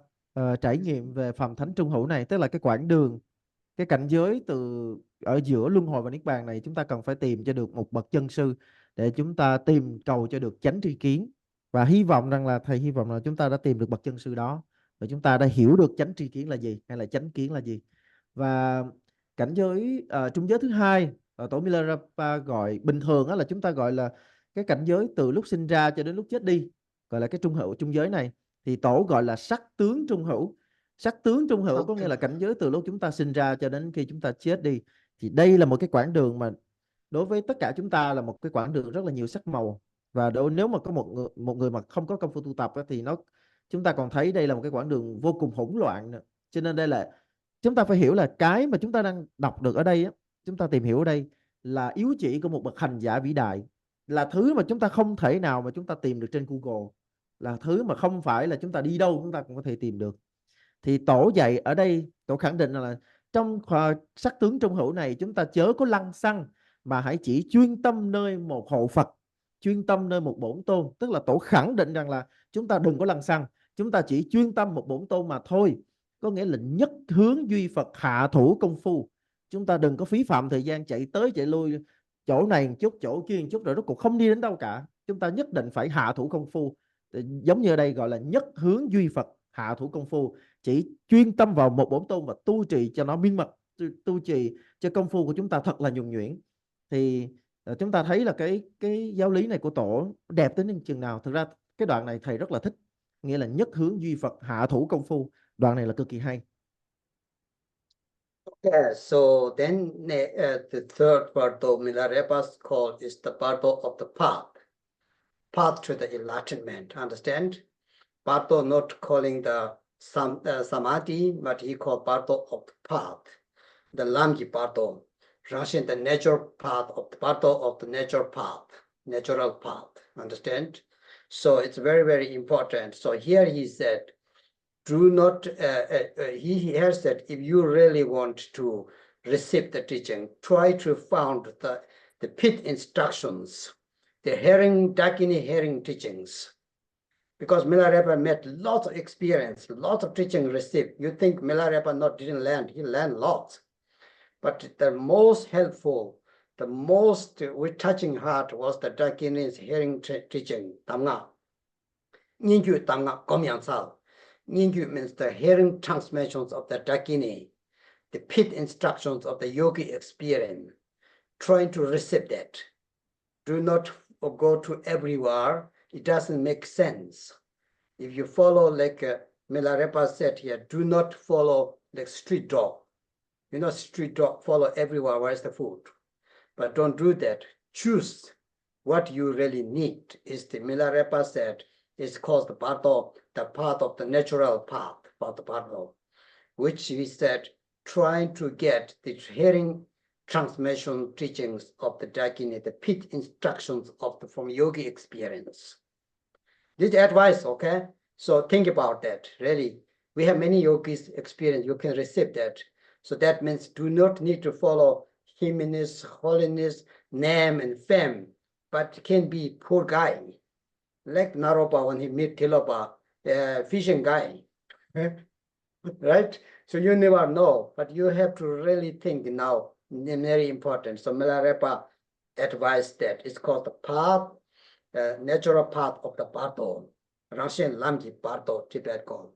S3: trải nghiệm về phàm thánh trung hữu này, tức là cái quãng đường, cái cảnh giới từ ở giữa luân hồi và niết bàn này, chúng ta cần phải tìm cho được một bậc chân sư để chúng ta tìm cầu cho được chánh tri kiến. Và hy vọng rằng là thầy hy vọng là chúng ta đã tìm được bậc chân sư đó và chúng ta đã hiểu được chánh tri kiến là gì hay là chánh kiến là gì. Và cảnh giới trung giới thứ hai, tổ Milarepa gọi bình thường là chúng ta gọi là cái cảnh giới từ lúc sinh ra cho đến lúc chết đi, gọi là cái trung hữu, trung giới này thì tổ gọi là sắc tướng trung hữu. Sắc tướng trung hữu có nghĩa là cảnh giới từ lúc chúng ta sinh ra cho đến khi chúng ta chết đi. Thì đây là một cái quãng đường mà đối với tất cả chúng ta là một cái quãng đường rất là nhiều sắc màu. Và nếu mà có một người mà không có công phu tu tập thì chúng ta còn thấy đây là một cái quãng đường vô cùng hỗn loạn nữa. Cho nên đây là chúng ta phải hiểu là cái mà chúng ta đang đọc được ở đây chúng ta tìm hiểu ở đây là yếu chỉ của một bậc hành giả vĩ đại, là thứ mà chúng ta không thể nào mà chúng ta tìm được trên Google, là thứ mà không phải là chúng ta đi đâu chúng ta cũng có thể tìm được. Thì tổ dạy ở đây, tổ khẳng định là trong sắc tướng trung hữu này chúng ta chớ có lăng xăng mà hãy chỉ chuyên tâm nơi một hộ Phật, chuyên tâm nơi một bổn tôn. Tức là tổ khẳng định rằng là chúng ta đừng có lăng xăng, chúng ta chỉ chuyên tâm một bổn tôn mà thôi. Có nghĩa là nhất hướng duy Phật, hạ thủ công phu. Chúng ta đừng có phí phạm thời gian chạy tới chạy lui, chỗ này một chút, chỗ kia một chút, rồi rốt cuộc không đi đến đâu cả. Chúng ta nhất định phải hạ thủ công phu. Giống như ở đây gọi là nhất hướng duy Phật, hạ thủ công phu, chỉ chuyên tâm vào một bổn tôn và tu trì cho nó miên mật, tu trì cho công phu của chúng ta thật là nhuần nhuyễn. Thì chúng ta thấy là cái giáo lý này của tổ đẹp đến chừng nào. Thực ra cái đoạn này thầy rất là thích, nghĩa là nhất hướng duy Phật, hạ thủ công phu. Đoạn này là cực kỳ hay.
S2: Okay, so then the third Bardo Milarepa's call is the Bardo of the path to the enlightenment. Understand? Bardo not calling the samadhi, but he called Bardo of the path, the Lamgi Bardo, Russian the natural path of the Bardo of the natural path. Understand? So it's very, very important. So here he said, do not, he has said, if you really want to receive the teaching, try to find the pit instructions, the Dakini herring teachings. Because Milarepa met lots of experience, lots of teaching received. You think Milarepa didn't learn, he learned lots. But the most helpful, the most with touching heart was the Dakini's herring teaching, Tamga. Ningyu Tamga Komyansal. Ningyu means the hearing transmissions of the Dakini, the pit instructions of the yogi experience, trying to receive that. Do not go to everywhere. It doesn't make sense. If you follow, like Milarepa said here, do not follow like street dog. You know, street dog follow everywhere, where's the food? But don't do that. Choose what you really need. Is the Milarepa said, it's called the Bardo, the path of the natural path, about the Bardo, which he said, trying to get the hearing transmission teachings of the Dakini, the pit instructions of from yogi experience. This advice, okay? So think about that, really. We have many yogis experience, you can receive that. So that means do not need to follow holiness, name and fame, but can be poor guy. Like Naropa when he meet Tilopa, fishing guy, right? So you never know, but you have to really think now, very important. So Milarepa advised that it's called the path, natural path of the Bardo, Russian Lamgi Bardo, Tibet called.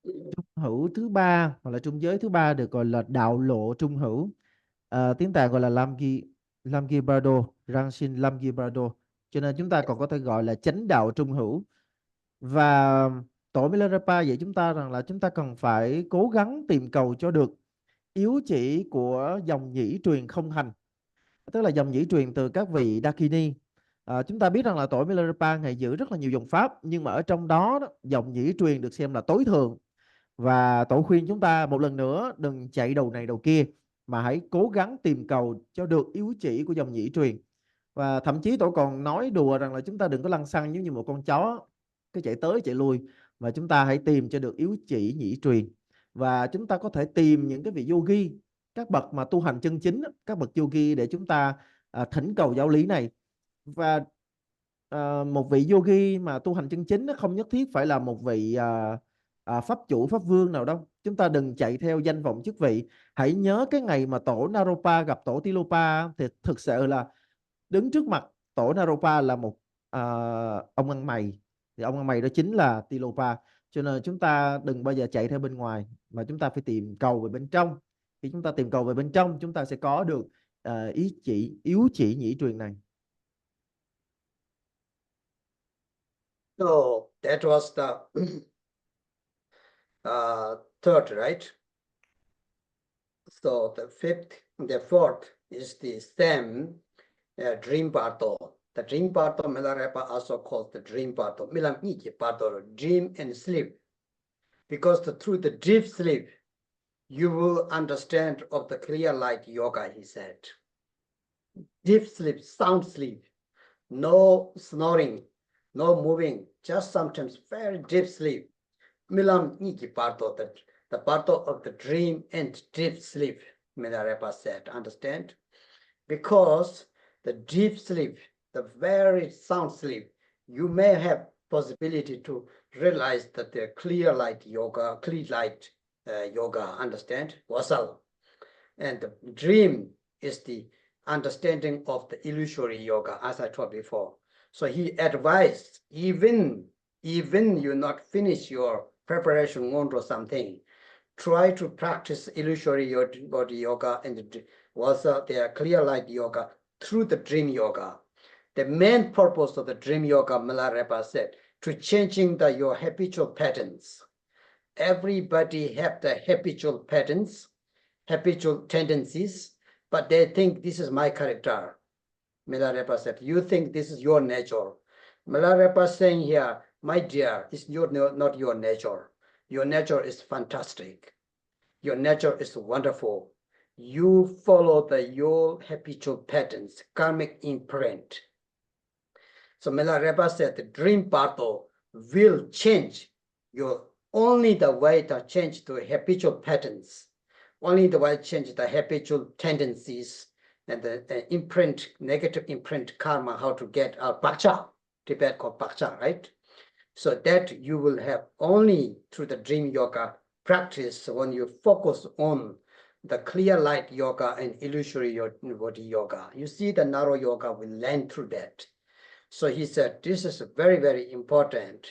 S3: Trung hữu thứ ba hoặc là trung giới thứ ba được gọi là đạo lộ trung hữu. Tiếng Tạng gọi là Lamgi Bardo, Russian Lamgi Bardo. Cho nên chúng ta còn có thể gọi là chánh đạo trung hữu. Và tổ Milarepa dạy chúng ta rằng là chúng ta cần phải cố gắng tìm cầu cho được yếu chỉ của dòng nhĩ truyền không hành. tức là dòng nhĩ truyền từ các vị Dakini. Chúng ta biết rằng là tổ Milarepa ngày giữ rất là nhiều dòng pháp, nhưng mà ở trong đó, dòng nhĩ truyền được xem là tối thượng. Và tổ khuyên chúng ta một lần nữa đừng chạy đầu này đầu kia, mà hãy cố gắng tìm cầu cho được yếu chỉ của dòng nhĩ truyền. Và thậm chí tổ còn nói đùa rằng là chúng ta đừng có lăng xăng giống như một con chó cứ chạy tới chạy lui, mà chúng ta hãy tìm cho được yếu chỉ nhĩ truyền. Và chúng ta có thể tìm những cái vị yogi, các bậc mà tu hành chân chính, các bậc yogi để chúng ta thỉnh cầu giáo lý này. Và một vị yogi mà tu hành chân chính nó không nhất thiết phải là một vị pháp chủ, pháp vương nào đâu. Chúng ta đừng chạy theo danh vọng chức vị. Hãy nhớ cái ngày mà tổ Naropa gặp tổ Tilopa, thì thực sự là đứng trước mặt tổ Naropa là một ông ăn mày, thì ông ăn mày đó chính là Tilopa. Cho nên chúng ta đừng bao giờ chạy theo bên ngoài, mà chúng ta phải tìm cầu về bên trong. Khi chúng ta tìm cầu về bên trong, chúng ta sẽ có được yếu chỉ nhĩ truyền này.
S2: So that was the third, right? So the fourth is the same dream Bardo. The dream Bardo, Milarepa also called the dream Bardo. Milam Iji Bardo, dream and sleep. Because through the deep sleep, you will understand of the clear light yoga, he said. Deep sleep, sound sleep, no snoring, no moving, just sometimes very deep sleep. Milam Iji Bardo, the Bardo of the dream and deep sleep, Milarepa said, understand? Because the deep sleep, the very sound sleep, you may have possibility to realize that the clear light yoga, understand? Wasal. And the dream is the understanding of the illusory yoga, as I told before. So he advised, even you not finish your preparation on or something, try to practice illusory body yoga and also the clear light yoga through the dream yoga. The main purpose of the dream yoga, Milarepa said, to changing your habitual patterns. Everybody have the habitual patterns, habitual tendencies, but they think this is my character. Milarepa said, you think this is your nature. Milarepa saying here, my dear, it's not your nature. Your nature is fantastic. Your nature is wonderful. You follow your habitual patterns, karmic imprint. So Milarepa said the dream Bardo will change only the way to change the habitual patterns, only the way to change the habitual tendencies and the imprint, negative imprint karma, how to get our bakcha, Tibet called bakcha, right? So that you will have only through the dream yoga practice when you focus on the clear light yoga and illusory body yoga. You see the narrow yoga will land through that. So he said, this is very, very important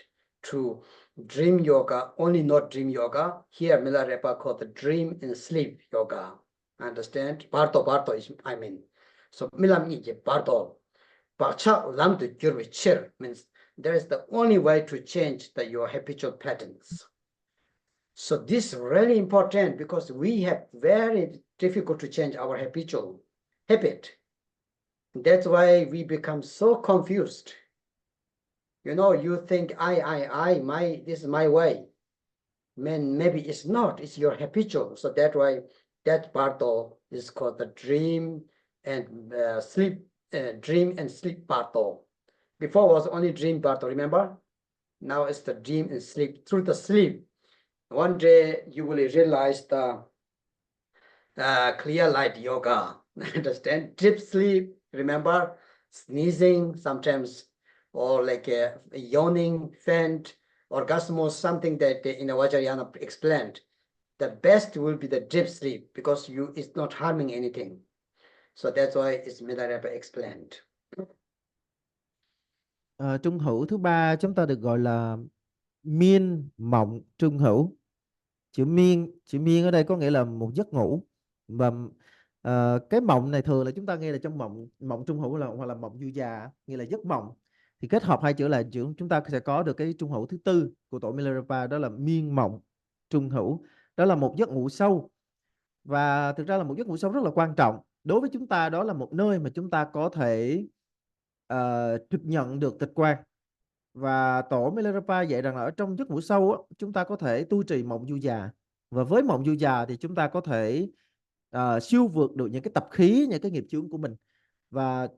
S2: to dream yoga, only not dream yoga. Here Milarepa called the dream and sleep yoga. Understand? Bardo is, I mean. So Milam Ije Bardo. Bacha Ulam to Gyurvichir means there is the only way to change your habitual patterns. So this is really important because we have very difficult to change our habitual habit. That's why we become so confused. You know, you think this is my way. Man, maybe it's not, it's your habitual. So that's why that Bardo is called the dream and sleep Bardo. Before was only dream Bardo, remember? Now it's the dream and sleep. Through the sleep, one day you will realize the clear light yoga. Understand? Deep sleep, remember? Sneezing sometimes, or like a yawning, faint, orgasmus, something that in Vajrayana explained. The best will be the deep sleep because it's not harming anything. So that's why it's Milarepa explained.
S3: Trung hữu thứ ba chúng ta được gọi là miên mộng trung hữu. Chữ miên ở đây có nghĩa là một giấc ngủ. Và cái mộng này thường là chúng ta nghe là trong mộng trung hữu hoặc là mộng du già, nghĩa là giấc mộng. Thì kết hợp hai chữ là chúng ta sẽ có được cái trung hữu thứ tư của tổ Milarepa, đó là miên mộng trung hữu. Đó là một giấc ngủ sâu. Và thực ra là một giấc ngủ sâu rất là quan trọng. đối với chúng ta đó là một nơi mà chúng ta có thể thực nhận được tịch quan. Và tổ Milarepa dạy rằng là ở trong giấc ngủ sâu á, chúng ta có thể tu trì mộng du già, và với mộng du già thì chúng ta có thể siêu vượt được những cái tập khí, những cái nghiệp chướng của mình. Và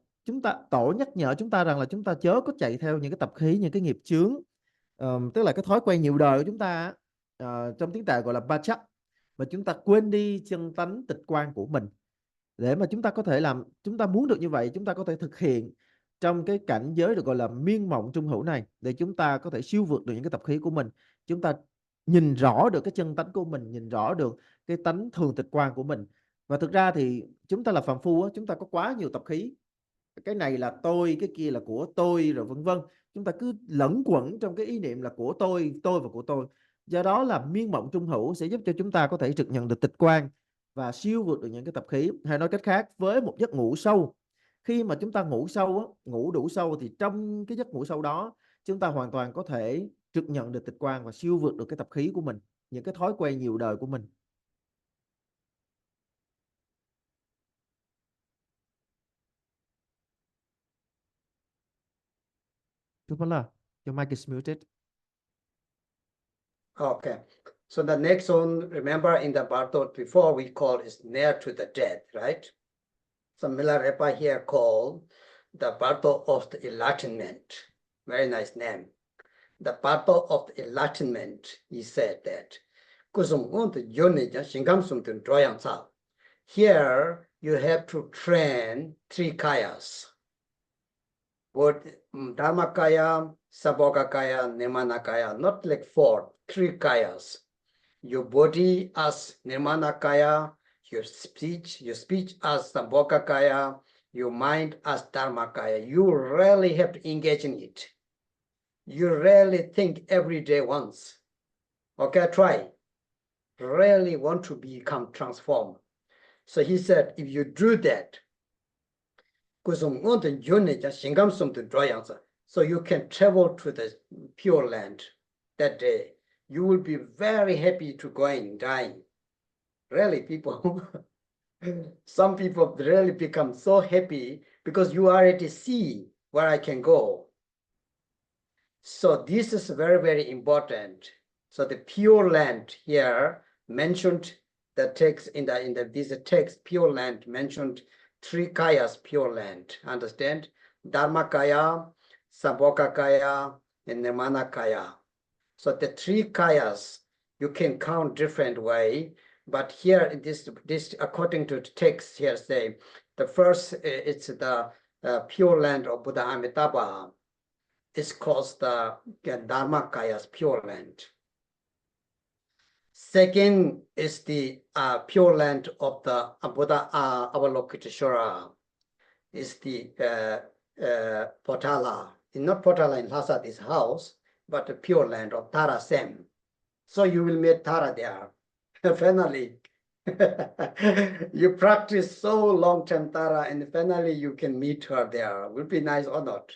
S3: tổ nhắc nhở chúng ta rằng là chúng ta chớ có chạy theo những cái tập khí, những cái nghiệp chướng, tức là cái thói quen nhiều đời của chúng ta, trong tiếng Tạng gọi là bachak, mà chúng ta quên đi chân tánh tịch quan của mình. Để mà chúng ta có thể làm, chúng ta muốn được như vậy, chúng ta có thể thực hiện trong cái cảnh giới được gọi là miên mộng trung hữu này, để chúng ta có thể siêu vượt được những cái tập khí của mình. Chúng ta nhìn rõ được cái chân tánh của mình, nhìn rõ được cái tánh thường tịch quan của mình. Và thực ra thì chúng ta là phàm phu á, chúng ta có quá nhiều tập khí. Cái này là tôi, cái kia là của tôi, rồi vân vân. Chúng ta cứ lẫn quẩn trong cái ý niệm là của tôi và của tôi. Do đó là miên mộng trung hữu sẽ giúp cho chúng ta có thể trực nhận được tịch quan và siêu vượt được những cái tập khí. Hay nói cách khác, với một giấc ngủ sâu, khi mà chúng ta ngủ sâu á, ngủ đủ sâu, thì trong cái giấc ngủ sâu đó chúng ta hoàn toàn có thể trực nhận được tịch quan và siêu vượt được cái tập khí của mình, những cái thói quen nhiều đời của mình. Your mic is muted.
S2: Okay. So the next one, remember in the Bardo before we call is near to the death, right? So Milarepa here called the Bardo of the Enlightenment. Very nice name. The Bardo of the Enlightenment, he said that. Here you have to train three kayas. What Dharmakaya, Sabhogakaya, Nirmanakaya, not like four, three kayas. Your body as Nirmanakaya, your speech as Sabhogakaya, your mind as Dharmakaya. You really have to engage in it. You really think every day once. Okay, try. Really want to become transformed. So he said, if you do that, so you can travel to the pure land that day. You will be very happy to going, dying. Really, people, some people really become so happy because you already see where I can go. So this is very, very important. So the pure land here mentioned the text in this text, pure land mentioned three kayas, pure land. Understand? Dharmakaya, Sabhogakaya, and Nirmanakaya. So the three kayas you can count different way, but here this according to the text here say the first it's the pure land of Buddha Amitabha. It's called the Dharmakaya's pure land. Second is the pure land of the Buddha Avalokiteshvara. Is the Potala. It's not Potala in Lhasa, this house, but the pure land of Tara Sem. So you will meet Tara there. Finally, you practice so long-term Tara, and finally you can meet her there. Will be nice or not?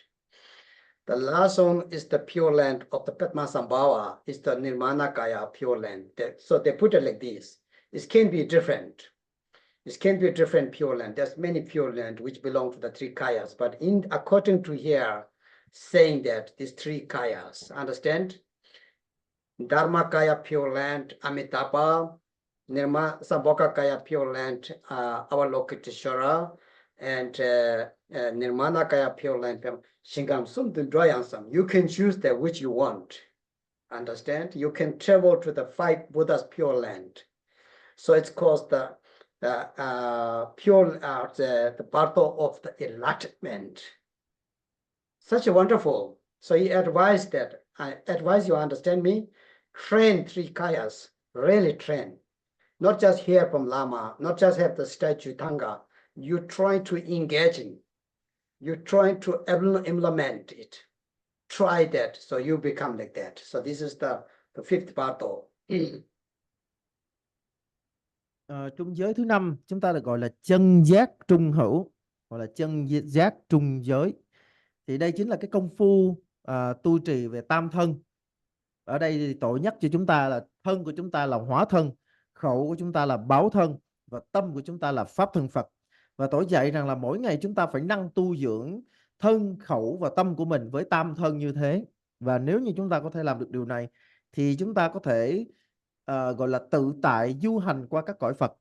S2: The last one is the pure land of the Padmasambhava, is the Nirmanakaya pure land. So they put it like this. It can be different. It can be a different pure land. There's many pure land which belong to the three kayas, but according to here, saying that these three kayas, understand? Dharmakaya pure land, Amitabha, Sabhogakaya pure land, Avalokiteshvara, and Nirmanakaya pure land, Shingam something Dwayansam. You can choose that which you want. Understand? You can travel to the 5 Buddha's pure land. So it's called the Bardo of the Enlightenment. Such a wonderful. So he advised that. I advise you, understand me? Train three kayas, really train. Not just hear from Lama, not just have the statue Tanga. You try to engage in. You try to implement it. Try that, so you become like that. So this is the fifth Bardo.
S3: Trung giới thứ 5 chúng ta được gọi là chân giác trung hữu, gọi là chân giác trung giới. Thì đây chính là cái công phu tu trì về tam thân. Ở đây thì tổ nhắc cho chúng ta là thân của chúng ta là hóa thân, khẩu của chúng ta là báo thân, và tâm của chúng ta là pháp thân Phật. Và tổ dạy rằng là mỗi ngày chúng ta phải năng tu dưỡng thân, khẩu và tâm của mình với tam thân như thế. Và nếu như chúng ta có thể làm được điều này thì chúng ta có thể gọi là tự tại du hành qua các cõi Phật,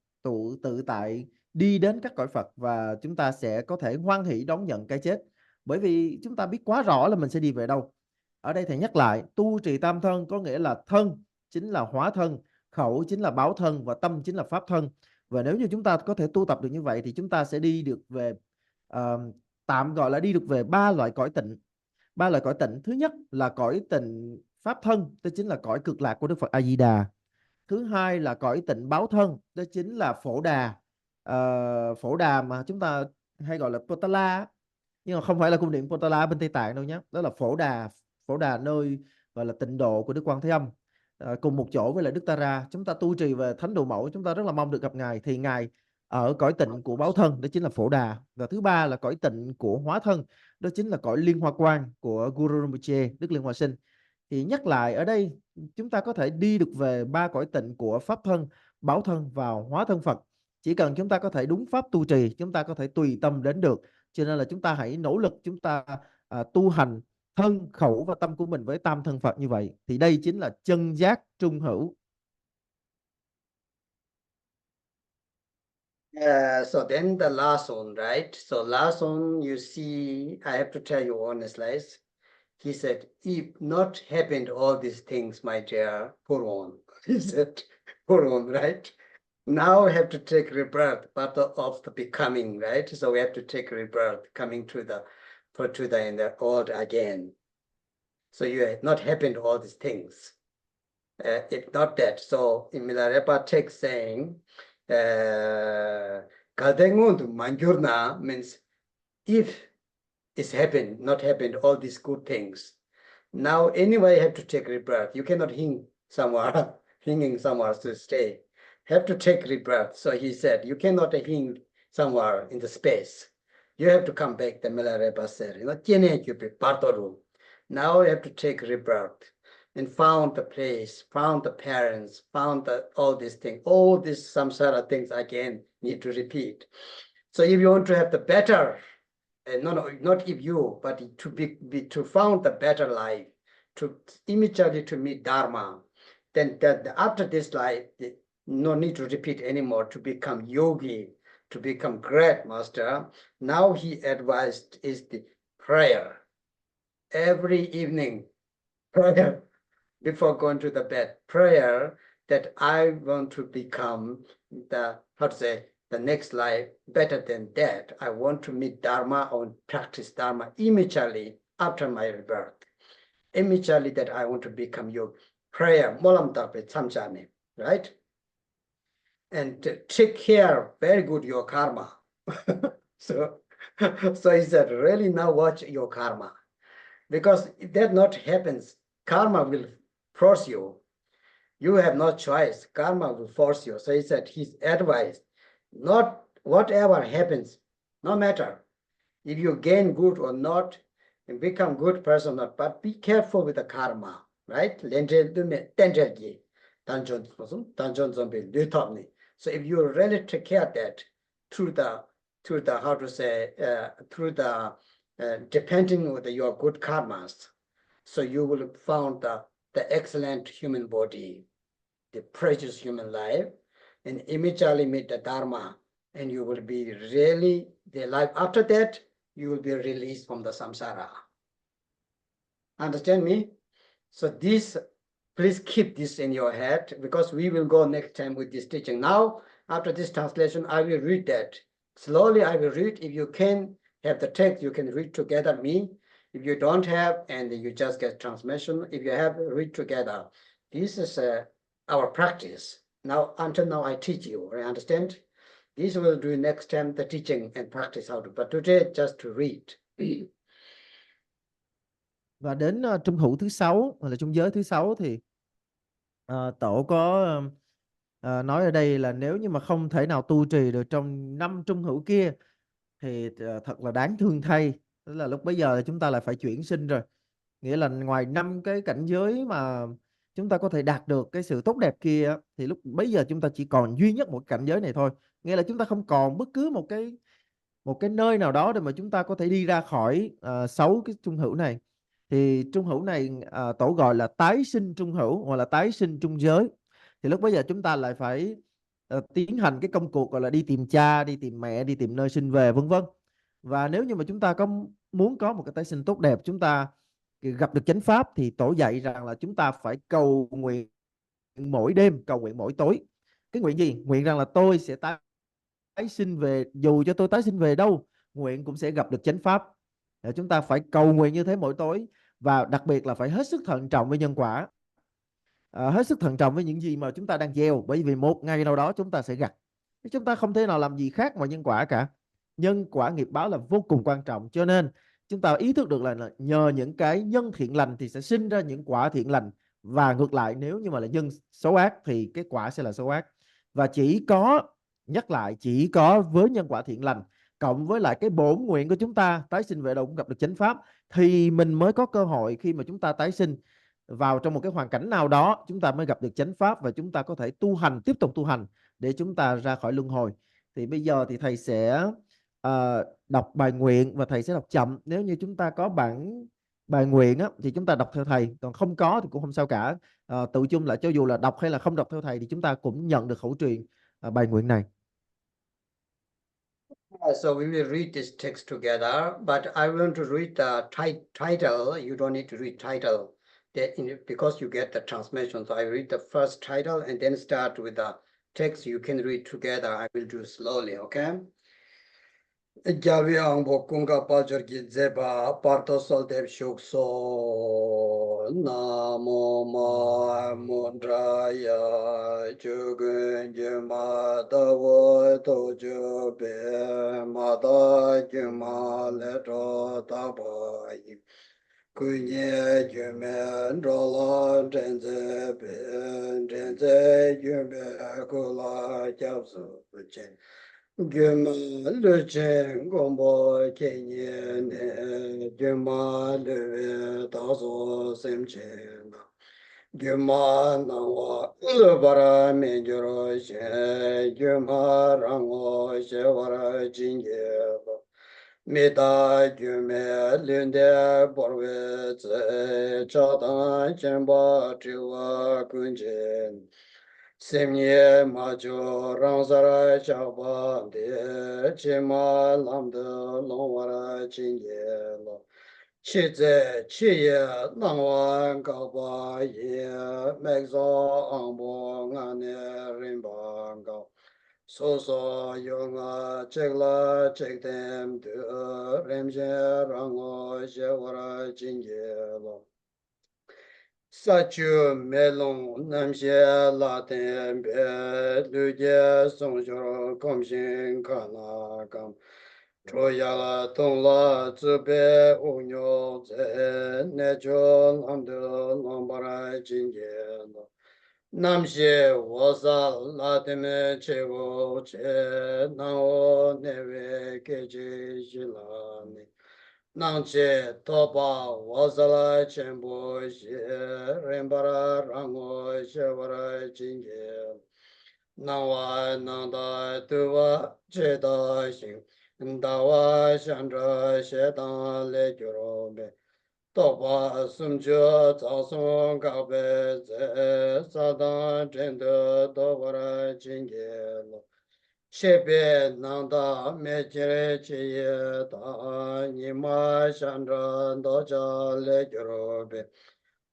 S3: tự tại đi đến các cõi Phật, và chúng ta sẽ có thể hoan hỷ đón nhận cái chết. Bởi vì chúng ta biết quá rõ là mình sẽ đi về đâu. Ở đây thầy nhắc lại, tu trì tam thân có nghĩa là thân chính là hóa thân, khẩu chính là báo thân và tâm chính là pháp thân. Và nếu như chúng ta có thể tu tập được như vậy thì chúng ta sẽ đi được về tạm gọi là đi được về ba loại cõi tịnh. Ba loại cõi tịnh, thứ nhất là cõi tịnh pháp thân, đó chính là cõi cực lạc của Đức Phật A Di Đà. Thứ hai là cõi tịnh báo thân, đó chính là phổ đà. Phổ đà mà chúng ta hay gọi là Potala, nhưng mà không phải là cung điện Potala bên Tây Tạng đâu nhé. Đó là phổ đà nơi gọi là tịnh độ của Đức Quan Thế Âm, cùng một chỗ với lại Đức Tara. Chúng ta tu trì về thánh độ mẫu, chúng ta rất là mong được gặp ngài. Thì ngài ở cõi tịnh của báo thân, đó chính là phổ đà. Và thứ ba là cõi tịnh của hóa thân, đó chính là cõi liên hoa quan của Guru Rinpoche, Đức Liên Hoa Sinh. Thì nhắc lại ở đây, chúng ta có thể đi được về ba cõi tịnh của pháp thân, báo thân và hóa thân Phật. Chỉ cần chúng ta có thể đúng pháp tu trì, chúng ta có thể tùy tâm đến được. Cho nên là chúng ta hãy nỗ lực, chúng ta tu hành thân, khẩu và tâm của mình với tam thân Phật như vậy. Thì đây chính là chân giác trung hữu.
S2: So then the last one, right? So last one, you see, I have to tell you honestly. He said, if not happened all these things, my dear Puron, he said, Puron, right? Now we have to take rebirth, Bardo of the Becoming, right? So we have to take rebirth, coming to the in the old again. So you have not happened all these things. It's not that. So in Milarepa text saying, Kadengundu Manjurna means if it's happened, not happened, all these good things. Now anyway you have to take rebirth. You cannot hang somewhere, hanging somewhere to stay. Have to take rebirth. So he said, you cannot hang somewhere in the space. You have to come back, the Milarepa said. Now you have to take rebirth. And found the place, found the parents, found all these things, all these samsara things again need to repeat. So if you want to have the better, not if you, but to found the better life, to immediately to meet Dharma, then after this life, no need to repeat anymore, to become yogi, to become great master. Now he advised is the prayer. Every evening, prayer. Before going to the bed, prayer that I want to become the next life better than that. I want to meet Dharma or practice Dharma immediately after my rebirth. Immediately that I want to become yogi. Prayer, molam tape samjane, right? And take care very good your karma. So he said, really now watch your karma. Because if that not happens, karma will force you. You have no choice. Karma will force you. So he said his advice, not whatever happens, no matter if you gain good or not, and become good person or not, but be careful with the karma, right? So if you really take care of that through the depending on your good karmas, so you will found the excellent human body, the precious human life, and immediately meet the Dharma, and you will be really the life after that, you will be released from the samsara. Understand me? So this, please keep this in your head, because we will go next time with this teaching. Now, after this translation, I will read that. Slowly I will read. If you can have the text, you can read together me. If you don't have, and you just get transmission, if you have, read together. This is our practice. Now, until now, I teach you, I understand? This will do next time, the teaching and practice how to, but today, just to read.
S3: Và đến trung hữu thứ 6, hoặc là trung giới thứ 6 thì tổ có nói ở đây là nếu như mà không thể nào tu trì được trong 5 trung hữu kia thì thật là đáng thương thay. Tức là lúc bấy giờ là chúng ta lại phải chuyển sinh rồi. Nghĩa là ngoài 5 cái cảnh giới mà chúng ta có thể đạt được cái sự tốt đẹp kia, thì lúc bấy giờ chúng ta chỉ còn duy nhất một cảnh giới này thôi. Nghĩa là chúng ta không còn bất cứ một cái một cái nơi nào đó để mà chúng ta có thể đi ra khỏi 6 cái trung hữu này. Thì trung hữu này tổ gọi là tái sinh trung hữu hoặc là tái sinh trung giới. Thì lúc bây giờ chúng ta lại phải tiến hành cái công cuộc gọi là đi tìm cha, đi tìm mẹ, đi tìm nơi sinh về, vân vân. Và nếu như mà chúng ta muốn có một cái tái sinh tốt đẹp, chúng ta gặp được chánh pháp, thì tổ dạy rằng là chúng ta phải cầu nguyện mỗi đêm, cầu nguyện mỗi tối. Cái nguyện gì? Nguyện rằng là tôi sẽ tái sinh về, dù cho tôi tái sinh về đâu, nguyện cũng sẽ gặp được chánh pháp. Chúng ta phải cầu nguyện như thế mỗi tối, và đặc biệt là phải hết sức thận trọng với nhân quả, hết sức thận trọng với những gì mà chúng ta đang gieo, bởi vì một ngày nào đó chúng ta sẽ gặt. Chúng ta không thể nào làm gì khác ngoài nhân quả cả. Nhân quả nghiệp báo là vô cùng quan trọng, cho nên chúng ta ý thức được là nhờ những cái nhân thiện lành thì sẽ sinh ra những quả thiện lành, và ngược lại, nếu như mà là nhân xấu ác thì cái quả sẽ là xấu ác. Và nhắc lại, chỉ có với nhân quả thiện lành cộng với lại cái bổn nguyện của chúng ta tái sinh về đâu cũng gặp được chánh pháp, thì mình mới có cơ hội khi mà chúng ta tái sinh vào trong một cái hoàn cảnh nào đó, chúng ta mới gặp được chánh pháp, và chúng ta có thể tu hành, tiếp tục tu hành để chúng ta ra khỏi luân hồi. Thì bây giờ thì thầy sẽ đọc bài nguyện, và thầy sẽ đọc chậm. Nếu như chúng ta có bản bài nguyện á, thì chúng ta đọc theo thầy, còn không có thì cũng không sao cả. Tự chung là cho dù là đọc hay là không đọc theo thầy thì chúng ta cũng nhận được khẩu truyền bài nguyện này.
S2: So we will read this text together, but I want to read the title. You don't need to read title because you get the transmission. So I read the first title and then start with the text. You can read together. I will do slowly, okay? Javyang bokunga pajar ki zeba parto soldev shukso namo ma mundraya jugun juma dawo tojo be mada juma leto tabayi kunye jumen rola denze be denze jume kula japsu chen Gyuma luchen gombo kenye ne gyuma luwe taso semche na gyuma nawa bara menjoro she gyuma rango she wara jingye meta gyume lunde borwe tse chatan chenpa triwa kunjen Semye majo rangsara chaba de chema lamde longwara chingye lo chize chiye nangwan kaba ye megzo angbo ngane rinpa nga soso yonga chekla chekdem de remje rango shewara chingye lo Sachu melong namshe la tempe luje songshoro komshin kana kam choya la tongla zube unyo ze necho lamde lambara jingye namshe wasa la teme chego che nao newe keje shilani Nangche topa wasala chenpo she rembara rango shevara chinge Nangwa nangda tuwa cheta shing Ndawa shandra shetan le gyorobe Topa sumcho tsasong kabe ze Sadan chende topara chinge lo Shepe nanda mechire cheye ta nima shandra docha le gyorobe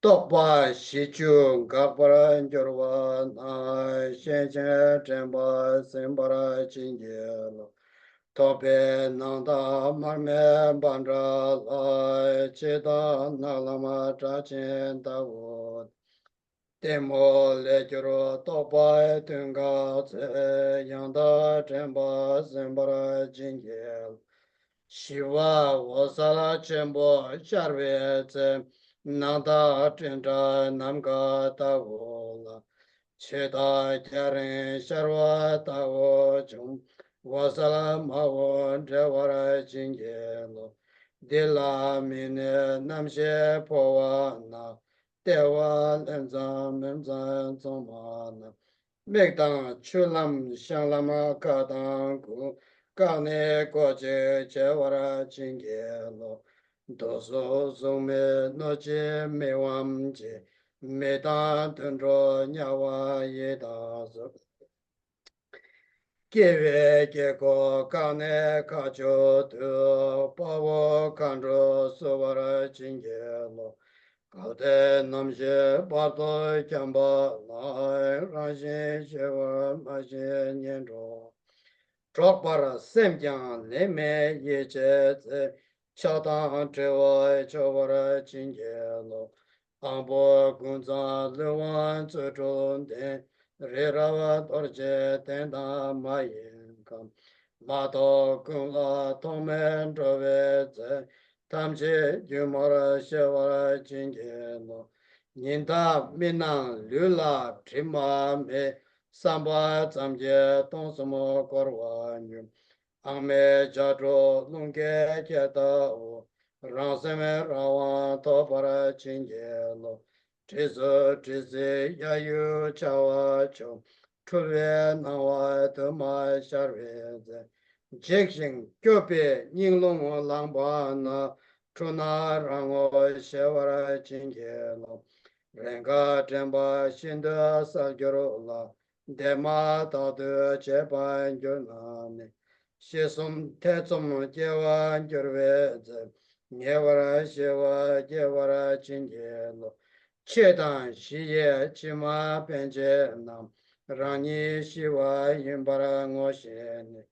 S2: Tokpa shichu gakpara njorwa na shenchen chenpa sembara chingye lo Tope nanda marme bandra la cheta nalama chachen tawo Demo lechero topa tunga tse yanda chenpa sembara jingye Shiva wasala chenpo charve tse nanda chenja namga tawo Cheta kyaren sharwa tawo chung wasala mawo drewara jingye Dila mine namshe powa na Dewa lenzang menzang zongma na Megdang chulam shanglama kadang ku Kane Koje Chewara Chingelo, Doso Zume Noche Mewamje, Medan Tundro Nyawa Yedazo. Kiwe Keko Kane Kacho Tu, Pawo Kandro Suvara Chingelo, Kade Namje Bardo Kyamba Lai Ranshin Shewa Mashe Nyendro. Chokpara semkyang leme yeche tse chadang trewa chobara chingye lo ambo kunza lewan tse chon ten re rawa torche tenda mayen kam mato kunla tongmen trove tse tamche yumara shewara chingye lo ninda minang lula trima me Samba Zamje Tongsumo Korwanyu Ame Jadro Lunge Keta O Ranseme Rawan Topara Chingelo Trizu Trizi Yayu Chawa Cho Tulwe Nawa Tuma Sharweze Jikshin Kyope Ninglong Langba Na Chuna Rango Shevara Chingelo Renga Temba Shinda Sagyoro La Dema Tadu Chepan Gyunani Shisum Tetsum Jewa Gyurveze Nyevara Shewa Jevara Chingelo Chetan Shiye Chima Penche Nam Rani Shiva Yimbara Ngoshene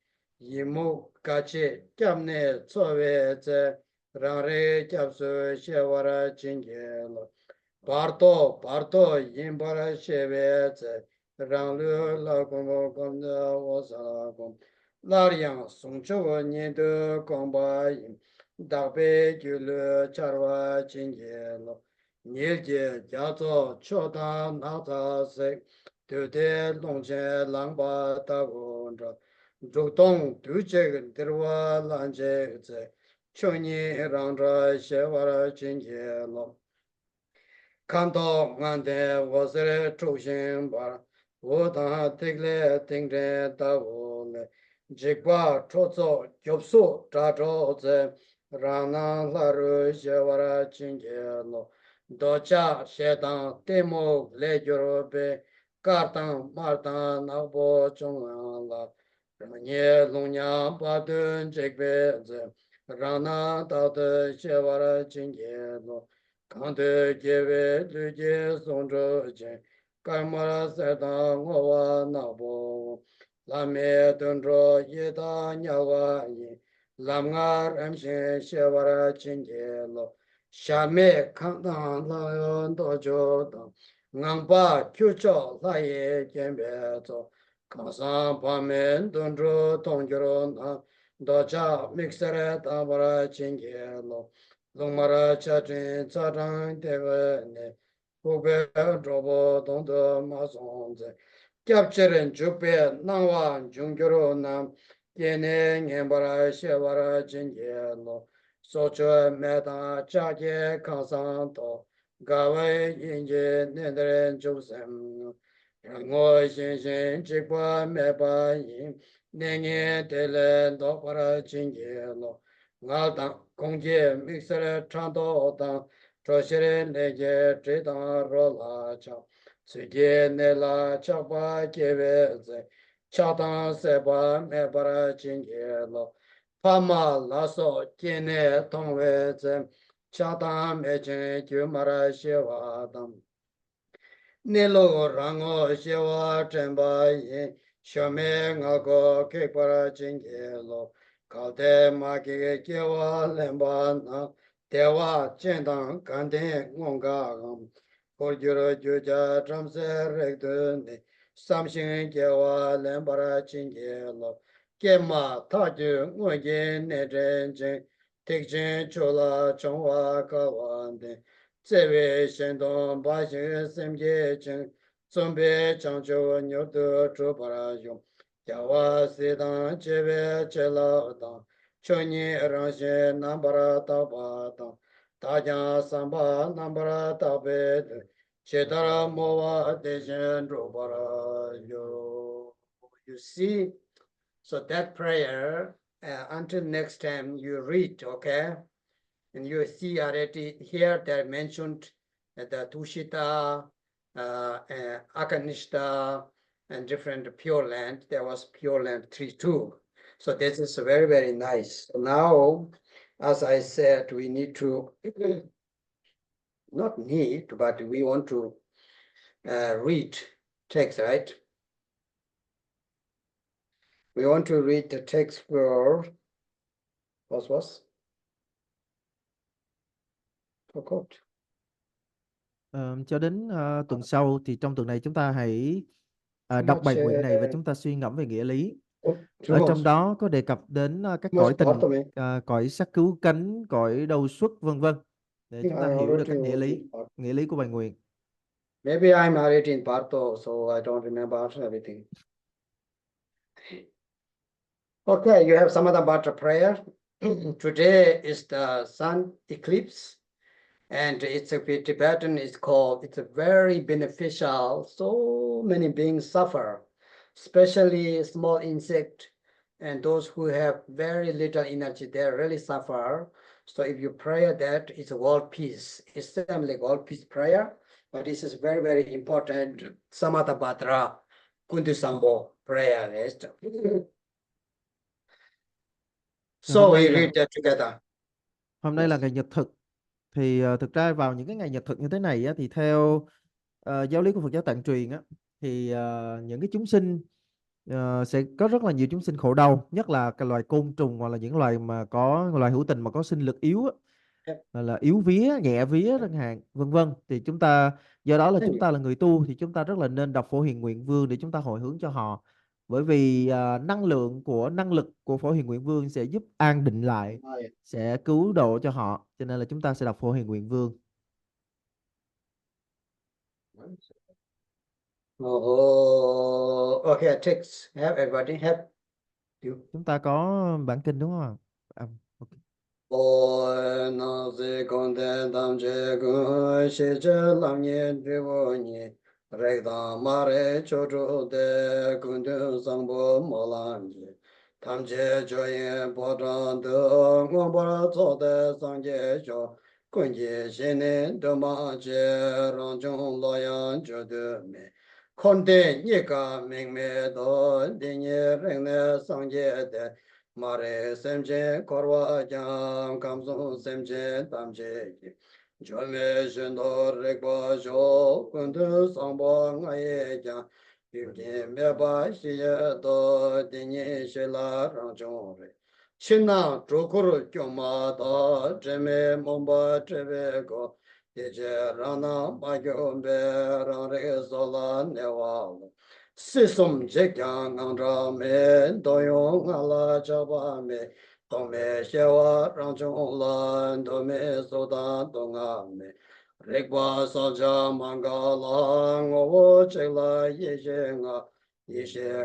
S2: Yimu Kachi Kyamne Tsoveze Rangre Kyapsu Shevara Chingelo Bardo Yimbara Sheveze Ranglu La Gombo Gomda Wasagom Lariang Songcho Nido Gomba Yim Dabe Gyulu Charwa Chingelo Nilje Jazo Choda Nata Se Tude Longche Langba Tagondra Zhugdong Duje Dirwa Lanje Ze Choni Rangra Shevara Chingelo Kanto ngante wasere chushin bar, wodan tikle tingre tawole, jikwa chozo gyopsu chacho ze, rana laru shewara chingelo, docha shetan temo le gyorobe, kartan martan nabo chungwa la, ranye lunya badun jikbe ze, rana tatu shewara chingelo, Kante Jewe Luje Songzho Chen Karmara Seta Ngowa Nabo Lame Tundro Yeda Nyawa Yin Lamngar Amshin Shevara Chingelo Shame Kantang Layon Dojo Dang Ngangpa Kyucho Laye Kembe Zo Kansang Pamen Tundro Tongjoro Na Docha Mixere Tabara Chingelo Longmara Chatrin Tsarang Devane, Ube Drobo Dondo Masonze, Capturing Jupe, Nawan, Jungiro Nam, Yene Yembara Shevara Jingelo, Socho Meta Chake Kansanto, Gawe Yinje Nendren Josem, Rango Shin Chikwa Meba Yin, Nengi Tele Dopara Jingelo, Ngaldan Kongje Mixer Chando Dan Troshire Nege Tridan Rola Cha Suge Nela Chapa Keveze Chadan Seba Mebara Chingelo Pama Laso Kine Tongweze Chadan Mechen Kyumara Shevadam Nilo Rango Shewa Chemba Yin Shome Ngago Kekpara Chingelo Kalte Maki Kewa Lemba Na Dewa Chendang Kante Ngonga Gam Korjuro Juja Tramse Rekdune Samshin Kewa Lembara Chingelo Kema Taju Ngonge Nedren Chen Tekchen Chola Chongwa Kawande Tsewe Shendong Bashin Semge Chen Tsombe Changcho Nyoto Chopara Yung Jawa Sedang Chebe Chela Dang Chonyi Rangshe Nambara Taba Dang Tajang Samba Nambara Tabe Chetara Mowa Deshen Chopara Yo. You see, so that prayer until next time you read, okay? And you see already here they mentioned the Tushita, Akanishta, and different Pure Land. There was Pure Land 3 too. So this is very, very nice. Now, as I said, we need to, not need, but we want to read text, right? We want to read the text for, what was? Forgot.
S3: Cho đến tuần sau thì trong tuần này chúng ta hãy đọc bài nguyện này và chúng ta suy ngẫm về nghĩa lý. Ở trong đó có đề cập đến các cõi tình, cõi sắc cứu cánh, cõi đầu xuất vân vân, để chúng ta hiểu được các nghĩa lý của bài nguyện.
S2: Maybe I'm already in Bardo, so I don't remember everything. Okay, you have some other Bardo prayer. Today is the sun eclipse, and it's a Tibetan is called, it's a very beneficial. So many beings suffer, especially small insect and those who have very little energy, they really suffer. So if you pray that, it's a world peace. It's like world peace prayer, but this is very, very important. Samatha Bhadra Kundisambo prayer list. So we read that together.
S3: Hôm nay là ngày nhật thực. Thì thực ra vào những cái ngày nhật thực như thế này á, thì theo giáo lý của Phật giáo Tạng truyền á, thì những cái chúng sinh sẽ có rất là nhiều chúng sinh khổ đau, nhất là cái loài côn trùng hoặc là những loài mà có loài hữu tình mà có sinh lực yếu á, là yếu vía, nhẹ vía chẳng hạn, vân vân. Thì chúng ta do đó là chúng ta là người tu thì chúng ta rất là nên đọc Phổ Hiền Nguyện Vương để chúng ta hồi hướng cho họ. Bởi vì năng lực của Phổ Hiền Nguyện Vương sẽ giúp an định lại, sẽ cứu độ cho họ. Cho nên là chúng ta sẽ đọc Phổ Hiền Nguyện Vương.
S2: Okay, text. Have everybody have you?
S3: Chúng ta có bản kinh đúng không ạ? Okay.
S2: Ôi nó dễ con đen đam chế gửi chế chế làm nhiên chế vô nhị rạch đàm mà rê cho chú đê cung tư sang bố mô làm chế tham chế cho yên bó tràn tư ngô bó ra cho đê sang chế cho cung chế chế nên đô mà chế rong chung lo yang cho đê mê con đê nhị ca mình mê đô đê nhị rinh nê sang chế đê Mare semche korwa jam kamsun semche tamche jome shendo rekpa jo kundu sangpa ngaye jam yukye meba shiye do dinye shela rangchong re Chinna chukuru kyoma da jeme momba trebe go yeche rana magyombe rangre sola newalo Sisum jekyang andra me doyong ala chaba me tome shewa rangchong lan tome soda donga me rekwa saja mangala ngowo chela yeshe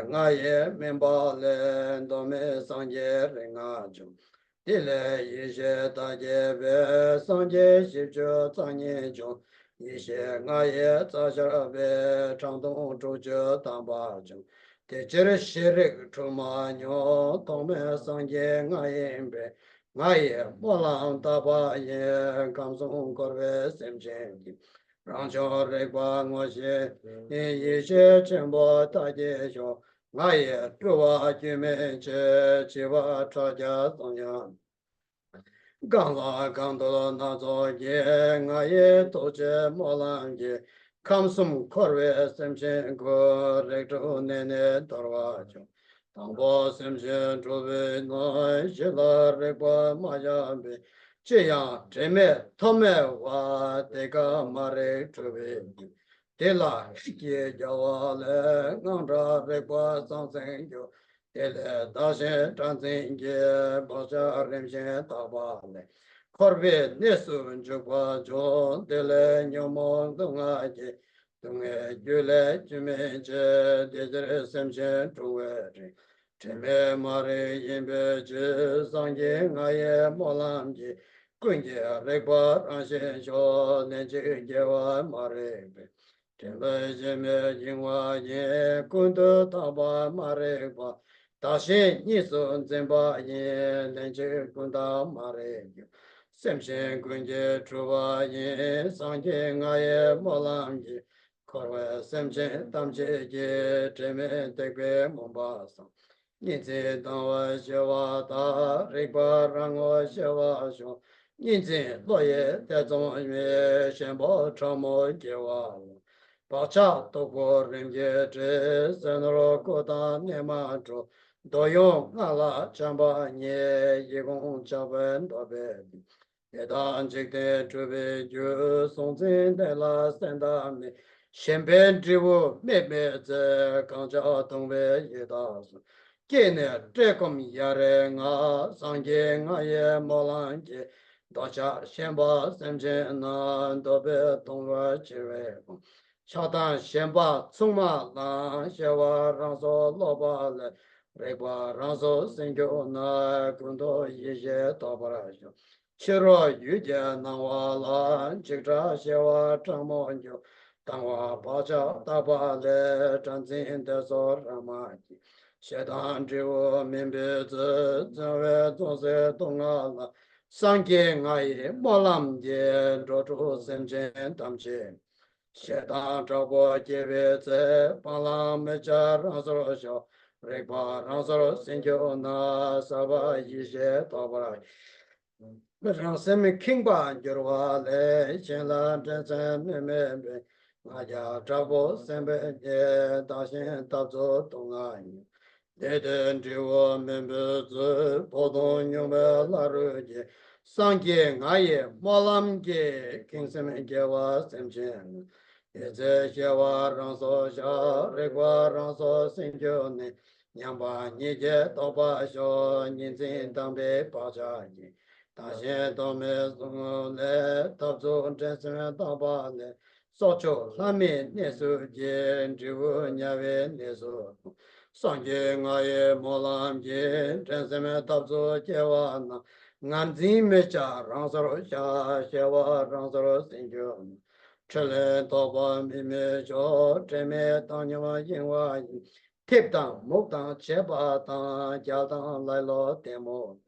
S2: nga ye memba le tome sanje renga chung dile yeshe taje be sanje shibcho tanye chung Yishe nga ye tsa be changdong zhu je tangpa chung. Te jir shirik chuma nyo tongme sangye nga yinbe. Nga ye molang taba ye kamsong korwe semchen ki. Rangcho rekwa ngo she yishe chenpo taje sho. Nga ye zhuwa jume che chiwa chaja songyan. Gangla gangdola nazo ye nga ye toche molang ye kamsum korwe semchen ko rekto nene torwa cho tangpo semchen chobe na shila rekwa mayambe che yang treme tome wa teka mare chobe tela shikye jawa le ngandra rekwa sangsen yo Tele dashe tanzinge basha remshe tabale. Korbe nesun chukwa jo tele nyomo dungaji. Dunga gyule jumeche dejere semche chuweri. Cheme mare yinbe che sangye ngaye molamji. Kunje rekwa ranshe sho nenche gewa marebe. Cheme jeme jingwa ye kundu taba mareba. 다시 니손 젠바예 렌제 군다 마레 셈셴 군제 주바예 상제 나예 몰랑지 거외 셈셴 담제제 제메 대괴 몽바상 니제 당와 셔와다 리바랑와 셔와쇼 니제 로예 대종예 셴보 처모 제와 바차 도고 렌제 제 선로 고다 네마조 도용 나라 잠바nye 예공 자번 도베 예단 직대 주베 주 송진데라 산다미 셴벤 지부 메메제 강자 동베 예다스 게네 제콤 야레nga 상제 나예 몰란제 도자 셴바 셈제나 도베 동와 지웨 차단 셴바 총마라 셰와 랑소 로바레 Reba ranzo sengyo na kundo yeye tabarasho. Shiro yuje nangwa la chikra shewa chamo nyo. Tangwa bacha taba le chanzin deso ramaki. Shetan jiwo mimbi zi zwe zonse tonga la. Sangye ngayi molam ye jochu semchen tamche. Shetan chabo jebe zi palam mecha ranzo sho. Reba ranzaro sengyo na saba yishe tabara. Ransemi kingba jorwa le chenla drensen meme ngaja trabo sembe ye dashen tabzo tonga yi. Deden jiwo membe zi podon nyome laruji. Sangye ngaye molamge kingseme gewa semchen. Yeze shewa ranzo sha regwa ranzo sengyo ne. Nyamba nije toba sho ninzin dambe pacha yi. Tashen tome zung le tabzo jensen taba le. Socho lami nesu jen jivu nyave nesu. Sangye ngaye molam jen jensen tabzo jewa na. Nganzin mecha rangsaro sha shewa rangsaro sengyo. Chile toba mime sho treme tanyama yinwa yi. Tipdang, mukdang, chebadang, gyaldang, lailo, temo.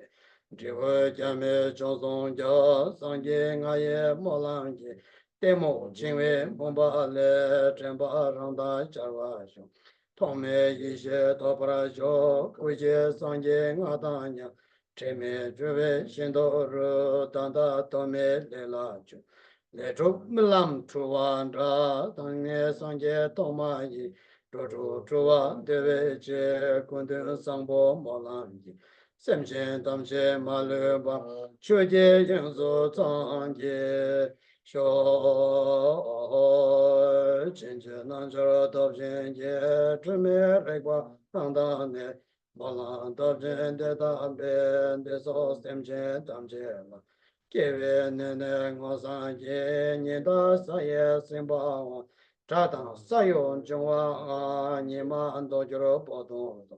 S2: Jivu jame chonsong ja, sangye ngaye molangye. Temo, chingwe, bomba le, chenpa rangda charwa shong. Tome yishe topra sho, kuje sangye ngadanya. Cheme juve shindo ru, tanda tome le la chu. Le chuk milam chuwan ra, tangye sangye toma yi. Chuwa dewe che kundin sangpo molangi. Semchen tamche maluba, chuje yinzu zangye. Sho chenche nanchara tabchen ye, chume rekwa rangdane. Molang tabchen de tampe, de so semchen tamche la. Kewe nene ngosan ye, nida saye simba. Chadang sayon chungwa nima ando jiro podong.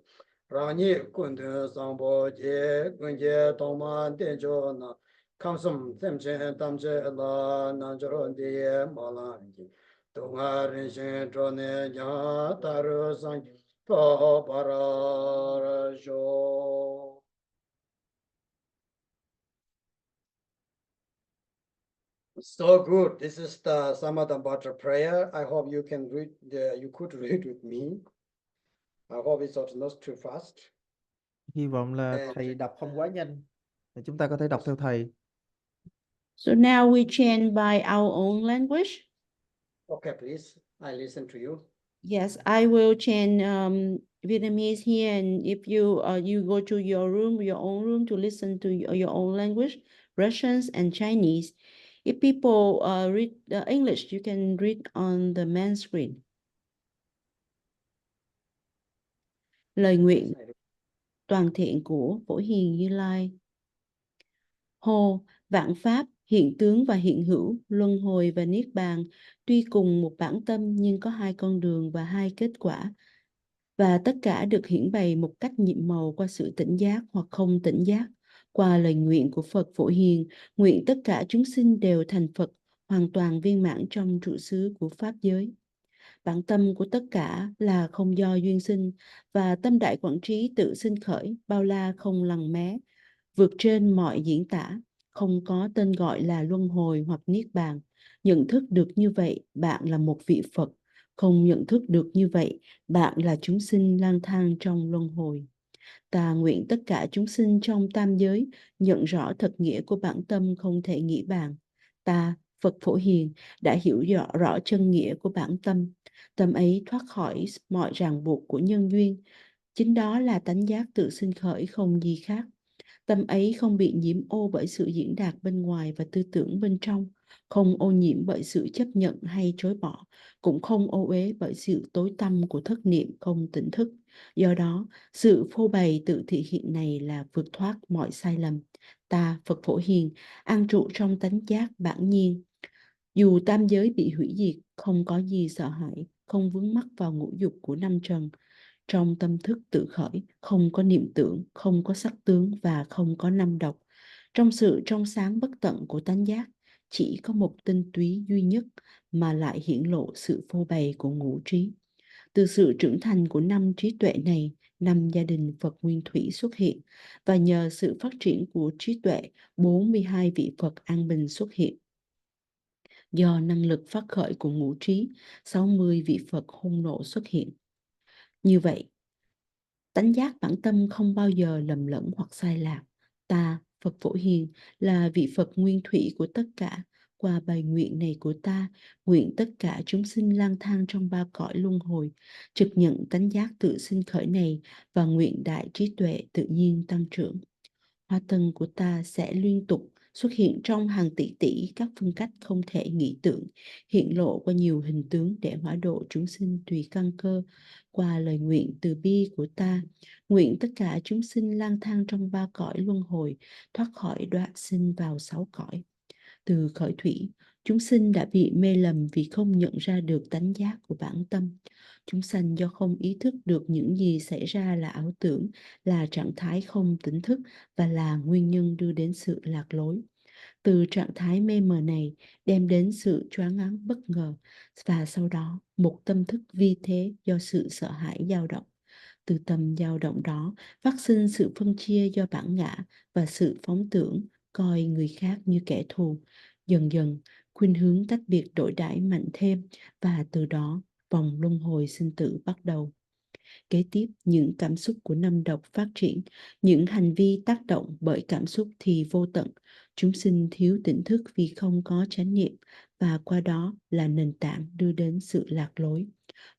S2: Rani kundun sangpo je kunje tongman tencho na. Kamsum semchen tamche la nanjiro diye malangi. Tunga rinshin chone nya taru sangi to para sho. So good. This is the Samadambhatra prayer. I hope you can read. You could read with me. I hope it's not too fast.
S3: Hy vọng là
S2: And
S3: thầy đọc không quá nhanh. Để chúng ta có thể đọc theo thầy.
S1: So now we chant by our own language.
S2: okay, please. I listen to you.
S1: Yes, I will chant Vietnamese here, and if you go to your room, your own room, to listen to your own language, Russians and Chinese. If people read English, you can read on the main screen. Lời nguyện toàn thiện của Phổ Hiền Như Lai. Hô, vạn pháp, hiện tướng và hiện hữu, luân hồi và niết bàn, tuy cùng một bản tâm nhưng có hai con đường và hai kết quả. Và tất cả được hiển bày một cách nhiệm màu qua sự tỉnh giác hoặc không tỉnh giác. Qua lời nguyện của Phật Phổ Hiền, nguyện tất cả chúng sinh đều thành Phật, hoàn toàn viên mãn trong trụ xứ của Pháp giới. Bản tâm của tất cả là không do duyên sinh, và tâm đại quảng trí tự sinh khởi, bao la không lằng mé, vượt trên mọi diễn tả, không có tên gọi là luân hồi hoặc niết bàn. Nhận thức được như vậy, bạn là một vị Phật. Không nhận thức được như vậy, bạn là chúng sinh lang thang trong luân hồi. Ta nguyện tất cả chúng sinh trong tam giới nhận rõ thật nghĩa của bản tâm không thể nghĩ bàn. Ta, Phật Phổ Hiền, đã hiểu rõ chân nghĩa của bản tâm. Tâm ấy thoát khỏi mọi ràng buộc của nhân duyên. Chính đó là tánh giác tự sinh khởi, không gì khác. Tâm ấy không bị nhiễm ô bởi sự diễn đạt bên ngoài và tư tưởng bên trong, không ô nhiễm bởi sự chấp nhận hay chối bỏ, cũng không ô uế bởi sự tối tăm của thất niệm không tỉnh thức. Do đó, sự phô bày tự thị hiện này là vượt thoát mọi sai lầm. Ta, Phật Phổ Hiền, an trụ trong tánh giác bản nhiên. Dù tam giới bị hủy diệt, không có gì sợ hãi, không vướng mắc vào ngũ dục của năm trần. Trong tâm thức tự khởi, không có niệm tưởng, không có sắc tướng và không có năm độc. Trong sự trong sáng bất tận của tánh giác, chỉ có một tinh túy duy nhất mà lại hiển lộ sự phô bày của ngũ trí. Từ sự trưởng thành của năm trí tuệ này, năm gia đình Phật Nguyên Thủy xuất hiện, và nhờ sự phát triển của trí tuệ, 42 vị Phật an bình xuất hiện. Do năng lực phát khởi của ngũ trí, 60 vị Phật hung nộ xuất hiện. Như vậy, tánh giác bản tâm không bao giờ lầm lẫn hoặc sai lạc. Ta, Phật Phổ Hiền, là vị Phật nguyên thủy của tất cả. Qua bài nguyện này của ta, nguyện tất cả chúng sinh lang thang trong ba cõi luân hồi, trực nhận tánh giác tự sinh khởi này, và nguyện đại trí tuệ tự nhiên tăng trưởng. Hoa tân của ta sẽ liên tục xuất hiện trong hàng tỷ tỷ các phương cách không thể nghĩ tưởng, hiện lộ qua nhiều hình tướng để hóa độ chúng sinh tùy căn cơ. Qua lời nguyện từ bi của ta, nguyện tất cả chúng sinh lang thang trong ba cõi luân hồi, thoát khỏi đọa sinh vào 6 cõi. Từ khởi thủy, chúng sinh đã bị mê lầm vì không nhận ra được tánh giác của bản tâm. Chúng sanh do không ý thức được những gì xảy ra là ảo tưởng, là trạng thái không tỉnh thức và là nguyên nhân đưa đến sự lạc lối. Từ trạng thái mê mờ này đem đến sự choáng ngáng bất ngờ, và sau đó một tâm thức vi thế do sự sợ hãi dao động. Từ tâm dao động đó phát sinh sự phân chia do bản ngã và sự phóng tưởng, coi người khác như kẻ thù. Dần dần, khuynh hướng tách biệt đổi đãi mạnh thêm, và từ đó vòng luân hồi sinh tử bắt đầu. Kế tiếp, những cảm xúc của năm độc phát triển, những hành vi tác động bởi cảm xúc thì vô tận. Chúng sinh thiếu tỉnh thức vì không có chánh niệm, và qua đó là nền tảng đưa đến sự lạc lối.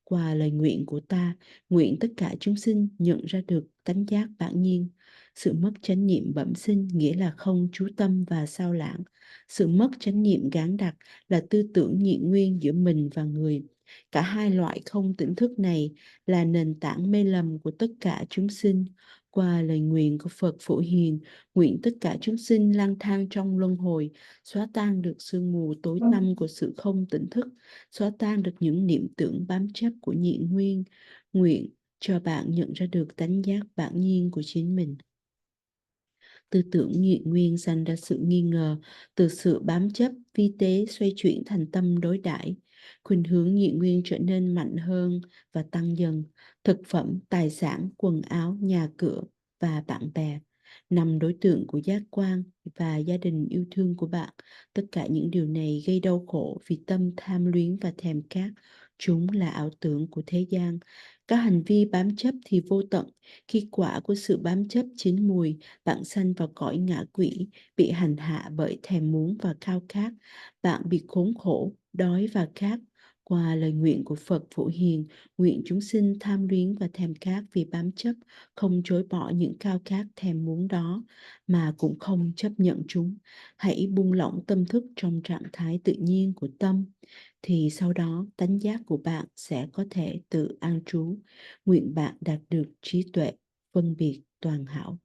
S1: Qua lời nguyện của ta, nguyện tất cả chúng sinh nhận ra được tánh giác bản nhiên. Sự mất chánh niệm bẩm sinh nghĩa là không chú tâm và sao lãng. Sự mất chánh niệm gán đặc là tư tưởng nhị nguyên giữa mình và người. Cả hai loại không tỉnh thức này là nền tảng mê lầm của tất cả chúng sinh. Qua lời nguyện của Phật Phổ Hiền, nguyện tất cả chúng sinh lang thang trong luân hồi, xóa tan được sương mù tối tăm của sự không tỉnh thức, xóa tan được những niệm tưởng bám chấp của nhị nguyên. Nguyện cho bạn nhận ra được tánh giác bản nhiên của chính mình. Tư tưởng nhị nguyên sanh ra sự nghi ngờ, từ sự bám chấp vi tế xoay chuyển thành tâm đối đãi. Khuynh hướng nhị nguyên trở nên mạnh hơn và tăng dần. Thực phẩm, tài sản, quần áo, nhà cửa và bạn bè. 5 đối tượng của giác quan và gia đình yêu thương của bạn. Tất cả những điều này gây đau khổ vì tâm tham luyến và thèm khát. Chúng là ảo tưởng của thế gian. Các hành vi bám chấp thì vô tận. Khi quả của sự bám chấp chín mùi, bạn sanh vào cõi ngã quỷ, bị hành hạ bởi thèm muốn và khao khát. Bạn bị khốn khổ, đói và khát. Qua lời nguyện của Phật Phổ Hiền, nguyện chúng sinh tham luyến và thèm khát vì bám chấp, không chối bỏ những khao khát thèm muốn đó, mà cũng không chấp nhận chúng. Hãy buông lỏng tâm thức trong trạng thái tự nhiên của tâm, thì sau đó tánh giác của bạn sẽ có thể tự an trú. Nguyện bạn đạt được trí tuệ, phân biệt toàn hảo.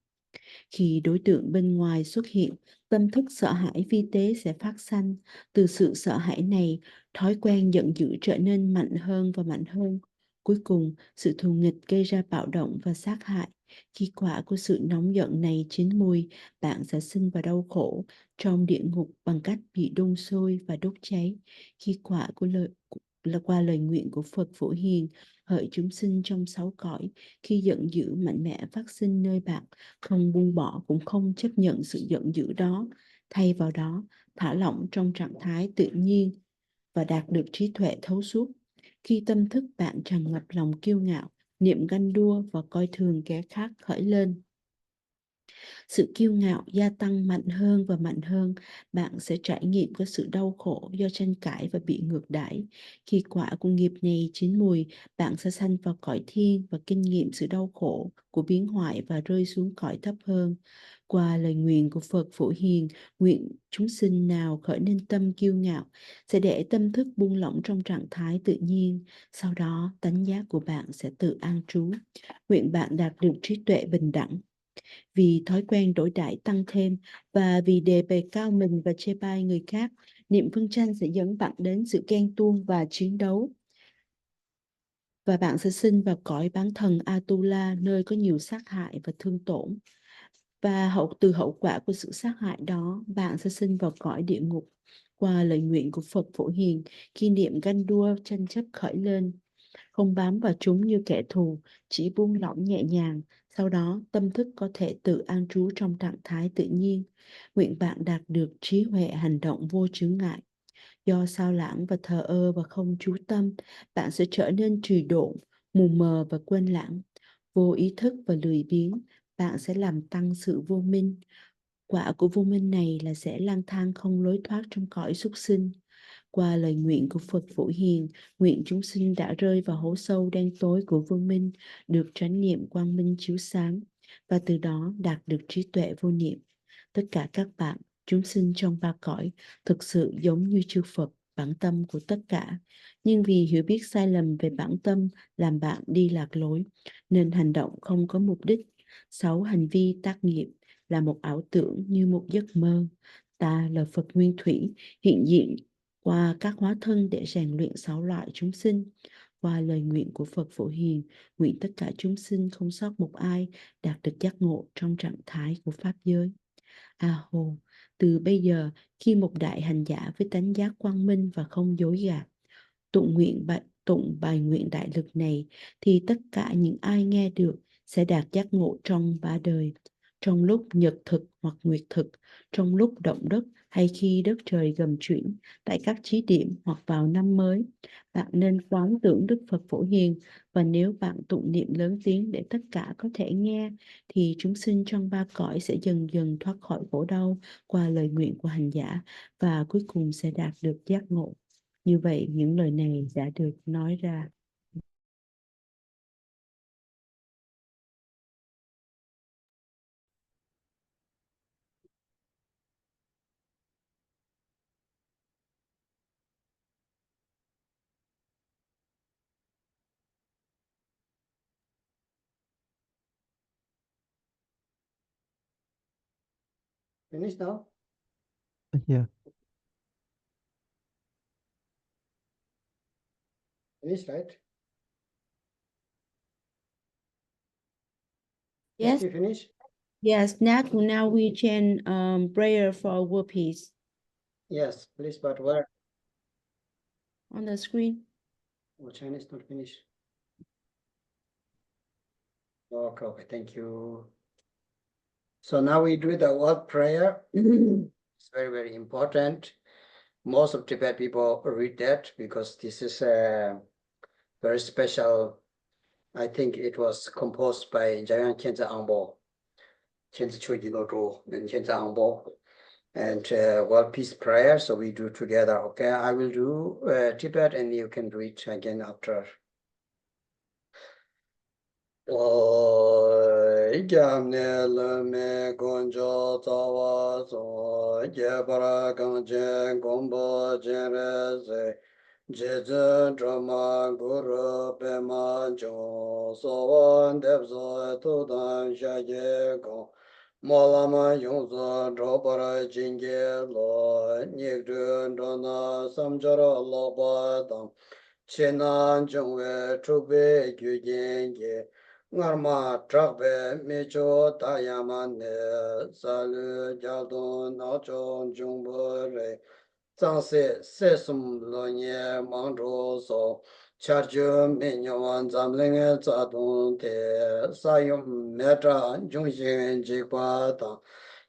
S1: Khi đối tượng bên ngoài xuất hiện, tâm thức sợ hãi vi tế sẽ phát sanh. Từ sự sợ hãi này, thói quen giận dữ trở nên mạnh hơn và mạnh hơn. Cuối cùng, sự thù nghịch gây ra bạo động và sát hại. Khi quả của sự nóng giận này chín mùi, bạn sẽ sinh vào đau khổ trong địa ngục bằng cách bị đun sôi và đốt cháy. Khi quả của là qua lời nguyện của Phật Phổ Hiền, hỡi chúng sinh trong 6 cõi, khi giận dữ mạnh mẽ phát sinh nơi bạn, không buông bỏ cũng không chấp nhận sự giận dữ đó, thay vào đó thả lỏng trong trạng thái tự nhiên và đạt được trí tuệ thấu suốt. Khi tâm thức bạn tràn ngập lòng kiêu ngạo, niệm ganh đua và coi thường kẻ khác khởi lên, sự kiêu ngạo gia tăng mạnh hơn và mạnh hơn, bạn sẽ trải nghiệm có sự đau khổ do tranh cãi và bị ngược đãi. Khi quả của nghiệp này chín mùi, bạn sẽ sanh vào cõi thiên và kinh nghiệm sự đau khổ của biến hoại và rơi xuống cõi thấp hơn. Qua lời nguyện của Phật Phổ Hiền, nguyện chúng sinh nào khởi nên tâm kiêu ngạo sẽ để tâm thức buông lỏng trong trạng thái tự nhiên. Sau đó, tánh giác của bạn sẽ tự an trú. Nguyện bạn đạt được trí tuệ bình đẳng. Vì thói quen đổi đãi tăng thêm và vì đề bề cao mình và chê bai người khác, niệm phân tranh sẽ dẫn bạn đến sự ghen tuông và chiến đấu. Và bạn sẽ sinh vào cõi bán thần Atula, nơi có nhiều sát hại và thương tổn. Và từ hậu quả của sự sát hại đó, bạn sẽ sinh vào cõi địa ngục. Qua lời nguyện của Phật Phổ Hiền, khi niệm ganh đua tranh chấp khởi lên, không bám vào chúng như kẻ thù, chỉ buông lỏng nhẹ nhàng. Sau đó, tâm thức có thể tự an trú trong trạng thái tự nhiên. Nguyện bạn đạt được trí huệ hành động vô chướng ngại. Do sao lãng và thờ ơ và không chú tâm, bạn sẽ trở nên trì độn, mù mờ và quên lãng. Vô ý thức và lười biếng, bạn sẽ làm tăng sự vô minh. Quả của vô minh này là sẽ lang thang không lối thoát trong cõi súc sinh. Qua lời nguyện của Phật Phổ Hiền, nguyện chúng sinh đã rơi vào hố sâu đen tối của vô minh, được chánh niệm quang minh chiếu sáng, và từ đó đạt được trí tuệ vô niệm. Tất cả các bạn, chúng sinh trong 3 cõi, thực sự giống như chư Phật, bản tâm của tất cả. Nhưng vì hiểu biết sai lầm về bản tâm làm bạn đi lạc lối, nên hành động không có mục đích. 6 hành vi tác nghiệp là một ảo tưởng như một giấc mơ. Ta là Phật Nguyên Thủy, hiện diện qua các hóa thân để rèn luyện 6 loại chúng sinh. Qua lời nguyện của Phật Phổ Hiền, nguyện tất cả chúng sinh không sót một ai đạt được giác ngộ trong trạng thái của Pháp giới. A Hồ, từ bây giờ, khi một đại hành giả với tánh giác quang minh và không dối gạt, tụng bài nguyện đại lực này, thì tất cả những ai nghe được sẽ đạt giác ngộ trong 3 đời. Trong lúc nhật thực hoặc nguyệt thực, trong lúc động đất hay khi đất trời gầm chuyển, tại các chí điểm hoặc vào năm mới, bạn nên quán tưởng Đức Phật Phổ Hiền, và nếu bạn tụng niệm lớn tiếng để tất cả có thể nghe, thì chúng sinh trong 3 cõi sẽ dần dần thoát khỏi khổ đau qua lời nguyện của hành giả, và cuối cùng sẽ đạt được giác ngộ. Như vậy, những lời này đã được nói ra.
S2: Finish now?
S3: Yeah.
S2: Finish, right?
S1: Yes,
S2: Misty, finish?
S1: yes. Now we chant prayer for world peace
S2: Yes, please, but where?
S1: on the screen.
S2: Oh, Chinese not finished. Okay, okay, thank you. So now we do the word prayer. It's very, very important. Most of Tibet people read that because this is a very special. I think it was composed by Jayan Khensa Angbo, Khensa Choji Loto, and Khensa Angbo, and world peace prayer. So we do together. Okay, I will do Tibet, and you can read again after. Gyamne lame gonjo tawa so gyabara gangje gombo jere se jeje drama guru pema jo so debzo tudan shaje go molama yungzo drobara jinge lo nyegdu drona samjara loba dam chenan jungwe chukbe gyugenge Ngarma trakbe mecho tayamane salu jadon nacho jumbo re Zhang se sum lo nye mang zhu so, char ju me nyo wan zam ling za dong te, sa yung me tra jung xin ji kwa tang,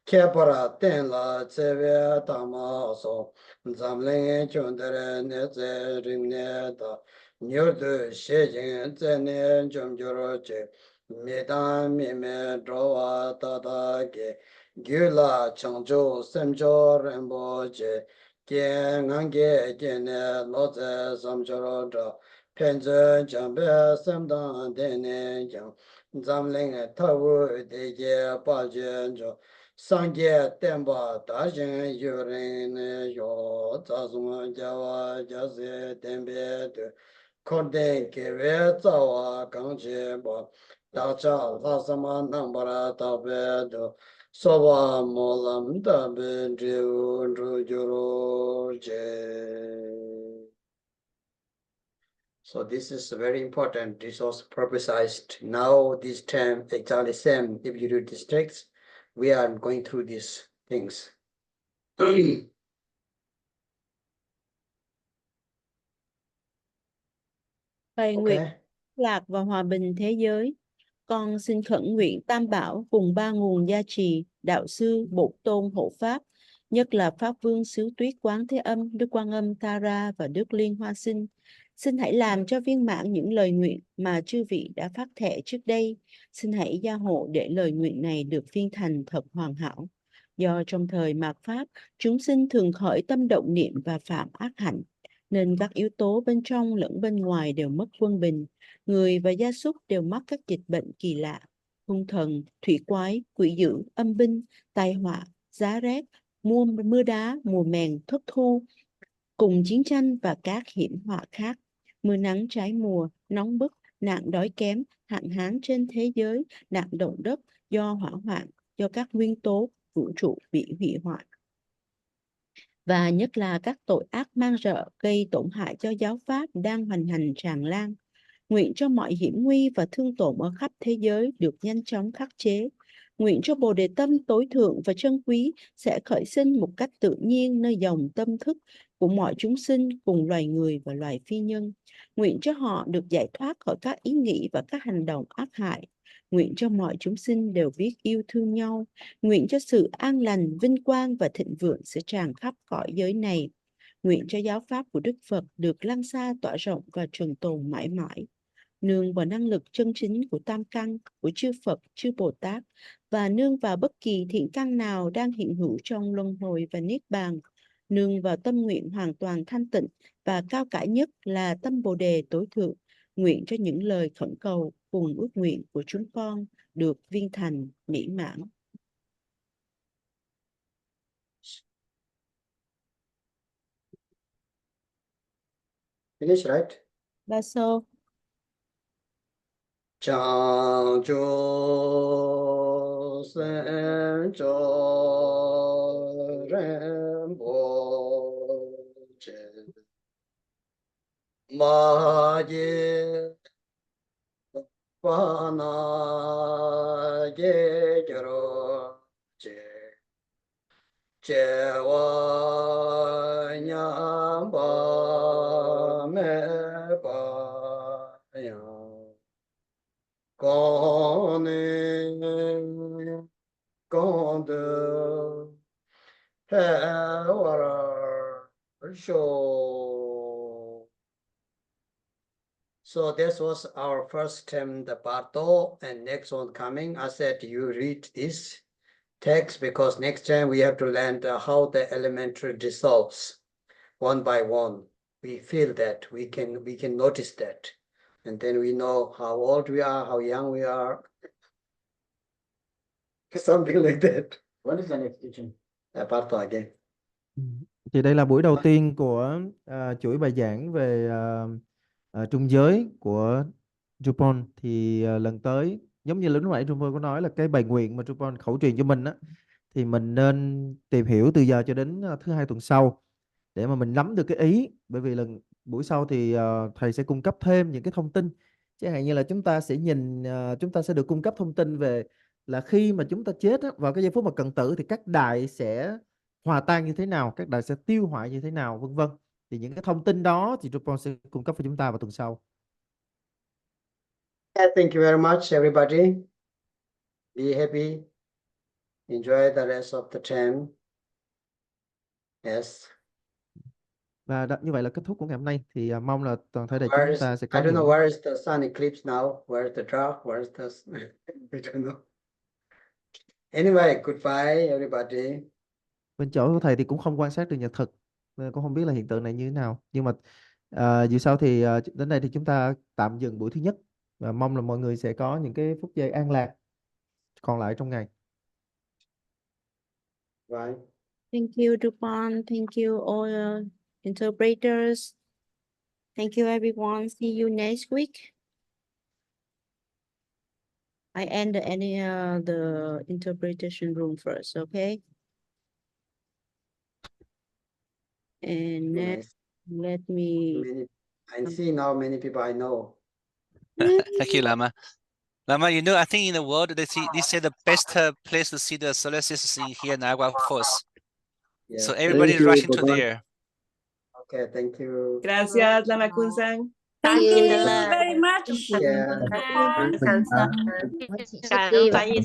S2: ke para ten la tse we ta ma so, zam ling chung tere ne tse ring ne ta, nyo du she jing tse ne jum ju ro che, me dan me me zho wa ta ta ke, gyu la chang ju sem jo ren bo che, Kian ngange kiene loze samchoro zha, penze jambe samdang tene yang, zamling tawu dege paljen zho, sangye tenpa dajin yurin yo, zazuma jawa jase tenpe tu, korden kewe zawa gangche bo, dacha lasama nambara tabe do, Soba molam tabe driu juro je. So this is very important. This was publicized. Now this term exactly same. If you do districts, we are going through these things.
S1: Bài nguyện
S2: Okay.
S1: lạc và hòa bình thế giới. Con xin khẩn nguyện Tam Bảo cùng ba nguồn gia trì, đạo sư, bổn tôn hộ pháp, nhất là Pháp Vương Xứ Tuyết Quán Thế Âm, Đức Quan Âm Tara và Đức Liên Hoa Sinh. Xin hãy làm cho viên mãn những lời nguyện mà chư vị đã phát thệ trước đây. Xin hãy gia hộ để lời nguyện này được viên thành thật hoàn hảo. Do trong thời mạt Pháp, chúng sinh thường khởi tâm động niệm và phạm ác hạnh, nên các yếu tố bên trong lẫn bên ngoài đều mất quân bình. Người và gia súc đều mắc các dịch bệnh kỳ lạ, hung thần, thủy quái, quỷ dữ, âm binh, tai họa, giá rét, mưa đá, mùa mèn, thất thu, cùng chiến tranh và các hiểm họa khác. Mưa nắng trái mùa, nóng bức, nạn đói kém, hạn hán trên thế giới, nạn động đất do hỏa hoạn, do các nguyên tố vũ trụ bị hủy hoại. Và nhất là các tội ác man rợ gây tổn hại cho giáo pháp đang hoành hành tràn lan. Nguyện cho mọi hiểm nguy và thương tổn ở khắp thế giới được nhanh chóng khắc chế. Nguyện cho Bồ Đề Tâm tối thượng và chân quý sẽ khởi sinh một cách tự nhiên nơi dòng tâm thức của mọi chúng sinh cùng loài người và loài phi nhân. Nguyện cho họ được giải thoát khỏi các ý nghĩ và các hành động ác hại. Nguyện cho mọi chúng sinh đều biết yêu thương nhau. Nguyện cho sự an lành, vinh quang và thịnh vượng sẽ tràn khắp cõi giới này. Nguyện cho giáo pháp của Đức Phật được lan xa, tỏa rộng và trường tồn mãi mãi. Nương vào năng lực chân chính của Tam Căn, của chư Phật, chư Bồ Tát, và nương vào bất kỳ thiện căn nào đang hiện hữu trong luân hồi và niết bàn. Nương vào tâm nguyện hoàn toàn thanh tịnh và cao cả nhất là tâm Bồ Đề tối thượng. Nguyện cho những lời khẩn cầu cùng ước nguyện của chúng con được viên thành mỹ mãn.
S2: Finish, right?
S1: That's all.
S2: Chang chu sen cho ren bo che ma ye pa na ye ro che che wa nya ba me ba ya con con de show. So this was our first term, the Bardo, and next one coming. I said you read this text because next time we have to learn how the elementary dissolves one by one. We feel that we can notice that, and then we know how old we are, how young we are, something like that. What is the next teaching? Bardo again.
S3: Thì đây là buổi đầu tiên của chuỗi bài giảng về trung giới của Drupon. Thì lần tới, giống như lúc nãy Drupon có nói là cái bài nguyện mà Drupon khẩu truyền cho mình á, thì mình nên tìm hiểu từ giờ cho đến thứ hai tuần sau để mà mình nắm được cái ý. Bởi vì lần buổi sau thì thầy sẽ cung cấp thêm những cái thông tin, chẳng hạn như là chúng ta sẽ chúng ta sẽ được cung cấp thông tin về là khi mà chúng ta chết á, vào cái giây phút mà cận tử thì các đài sẽ hòa tan như thế nào, các đại sẽ tiêu hoại như thế nào, vân vân. Thì những cái thông tin đó thì Drupon sẽ cung cấp cho chúng ta vào tuần sau.
S2: Yeah, thank you very much, everybody. Be happy. Enjoy the rest of the time. Yes.
S3: Và như vậy là kết thúc của ngày hôm nay. Thì mong là toàn thể đại
S2: Where
S3: chúng
S2: is,
S3: ta sẽ
S2: I
S3: có
S2: don't know
S3: những
S2: where is the sun eclipse now. Where's the dark? Where's the I don't know. Anyway, goodbye, everybody.
S3: bên chỗ của thầy thì cũng không quan sát được nhật thực, nên cũng không biết là hiện tượng này như thế nào. Nhưng mà dù sao thì đến đây thì chúng ta tạm dừng buổi thứ nhất, và mong là mọi người sẽ có những cái phút giây an lạc còn lại trong ngày.
S2: Bye.
S1: Thank you, Drupon. Thank you, all interpreters. Thank you, everyone. See you next week. I end the interpretation room first, okay? And
S2: Nice.
S1: let me.
S2: I see now many people I know.
S6: Thank you, Lama. Lama, you know, I think in the world they say the best place to see the solar system is here in Niagara Falls.
S2: Yeah.
S6: So everybody is rushing to there.
S2: Okay, thank you.
S7: Gracias, Lama Kunsang.
S8: Thank you
S5: very much.
S2: Yeah.
S8: Cảm ơn thầy sư
S5: Bye.